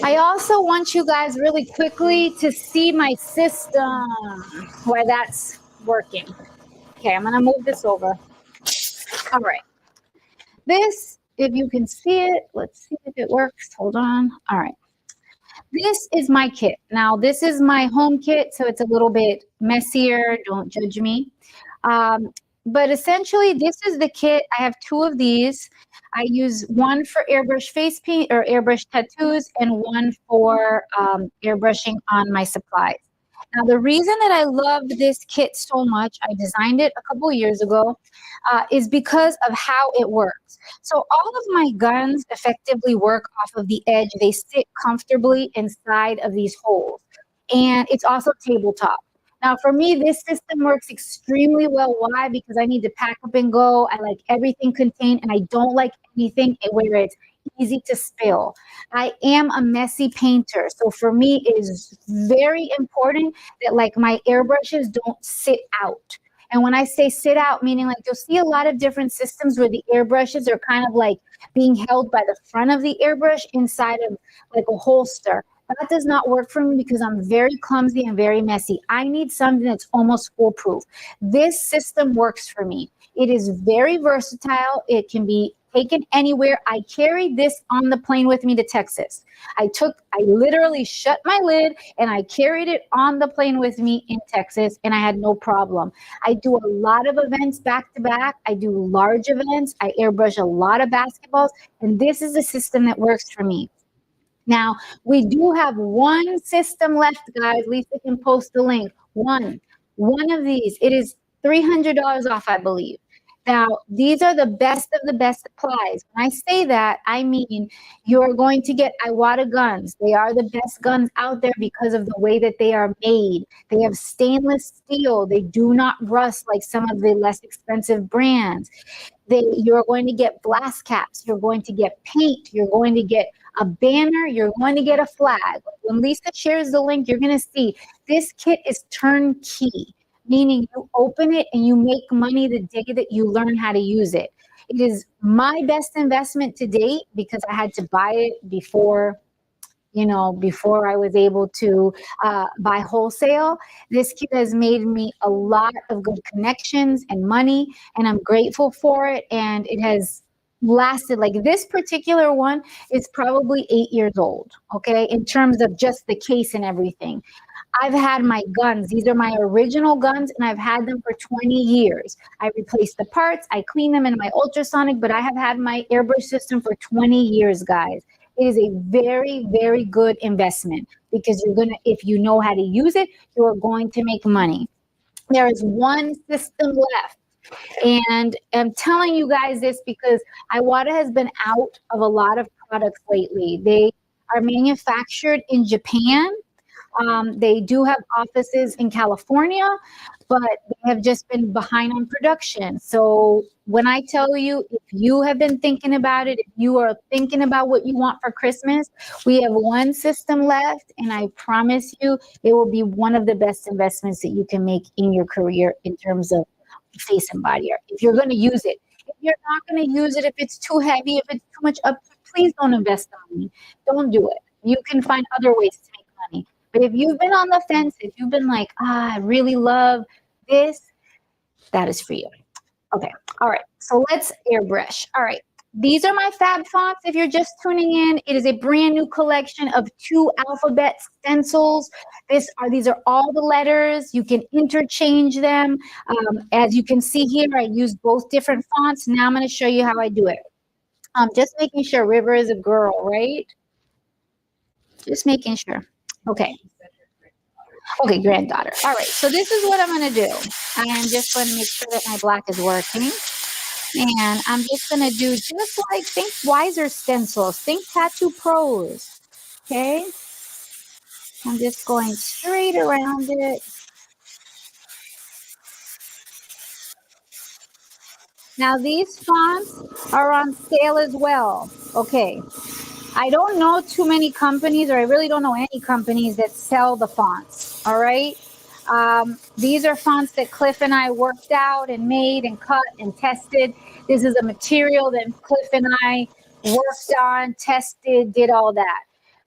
I also want you guys really quickly to see my system, where that's working. Okay, I'm gonna move this over. All right. This, if you can see it, let's see if it works. Hold on. All right. This is my kit. Now, this is my home kit, so it's a little bit messier. Don't judge me. But essentially, this is the kit. I have 2 of these. I use one for airbrush face paint or airbrush tattoos and one for airbrushing on my supplies. Now, the reason that I love this kit so much, I designed it a couple of years ago, is because of how it works. So all of my guns effectively work off of the edge. They sit comfortably inside of these holes. And it's also tabletop. Now, for me, this system works extremely well. Why? Because I need to pack up and go. I like everything contained, and I don't like anything where it's easy to spill. I am a messy painter. So for me, it is very important that like my airbrushes don't sit out. And when I say sit out, meaning like you'll see a lot of different systems where the airbrushes are kind of like being held by the front of the airbrush inside of like a holster. That does not work for me because I'm very clumsy and very messy. I need something that's almost foolproof. This system works for me. It is very versatile. It can be taken anywhere. I carried this on the plane with me to Texas. I literally shut my lid and I carried it on the plane with me in Texas, and I had no problem. I do a lot of events back to back. I do large events. I airbrush a lot of basketballs, and this is a system that works for me. Now, we do have one system left, guys. Lisa can post the link. One of these. It is $300 off, I believe. Now, these are the best of the best supplies. When I say that, I mean you're going to get Iwata guns. They are the best guns out there because of the way that they are made. They have stainless steel. They do not rust like some of the less expensive brands. You're going to get blast caps. You're going to get paint. You're going to get a banner. You're going to get a flag. When Lisa shares the link, you're going to see this kit is turnkey, meaning you open it and you make money the day that you learn how to use it. It is my best investment to date because I had to buy it before I was able to buy wholesale. This kit has made me a lot of good connections and money, and I'm grateful for it. And it has lasted, like this particular one is probably 8 years old, okay, in terms of just the case and everything. I've had my guns. These are my original guns, and I've had them for 20 years. I replace the parts. I clean them in my ultrasonic, but I have had my airbrush system for 20 years, guys. it is a very, very good investment because if you know how to use it, you are going to make money. There is one system left. And I'm telling you guys this because Iwata has been out of a lot of products lately. They are manufactured in Japan. They do have offices in California, but they have just been behind on production. So when I tell you, if you have been thinking about it, if you are thinking about what you want for Christmas, we have one system left, and I promise you, it will be one of the best investments that you can make in your career in terms of face and body art. If you're going to use it, if you're not going to use it, if it's too heavy, if it's too much up, please don't invest the money. Don't do it. You can find other ways to make money. But if you've been on the fence, if you've been like, I really love this, that is for you. Okay. All right. So let's airbrush. All right. These are my fab fonts. If you're just tuning in, it is a brand new collection of 2 alphabet stencils. These are all the letters. You can interchange them. As you can see here, I use both different fonts. Now I'm going to show you how I do it. Just making sure River is a girl, right? Just making sure. Okay. Okay, granddaughter. All right, so this is what I'm going to do. I am just going to make sure that my black is working. And I'm just going to do just like, think Wiser stencils. Think Tattoo Pros. Okay? I'm just going straight around it. Now, these fonts are on sale as well. Okay. I don't know too many companies, or I really don't know any companies that sell the fonts, all right? These are fonts that Cliff and I worked out and made and cut and tested. This is a material that Cliff and I worked on, tested, did all that.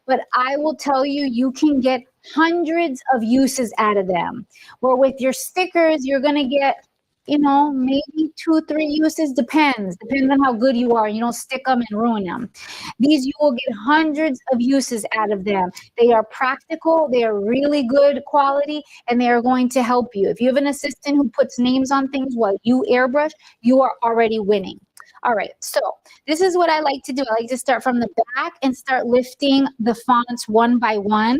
But I will tell you, you can get hundreds of uses out of them. Where with your stickers, you're going to get, you know, maybe 2-3 uses, depends on how good you are. You don't stick them and ruin them. These, you will get hundreds of uses out of them. They are practical, they are really good quality, and they are going to help you. If you have an assistant who puts names on things while you airbrush, you are already winning. All right, so this is what I like to do. I like to start from the back and start lifting the fonts one by one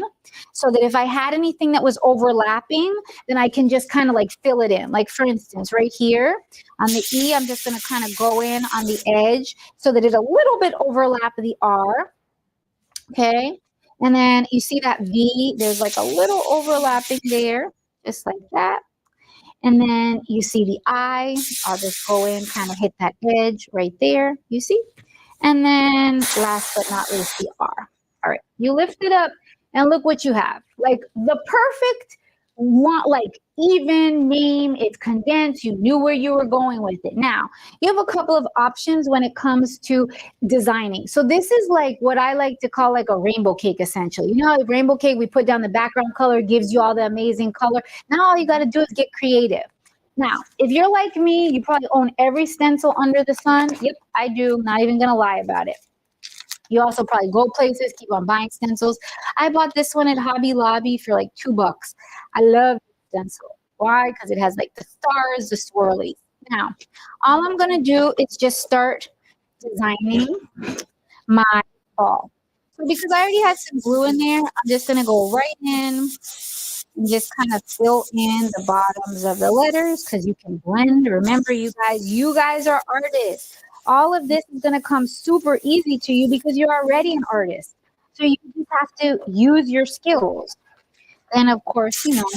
so that if I had anything that was overlapping, then I can just kind of like fill it in. Like for instance, right here on the E, I'm just going to kind of go in on the edge so that it a little bit overlap the R. Okay, and then you see that V, there's like a little overlapping there, just like that. And then you see the I, I'll just go in, kind of hit that edge right there, you see? And then last but not least, the R. All right, you lift it up and look what you have. Like the perfect one, like even name, it's condensed, you knew where you were going with it. Now, you have a couple of options when it comes to designing. So this is like what I like to call like a rainbow cake, essentially. You know how rainbow cake, we put down the background color, gives you all the amazing color. Now all you got to do is get creative. Now, if you're like me, you probably own every stencil under the sun. Yep, I do. Not even going to lie about it. You also probably go places, keep on buying stencils. I bought this one at Hobby Lobby for like $2. I love the stencil. Why? Because it has like the stars, the swirly. Now, all I'm going to do is just start designing my ball. So because I already had some glue in there, I'm just going to go right in and just kind of fill in the bottoms of the letters because you can blend. Remember, you guys are artists. All of this is going to come super easy to you because you're already an artist. So you just have to use your skills. Then, of course, you know,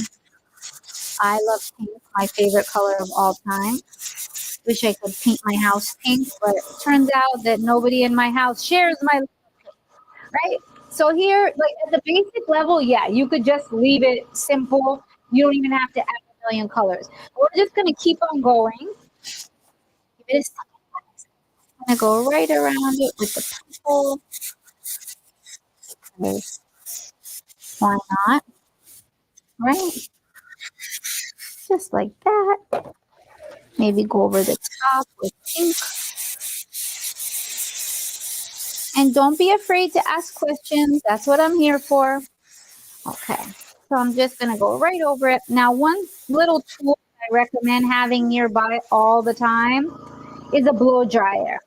I love pink, my favorite color of all time. Wish I could paint my house pink, but it turns out that nobody in my house shares my love for pink, right? So here, like at the basic level, yeah, you could just leave it simple. You don't even have to add a million colors. We're just going to keep on going. Give it a second. I'm going to go right around it with the purple. Okay. Why not? Right? Just like that. Maybe go over the top with pink. And don't be afraid to ask questions. That's what I'm here for. Okay. So I'm just going to go right over it. Now, one little tool I recommend having nearby all the time is a blow dryer.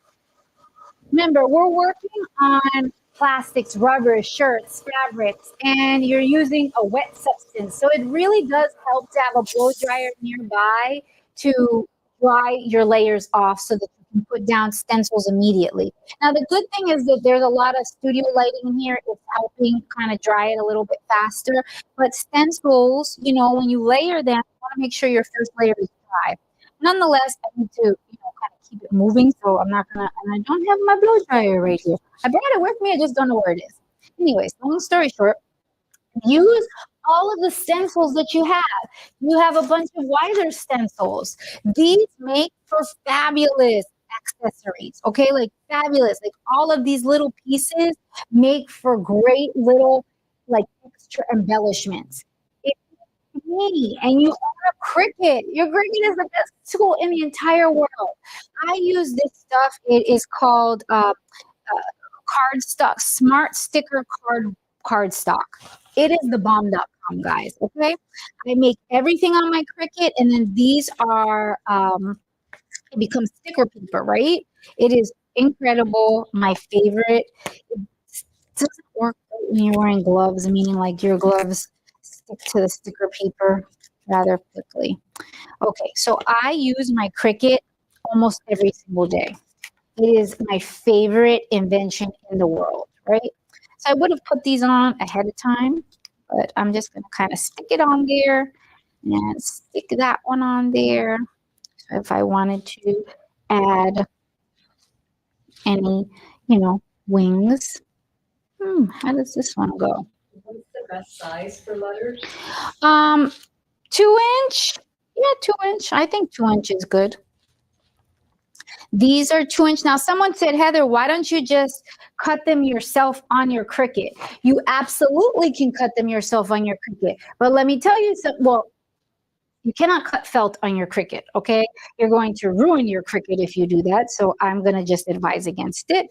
Remember, we're working on plastics, rubber, shirts, fabrics, and you're using a wet substance. So it really does help to have a blow dryer nearby to dry your layers off so that you can put down stencils immediately. Now, the good thing is that there's a lot of studio lighting in here. It's helping kind of dry it a little bit faster. But stencils, you know, when you layer them, you want to make sure your first layer is dry. Nonetheless, I need to, you know, kind of keep it moving. So I'm not going to, and I don't have my blow dryer right here. I brought it with me. I just don't know where it is. Anyways, long story short, use all of the stencils that you have. You have a bunch of wider stencils. These make for fabulous accessories, okay? Like fabulous. Like all of these little pieces make for great little like extra embellishments. If me and you own a Cricut, your Cricut is the best tool in the entire world. I use this stuff. It is called cardstock, smart sticker cardstock. It is the bomb.com, guys. Okay. I make everything on my Cricut, and then these are it becomes sticker paper, right? It is incredible. My favorite. It doesn't work when you're wearing gloves, meaning like your gloves stick to the sticker paper rather quickly. Okay, so I use my Cricut almost every single day. It is my favorite invention in the world, right? So I would have put these on ahead of time, but I'm just going to kind of stick it on there and stick that one on there. So if I wanted to add any, you know, wings. How does this one go? What's the best size for letters? 2 inch. Yeah, 2 inch. I think 2 inch is good. These are 2 inch. Now, someone said, Heather, why don't you just cut them yourself on your Cricut? You absolutely can cut them yourself on your Cricut. But let me tell you something. Well, you cannot cut felt on your Cricut, okay? You're going to ruin your Cricut if you do that. So I'm going to just advise against it.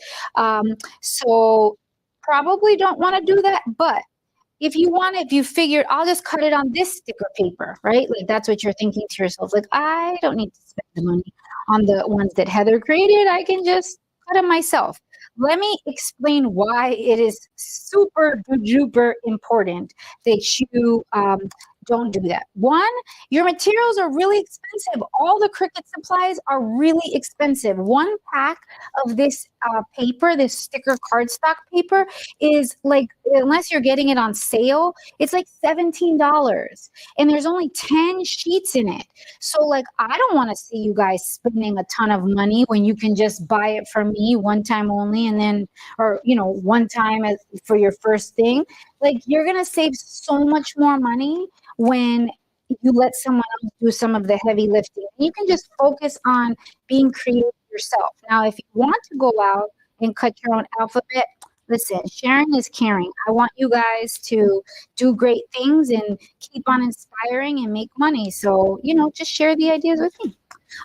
So probably don't want to do that. But if you want it, if you figured, I'll just cut it on this sticker paper, right? Like that's what you're thinking to yourself. Like, I don't need to spend the money on the ones that Heather created. I can just cut them myself. Let me explain why it is super duper important that you don't do that. One, your materials are really expensive. All the Cricut supplies are really expensive. One pack of this paper, this sticker cardstock paper, is like, unless you're getting it on sale, it's like $17. And there's only 10 sheets in it. So like, I don't want to see you guys spending a ton of money when you can just buy it from me one time only, and then, or, you know, one time for your first thing. Like, you're going to save so much more money when you let someone else do some of the heavy lifting. You can just focus on being creative yourself. Now, if you want to go out and cut your own alphabet, listen, sharing is caring. I want you guys to do great things and keep on inspiring and make money. So, you know, just share the ideas with me.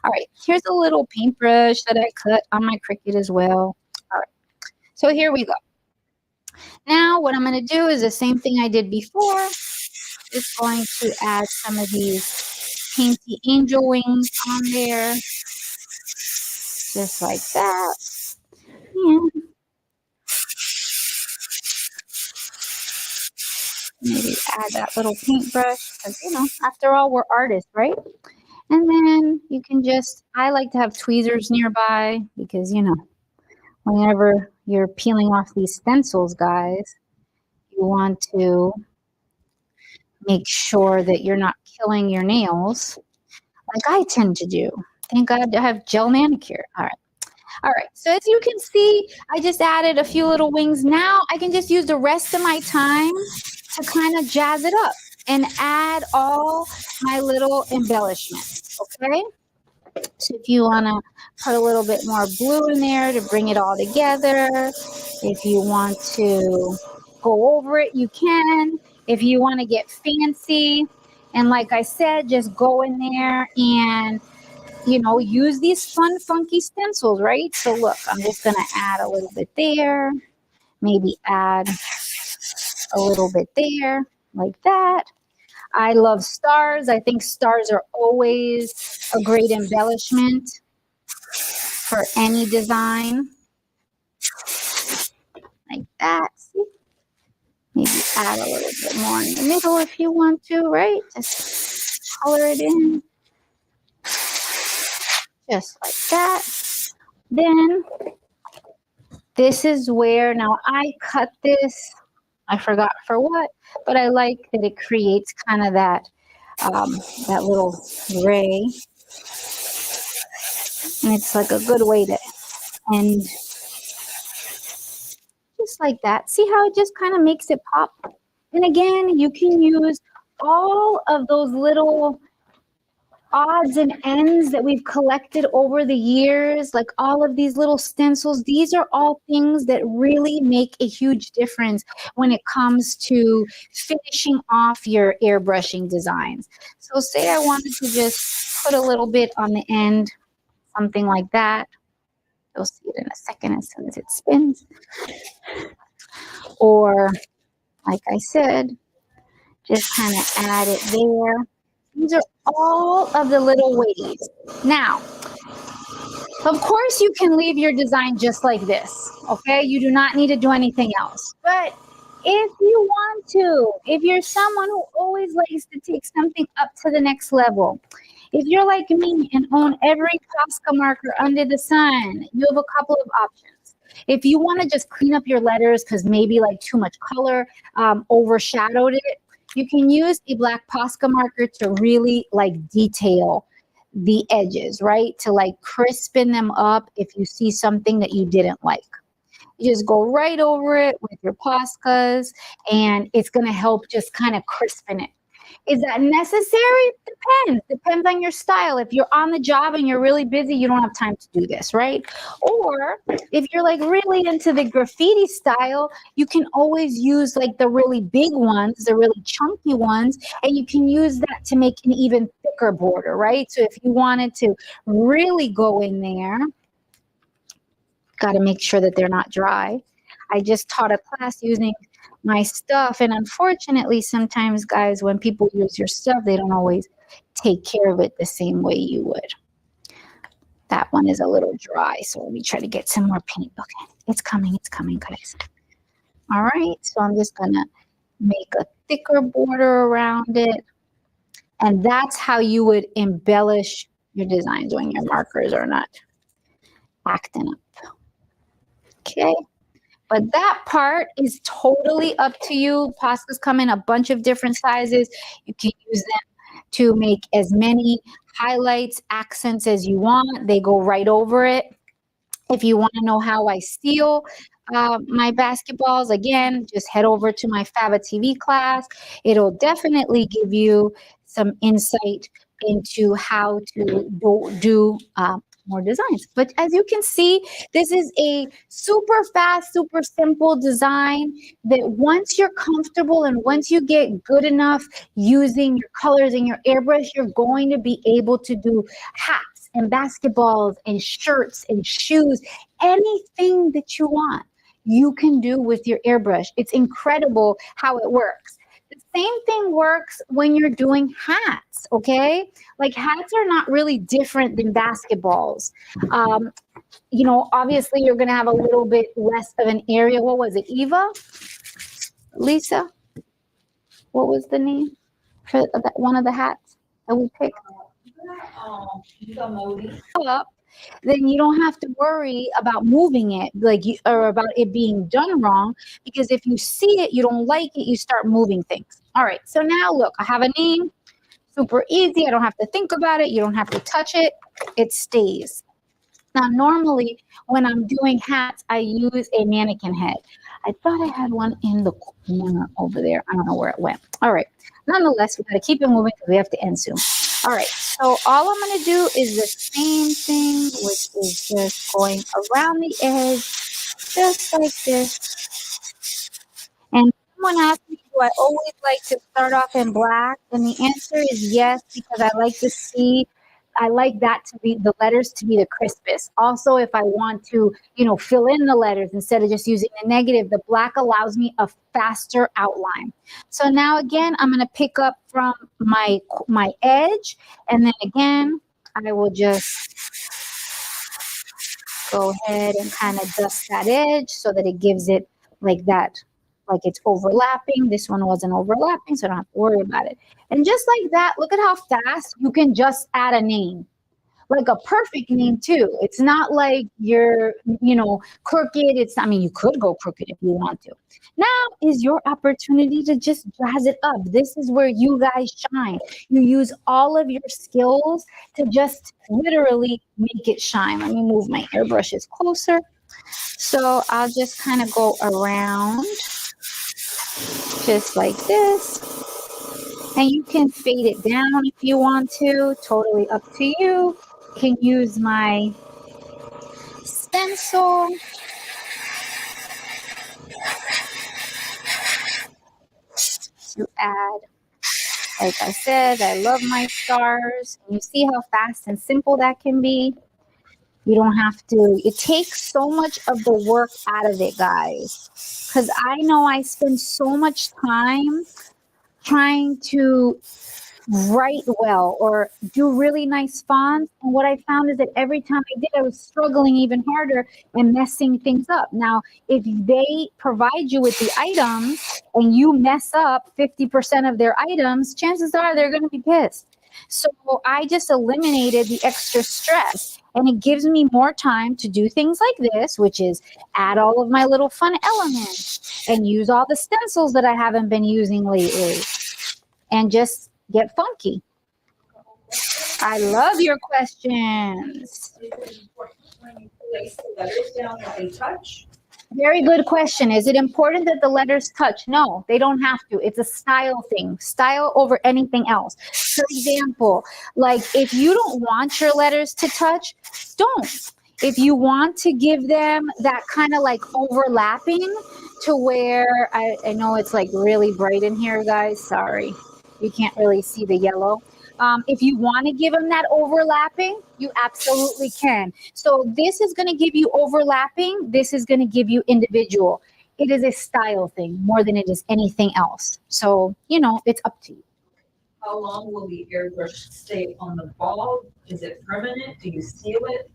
All right, here's a little paintbrush that I cut on my Cricut as well. All right, so here we go. Now, what I'm going to do is the same thing I did before. Just going to add some of these painty angel wings on there. Just like that. And maybe add that little paintbrush because, you know, after all, we're artists, right? And then you can just, I like to have tweezers nearby because, you know, whenever you're peeling off these stencils, guys, you want to make sure that you're not killing your nails like I tend to do. Thank God I have gel manicure. All right. All right. So as you can see, I just added a few little wings. Now I can just use the rest of my time to kind of jazz it up and add all my little embellishments. Okay. So if you want to put a little bit more blue in there to bring it all together, if you want to go over it, you can. If you want to get fancy, and like I said, just go in there and, you know, use these fun, funky stencils, right? So look, I'm just going to add a little bit there, maybe add a little bit there, like that. I love stars. I think stars are always a great embellishment for any design. like that. See? Maybe add a little bit more in the middle if you want to, right? Just color it in. Just like that. Then this is where, now I cut this, I forgot for what, but I like that it creates kind of that little ray. And it's like a good way to end. Just like that. See how it just kind of makes it pop? And again, you can use all of those little odds and ends that we've collected over the years, like all of these little stencils. These are all things that really make a huge difference when it comes to finishing off your airbrushing designs. So say I wanted to just put a little bit on the end, something like that. You'll see it in a second as soon as it spins. Or, like I said, just kind of add it there. These are all of the little ways. Now, of course, you can leave your design just like this, okay? You do not need to do anything else. But if you want to, if you're someone who always likes to take something up to the next level, if you're like me and own every Posca marker under the sun, you have a couple of options. If you want to just clean up your letters because maybe like too much color overshadowed it, you can use a black Posca marker to really like detail the edges, right? To like crispen them up if you see something that you didn't like. You just go right over it with your Poscas and it's going to help just kind of crispen it. Is that necessary? Depends on your style. If you're on the job and you're really busy, you don't have time to do this, right? Or if you're like really into the graffiti style, you can always use like the really big ones, the really chunky ones, and you can use that to make an even thicker border, right? So if you wanted to really go in there, got to make sure that they're not dry. I just taught a class using my stuff, and unfortunately sometimes, guys, when people use your stuff, they don't always take care of it the same way you would. That one is a little dry, so let me try to get some more paint. Okay, it's coming, guys. All right, so I'm just gonna make a thicker border around it, and that's how you would embellish your designs when your markers are not acting up. Okay. But that part is totally up to you. Poscas come in a bunch of different sizes. You can use them to make as many highlights, accents as you want. They go right over it. If you want to know how I seal my basketballs, again, just head over to my Faba TV class. It'll definitely give you some insight into how to do more designs. But as you can see, this is a super fast, super simple design that once you're comfortable and once you get good enough using your colors and your airbrush, you're going to be able to do hats and basketballs and shirts and shoes, anything that you want, you can do with your airbrush. It's incredible how it works. The same thing works when you're doing hats, okay? Like hats are not really different than basketballs. You know, obviously you're gonna have a little bit less of an area. What was it, Eva? Lisa? What was the name for that, one of the hats that we picked? Up, then you don't have to worry about moving it or about it being done wrong, because if you see it, you don't like it, you start moving things. All right, so now look, I have a name, super easy. I don't have to think about it. You don't have to touch it. It stays. Now, normally when I'm doing hats, I use a mannequin head. I thought I had one in the corner over there. I don't know where it went. All right, nonetheless, we got to keep it moving because we have to end soon. All right, so all I'm going to do is the same thing, which is just going around the edge, just like this. And someone asked me, do I always like to start off in black? And the answer is yes, because I like to see, I like that to be, the letters to be the crispest. Also, if I want to, you know, fill in the letters instead of just using the negative, the black allows me a faster outline. So now again, I'm going to pick up from my edge, and then again, I will just go ahead and kind of dust that edge so that it gives it like that. Like it's overlapping. This one wasn't overlapping, so I don't have to worry about it. And just like that, look at how fast you can just add a name. Like a perfect name too. It's not like you're, crooked. I mean, you could go crooked if you want to. Now is your opportunity to just jazz it up. This is where you guys shine. You use all of your skills to just literally make it shine. Let me move my airbrushes closer. So I'll just kind of go around just like this. And you can fade it down if you want to. Totally up to you. Can use my stencil. To add, like I said, I love my stars. You see how fast and simple that can be? You don't have to, it takes so much of the work out of it, guys. Because I know I spend so much time trying to write well or do really nice fonts, and what I found is that every time I did, I was struggling even harder and messing things up. Now if they provide you with the items and you mess up 50% of their items, chances are they're going to be pissed. So I just eliminated the extra stress, and it gives me more time to do things like this, which is add all of my little fun elements and use all the stencils that I haven't been using lately and just get funky. I love your questions. Is it important when you place the letters down that they touch? Very good question. Is it important that the letters touch? No, they don't have to. It's a style thing. Style over anything else. For example, like if you don't want your letters to touch, don't. If you want to give them that kind of like overlapping to where, I know it's like really bright in here, guys. Sorry. You can't really see the yellow. If you want to give them that overlapping, you absolutely can. So this is going to give you overlapping. This is going to give you individual. It is a style thing more than it is anything else. So, it's up to you. How long will the airbrush stay on the ball? Is it permanent? Do you seal it?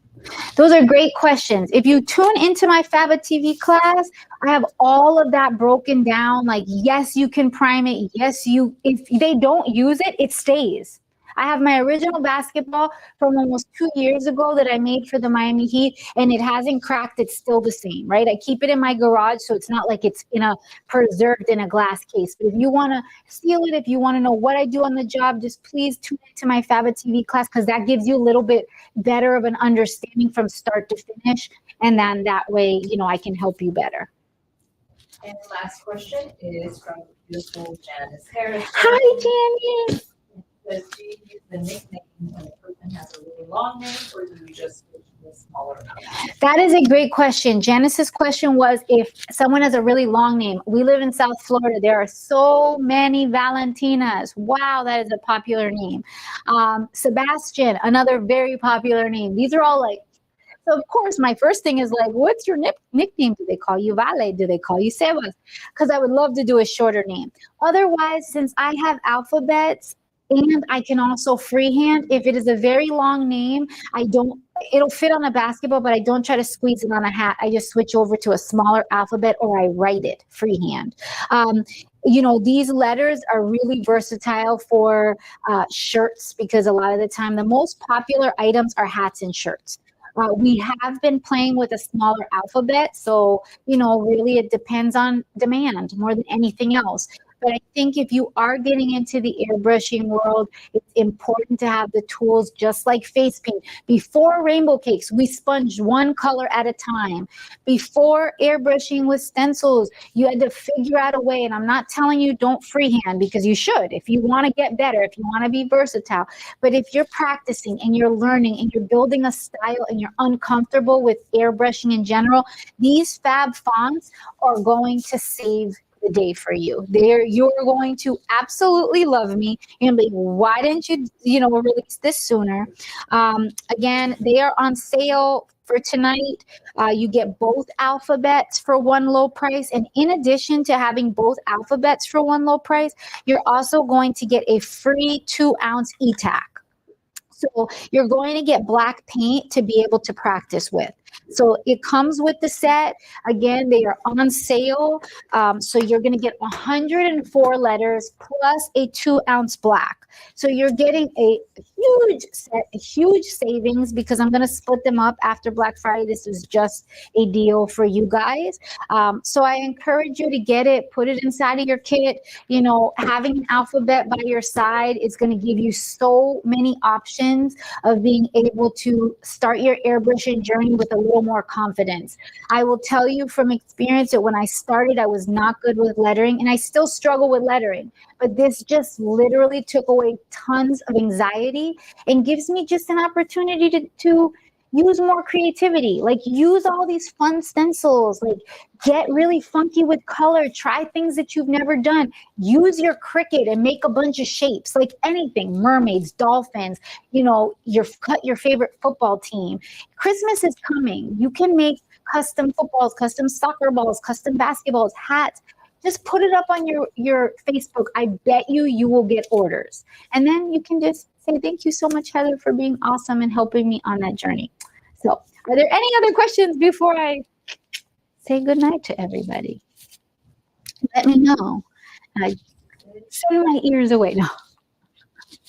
Those are great questions. If you tune into my Faba TV class, I have all of that broken down. Like, yes, you can prime it. Yes, if they don't use it, it stays. I have my original basketball from almost 2 years ago that I made for the Miami Heat, and it hasn't cracked. It's still the same, right? I keep it in my garage, so it's not like it's preserved in a glass case. But if you want to seal it, if you want to know what I do on the job, just please tune into my Faba TV class, because that gives you a little bit better of an understanding from start to finish. And then that way, I can help you better. And the last question is from beautiful Janice Harris. Hi, Janice. Does do you use the nickname when a person has a really long name, or do you just switch to a smaller name? That is a great question. Janice's question was if someone has a really long name. We live in South Florida. There are so many Valentinas. Wow, that is a popular name. Sebastian, another very popular name. These are all like, so of course, my first thing is like, what's your nickname? Do they call you Vale? Do they call you Sebas? Because I would love to do a shorter name. Otherwise, since I have alphabets, and I can also freehand. If it is a very long name, it'll fit on a basketball, but I don't try to squeeze it on a hat. I just switch over to a smaller alphabet, or I write it freehand. These letters are really versatile for shirts, because a lot of the time, the most popular items are hats and shirts. We have been playing with a smaller alphabet, so, really it depends on demand more than anything else. But I think if you are getting into the airbrushing world, it's important to have the tools just like face paint. Before rainbow cakes, we sponged one color at a time. Before airbrushing with stencils, you had to figure out a way. And I'm not telling you don't freehand, because you should if you want to get better, if you want to be versatile. But if you're practicing and you're learning and you're building a style and you're uncomfortable with airbrushing in general, these fab fonts are going to save the day for you. You're going to absolutely love me. You're gonna be, why didn't you release this sooner? Again, they are on sale for tonight. You get both alphabets for one low price, and in addition to having both alphabets for one low price, you're also going to get a free 2-ounce e-tack. So you're going to get black paint to be able to practice with. So it comes with the set. Again, they are on sale. So you're going to get 104 letters plus a 2-ounce black. So you're getting a huge set, a huge savings, because I'm going to split them up after Black Friday. This is just a deal for you guys. So I encourage you to get it, put it inside of your kit. You know, having an alphabet by your side is going to give you so many options of being able to start your airbrushing journey with a little more confidence. I will tell you from experience that when I started, I was not good with lettering, and I still struggle with lettering. But this just literally took away tons of anxiety and gives me just an opportunity to use more creativity. Like, use all these fun stencils, like get really funky with color, try things that you've never done, use your Cricut and make a bunch of shapes, like anything, mermaids, dolphins, you know, cut your favorite football team. Christmas is coming. You can make custom footballs, custom soccer balls, custom basketballs, hats. Just put it up on your Facebook. I bet you will get orders. And then you can just say, thank you so much, Heather, for being awesome and helping me on that journey. So are there any other questions before I say goodnight to everybody? Let me know. I send my ears away. No.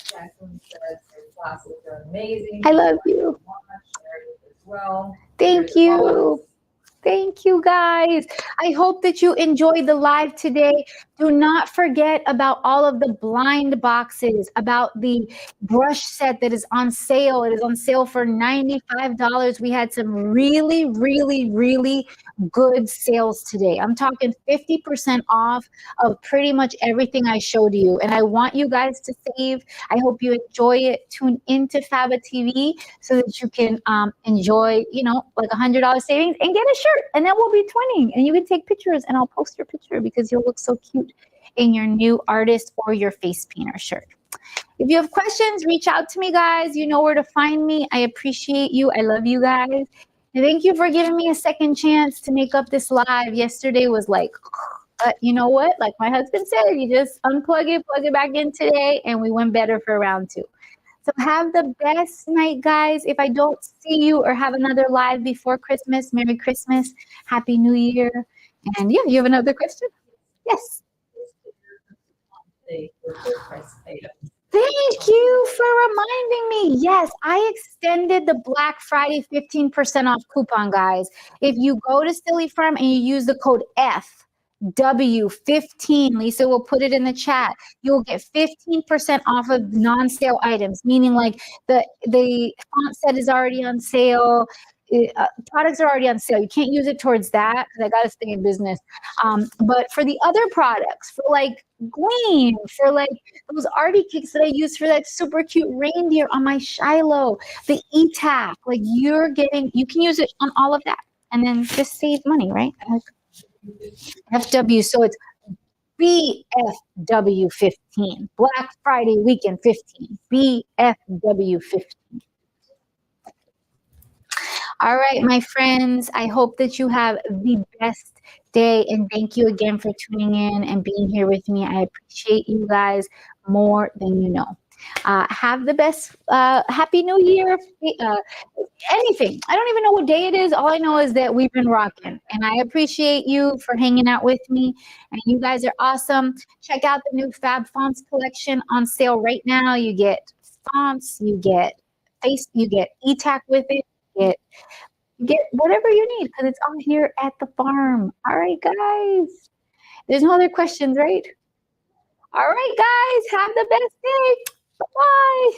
Jacqueline says your classes are amazing. I love you. As well. Thank you. Thank you, guys. I hope that you enjoyed the live today. Do not forget about all of the blind boxes, about the brush set that is on sale. It is on sale for $95. We had some really, really, really good sales today. I'm talking 50% off of pretty much everything I showed you. And I want you guys to save. I hope you enjoy it. Tune into Faba TV so that you can enjoy, you know, like $100 savings and get a shirt. And then we'll be twinning. And you can take pictures and I'll post your picture because you'll look so cute in your new artist or your face painter shirt. If you have questions, reach out to me, guys. You know where to find me. I appreciate you. I love you guys. And thank you for giving me a second chance to make up this live. Yesterday was like, but you know what? Like my husband said, you just unplug it, plug it back in today, and we went better for round 2. So have the best night, guys. If I don't see you or have another live before Christmas, Merry Christmas, Happy New Year. And yeah, you have another question? Yes. Thank you for reminding me. Yes, I extended the Black Friday 15% off coupon, guys. If you go to Silly Farm and you use the code FW15, Lisa will put it in the chat, you'll get 15% off of non-sale items, meaning like the font set is already on sale. Products are already on sale. You can't use it towards that because I got to stay in business. But for the other products, for like Gleam, for like those arty kicks that I use for that super cute reindeer on my Shiloh, the ETAC, like you can use it on all of that and then just save money, right? Like FW, so it's BFW15, Black Friday weekend 15, BFW15. All right, my friends, I hope that you have the best day, and thank you again for tuning in and being here with me. I appreciate you guys more than you know. Have the best Happy New Year. Anything. I don't even know what day it is. All I know is that we've been rocking, and I appreciate you for hanging out with me, and you guys are awesome. Check out the new Fab Fonts collection on sale right now. You get fonts, you get ETAC with it. Get whatever you need because it's all here at the farm. All right, guys. There's no other questions, right? All right, guys. Have the best day. Bye-bye.